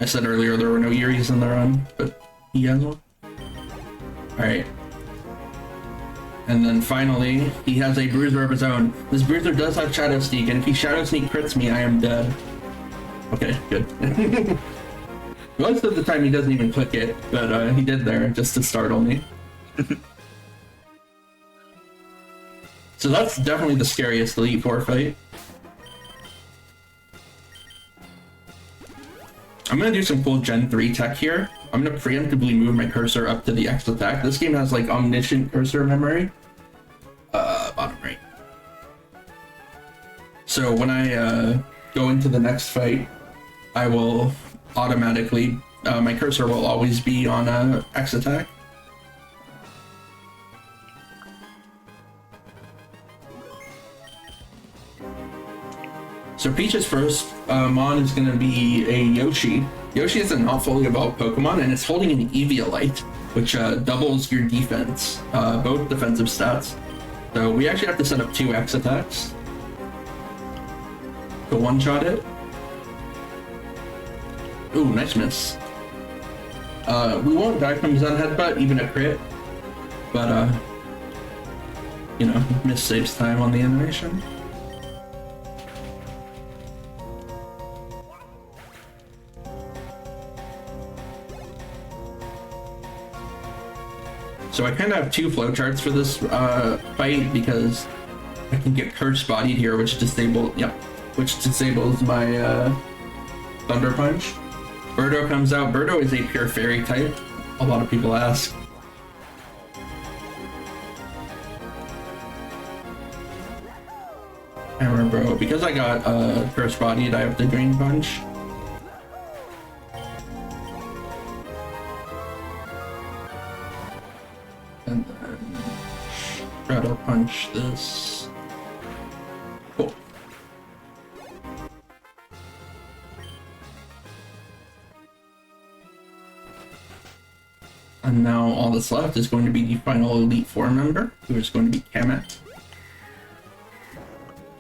I said earlier there were no Eerie's in the run, but he has one. Alright. And then finally, he has a Bruiser of his own. This Bruiser does have Shadow Sneak, and if he Shadow Sneak crits me, I am dead. Okay, good. Most of the time he doesn't even click it, but he did there, just to startle me. So that's definitely the scariest Elite Four fight. I'm gonna do some cool Gen 3 tech here. I'm gonna preemptively move my cursor up to the X attack. This game has like omniscient cursor memory. Bottom right. So when I go into the next fight, I will automatically, my cursor will always be on X attack. So Peach's first mon is going to be a Yoshi. Yoshi is a not fully evolved Pokemon, and it's holding an Eviolite, which doubles your defense, both defensive stats. So we actually have to set up 2 X attacks to one-shot it. Ooh, nice miss. We won't die from Zen Headbutt, even a crit, but you know, miss saves time on the animation. So I kind of have 2 flowcharts for this fight because I can get Curse Bodied here, which disables my Thunder Punch. Birdo comes out. Birdo is a pure fairy type. A lot of people ask. Hammer Bro. Because I got Curse Bodied, I have the Drain Punch. And then Shadow Punch this. Cool. And now all that's left is going to be the final Elite Four member, who is going to be Kamek.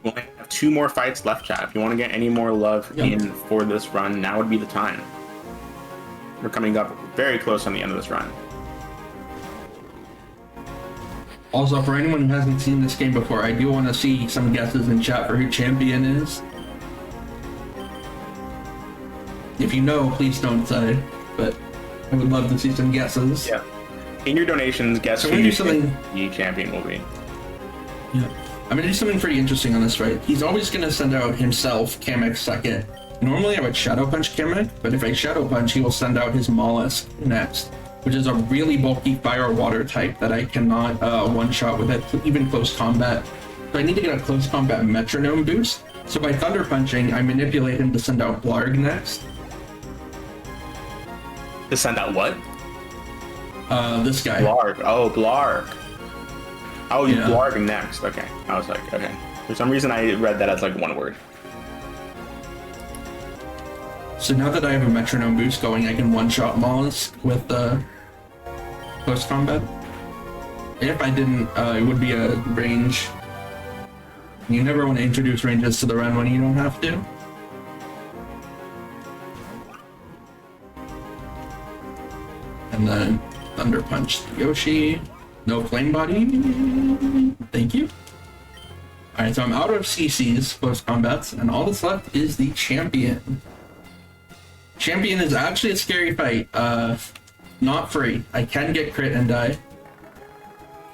We'll have 2 more fights left, chat. If you want to get any more love in for this run, now would be the time. We're coming up very close on the end of this run. Also, for anyone who hasn't seen this game before, I do want to see some guesses in chat for who champion is. If you know, please don't say, but I would love to see some guesses. Yeah. In your donations, guess who you think the champion will be. Yeah. I'm gonna do something pretty interesting on this fight. He's always gonna send out himself, Kamek second. Normally I would Shadow Punch Kamek, but if I Shadow Punch, he will send out his Mollusk next, which is a really bulky fire water type that I cannot one-shot with it, even close combat. So I need to get a close combat metronome boost. So by Thunder Punching, I manipulate him to send out Blarg next. To send out what? This guy. Blarg. Oh, Blarg. Oh, you Yeah. Blarg next. Okay. I was like, okay. For some reason, I read that as like one word. So now that I have a metronome boost going, I can one-shot Mollusk with close combat. If I didn't, it would be a range. You never want to introduce ranges to the run when you don't have to. And then Thunder Punch the Yoshi. No Flame Body. Thank you. Alright, so I'm out of CC's, close combats, and all that's left is the Champion. Champion is actually a scary fight. Not free. I can get crit and die.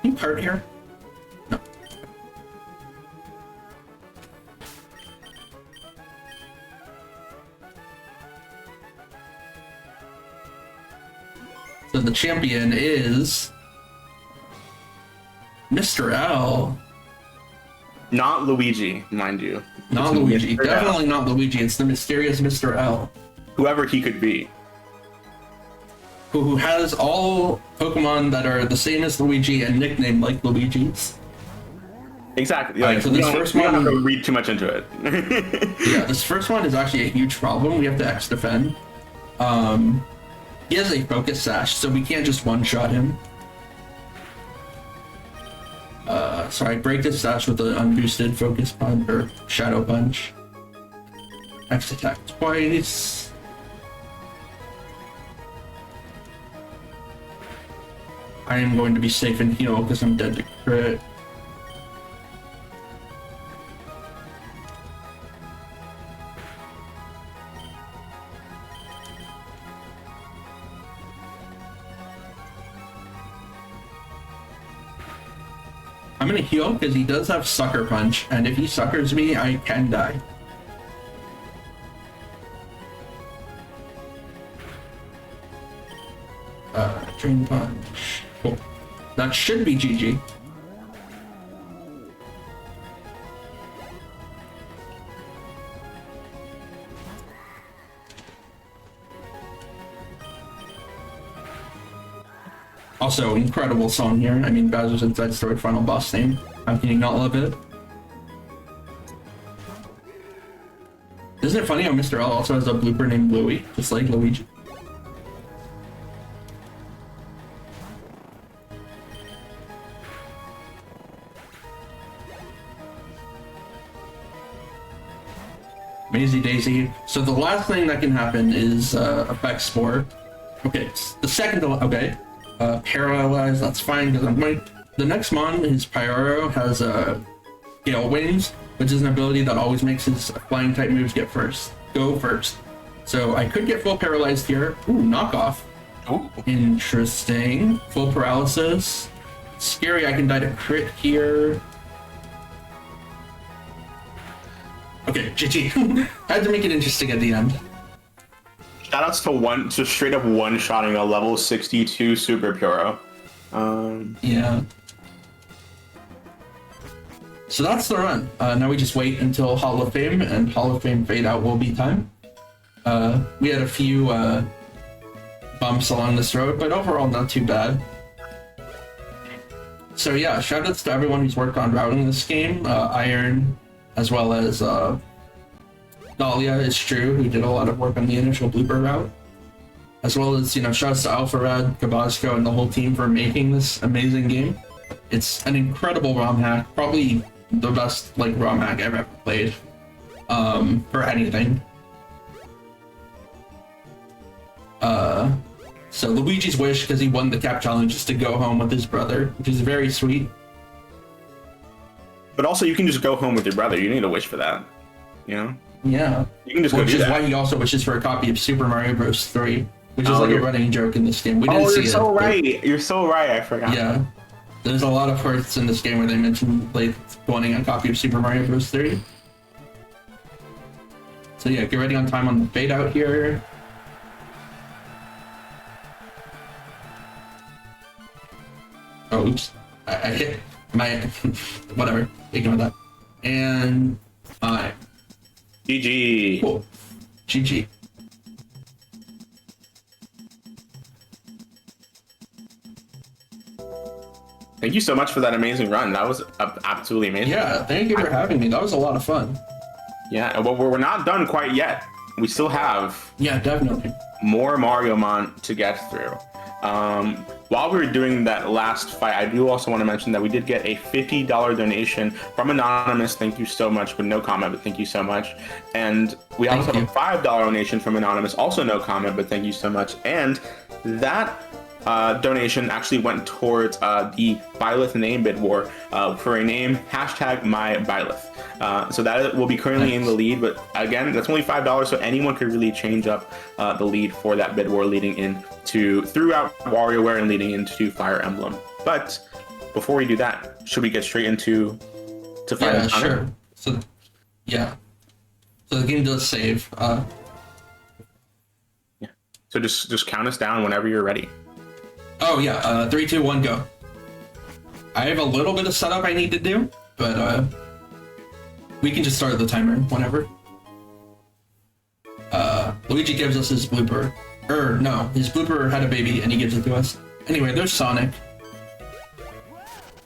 Can you cart here? No. So the Champion is Mr. L. Not Luigi, mind you. Not It's Luigi. Mr. Definitely L. not Luigi. It's the mysterious Mr. L. Whoever he could be. Who has all Pokemon that are the same as Luigi and nicknamed like Luigi's. Exactly. Alright, so this first we don't one- have to read too much into it. Yeah, this first one is actually a huge problem. We have to X defend. He has a focus sash, so we can't just one-shot him. So I break this sash with an unboosted focus punch or shadow punch. X attack twice. I am going to be safe and heal because I'm dead to crit. I'm gonna heal because he does have Sucker Punch, and if he suckers me, I can die. Drain Punch. Cool. That should be GG. Also, incredible song here. I mean, Bowser's Inside Story final boss theme. How can you not love it? Isn't it funny how Mr. L also has a blooper named Bluey, just like Luigi? Mazy Daisy. So the last thing that can happen is effect Spore. Okay, the second, okay. Paralyze, that's fine, because the next mon, his Pyro, has Gale Wings, which is an ability that always makes his flying type moves go first. So I could get full paralyzed here. Ooh, knockoff. Ooh. Interesting. Full paralysis. Scary, I can die to crit here. Okay, GG. I had to make it interesting at the end. Shoutouts to straight up one-shotting a level 62 Super Puro. Yeah. So that's the run. Now we just wait until Hall of Fame, and Hall of Fame fade out will be time. We had a few bumps along this road, but overall not too bad. So yeah, shoutouts to everyone who's worked on routing this game. Iron, as well as Dahlia is true, who did a lot of work on the initial blooper route. As well as, shouts to Alpharad, Kabasco, and the whole team for making this amazing game. It's an incredible ROM hack, probably the best ROM hack I've ever played for anything. So Luigi's wish, because he won the cap challenge, is to go home with his brother, which is very sweet. But also, you can just go home with your brother. You need a wish for that. Yeah. You can just go do Which is that. why he also wishes for a copy of Super Mario Bros. 3, which is a running joke in this game. We didn't see you're it. so but- right. You're so right. I forgot. Yeah. There's a lot of parts in this game where they mention wanting a copy of Super Mario Bros. 3. So yeah, get ready on time on the fade out here. Oh, oops. I hit my... whatever. Ignore that. And... GG. Cool. GG. Thank you so much for that amazing run. That was absolutely amazing. Yeah, thank you for having me. That was a lot of fun. Yeah, well, we're not done quite yet. We still have Yeah, definitely. more Mariomon to get through. While we were doing that last fight, I do also want to mention that we did get a $50 donation from Anonymous. Thank you so much, with no comment, but thank you so much. And we also have a $5 donation from Anonymous, also no comment, but thank you so much. And that donation actually went towards the Byleth name bid war for a name #MyByleth. So that will be currently in the lead, but again, that's only $5, so anyone could really change up the lead for that bid war leading into throughout WarioWare and leading into Fire Emblem. But before we do that, should we get straight into Fire Emblem? Sure. So the game does save. So just count us down whenever you're ready. Oh yeah, 3, 2, 1, go. I have a little bit of setup I need to do, but we can just start the timer whenever. Luigi gives us his blooper. No, his blooper had a baby and he gives it to us. Anyway, there's Sonic.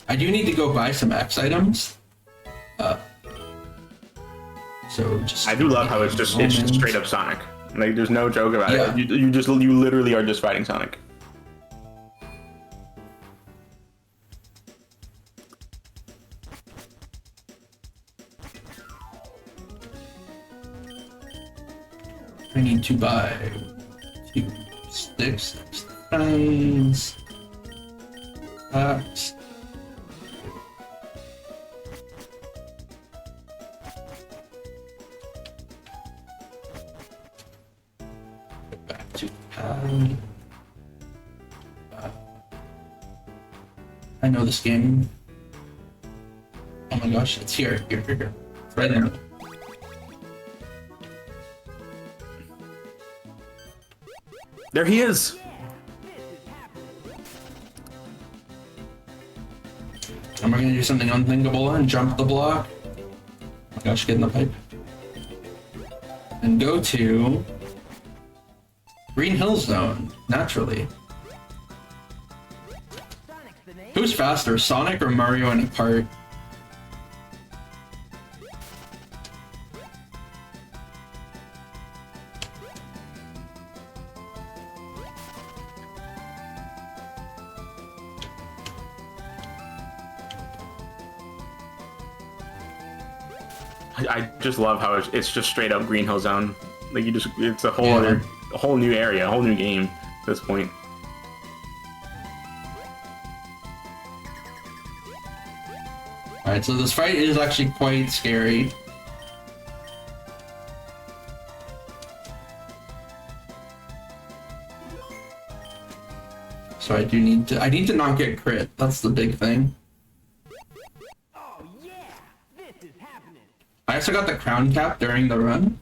I do need to go buy some X items. So just. I do love how it's just straight up Sonic. Like there's no joke about it. You literally are just fighting Sonic. I need to buy 2 sticks, times X. Back to I know this game. Oh my gosh, it's here. It's right there. There he is. Am I gonna do something unthinkable and jump the block? Oh my gosh, get in the pipe. And go to Green Hill Zone, naturally. Who's faster, Sonic or Mario in a cart? I just love how it's just straight up Green Hill Zone. Like it's a whole a whole new area, a whole new game at this point. Alright, so this fight is actually quite scary. So I need to not get crit. That's the big thing. I also got the crown cap during the run.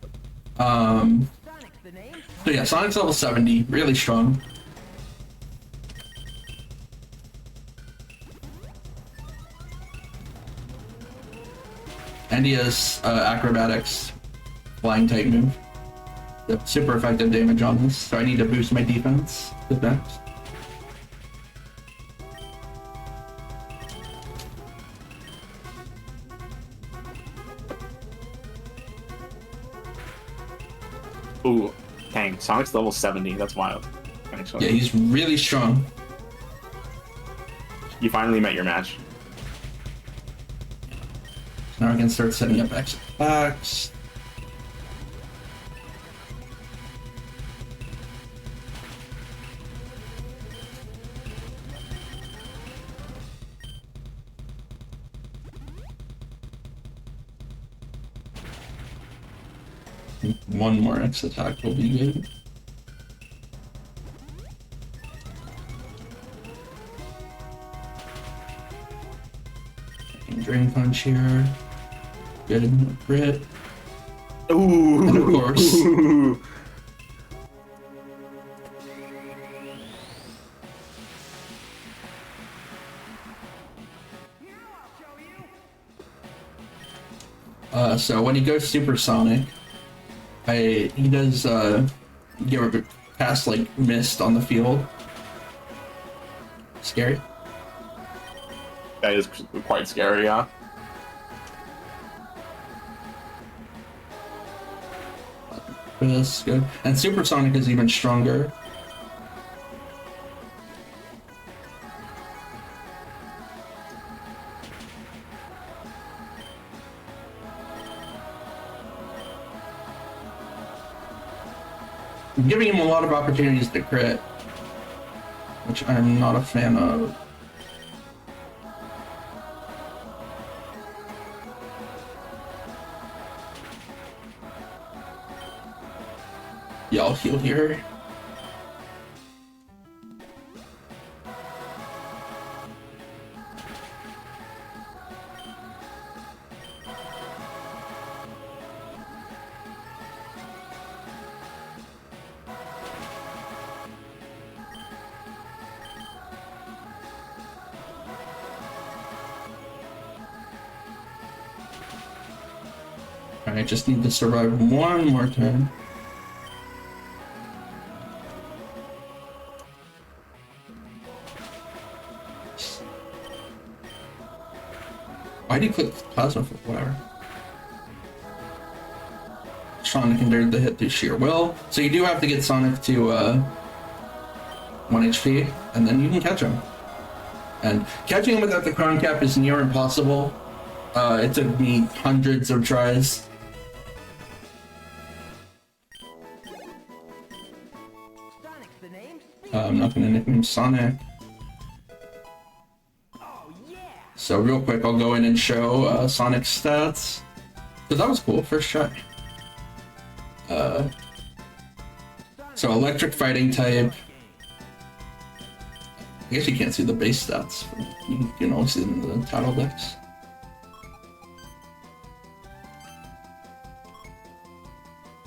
So yeah, Sonic's level 70, really strong. And he has acrobatics, flying type move. Yep, super effective damage on this, so I need to boost my defense with that. Ooh, dang, Sonic's level 70, that's wild. Yeah, he's really strong. You finally met your match. Now I can start setting up X attacks. One more X attack will be good. Drain punch here. Good crit. Ooh. And of course. So when he goes supersonic, he does get past like mist on the field. Scary. That is quite scary, yeah. That's good. And supersonic is even stronger. I'm giving him a lot of opportunities to crit. which I'm not a fan of. Yeah, I'll heal here. I just need to survive one more time. Why do you click plasma for whatever? Sonic endured the hit through sheer will. So you do have to get Sonic to 1 HP, and then you can catch him. And catching him without the crown cap is near impossible. It took me hundreds of tries. I'm not gonna nickname Sonic. So real quick, I'll go in and show Sonic's stats. So that was cool, first try. So electric fighting type. I guess you can't see the base stats. You can only see them in the title decks.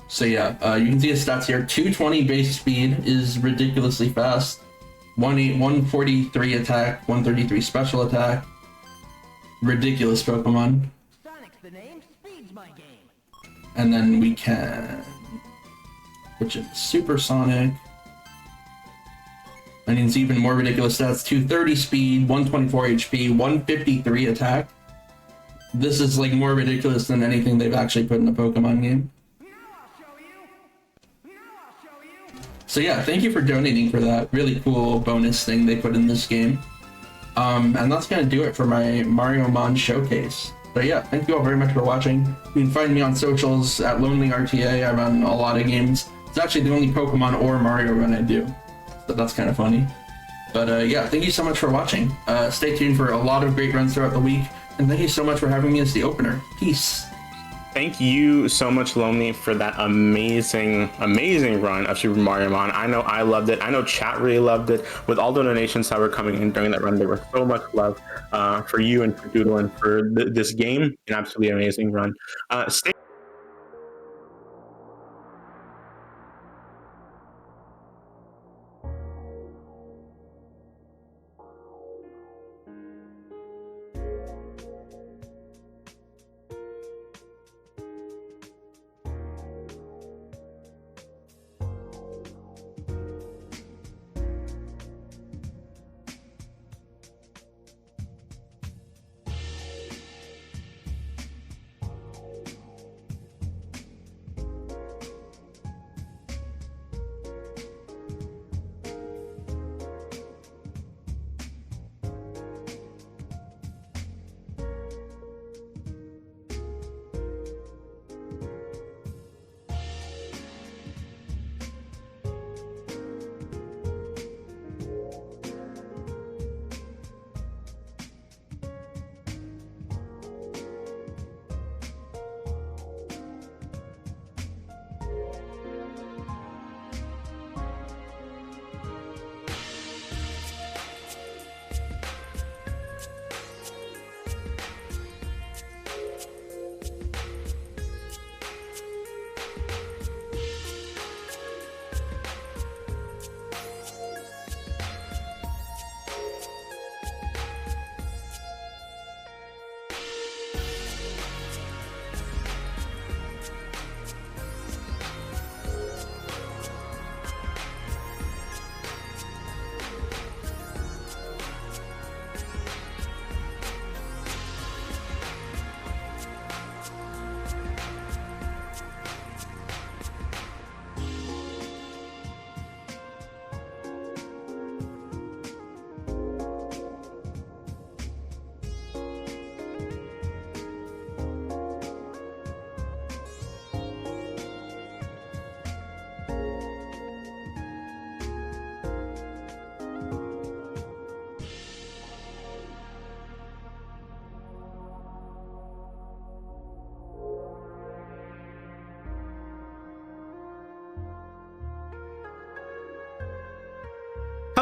So yeah, you can see his stats here. 220 base speed is ridiculously fast. 143 attack, 133 special attack. Ridiculous Pokemon. Sonic's the name, speed's my game. And then we can, which is Super Sonic. And it's even more ridiculous stats. 230 speed, 124 HP, 153 attack. This is like more ridiculous than anything they've actually put in a Pokemon game. So yeah, thank you for donating for that really cool bonus thing they put in this game. And that's gonna do it for my Mariomon showcase. So yeah, thank you all very much for watching. You can find me on socials at LonelyRTA. I run a lot of games. It's actually the only Pokemon or Mario run I do. So that's kind of funny. But yeah, thank you so much for watching. Stay tuned for a lot of great runs throughout the week. And thank you so much for having me as the opener. Peace. Thank you so much, Lonely, for that amazing run of Super Mario Mon. I know I loved it. I know chat really loved it. With all the donations that were coming in during that run, there was so much love for you and for Doodle and for this game. An absolutely amazing run. Stay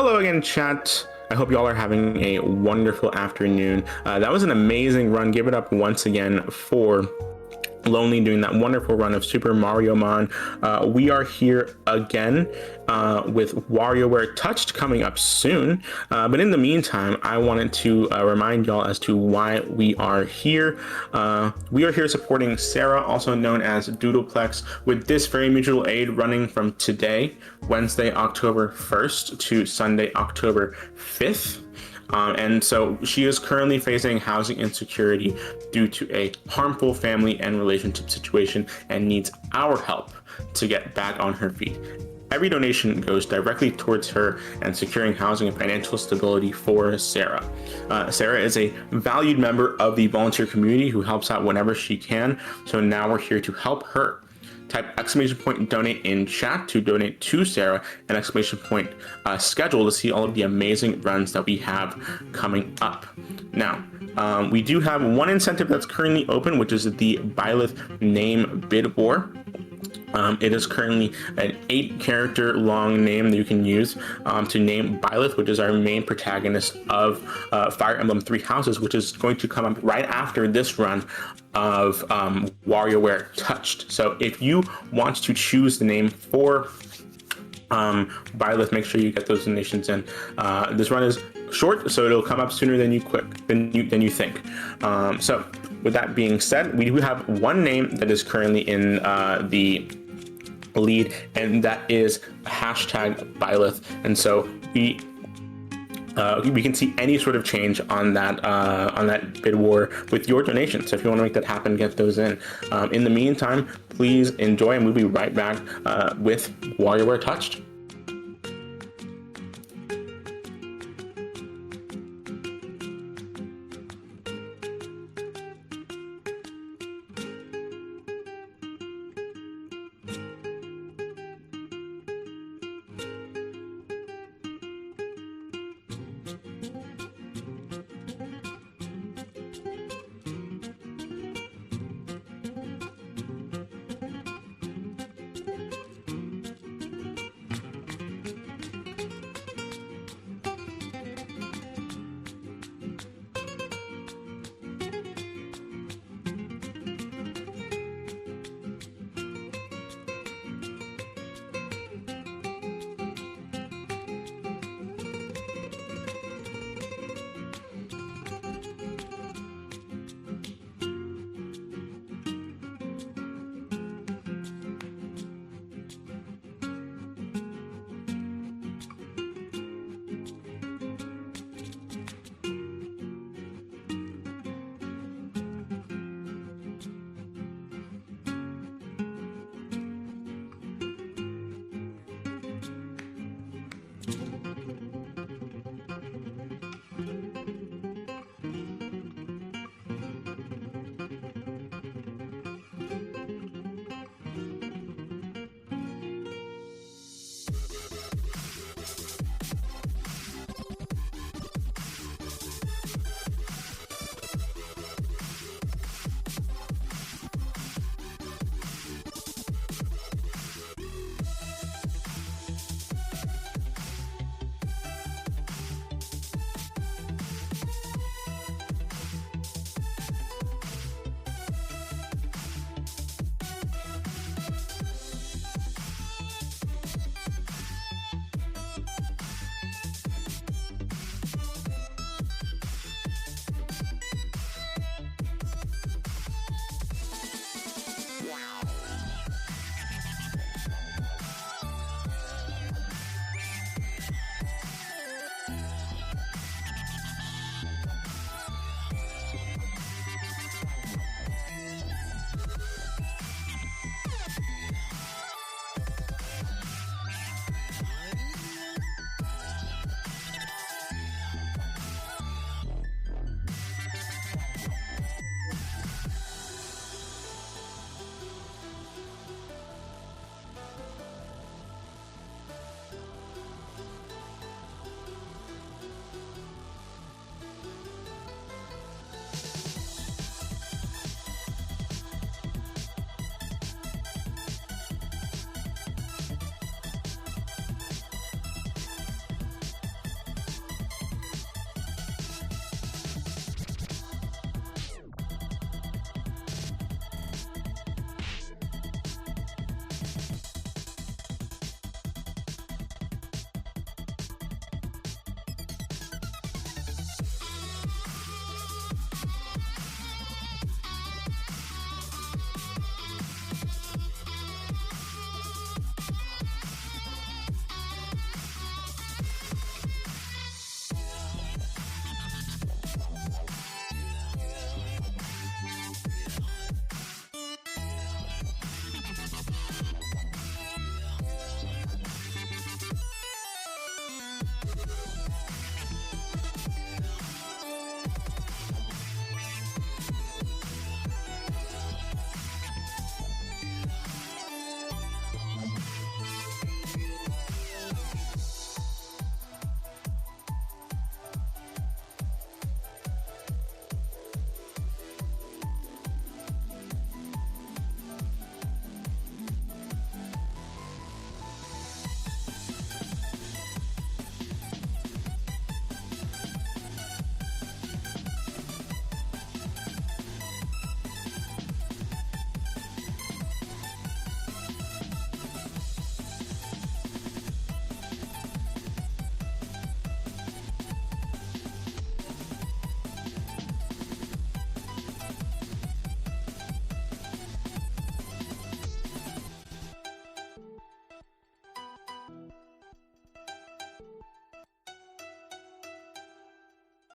Hello again, chat. I hope y'all are having a wonderful afternoon. That was an amazing run. Give it up once again for Lonely doing that wonderful run of Super Mariomon. We are here again with WarioWare Touched coming up soon. But in the meantime, I wanted to remind y'all as to why we are here. We are here supporting Sarah, also known as Doodleplex, with this very mutual aid running from today, Wednesday, October 1st to Sunday, October 5th. And so she is currently facing housing insecurity due to a harmful family and relationship situation and needs our help to get back on her feet. Every donation goes directly towards her and securing housing and financial stability for Sarah. Sarah is a valued member of the volunteer community who helps out whenever she can. So now we're here to help her. Type !donate in chat to donate to Sarah and !schedule to see all of the amazing runs that we have coming up. Now, we do have one incentive that's currently open, which is the Byleth name bid war. It is currently an 8-character long name that you can use to name Byleth, which is our main protagonist of Fire Emblem Three Houses, which is going to come up right after this run of WarioWare Touched. So if you want to choose the name for Byleth, make sure you get those donations in. This run is short, so it'll come up sooner than you think. So with that being said, we do have one name that is currently in the lead, and that is #Byleth. And so we can see any sort of change on that bid war with your donation. So if you want to make that happen, get those in. In the meantime, please enjoy, and we'll be right back with WarioWare Touched.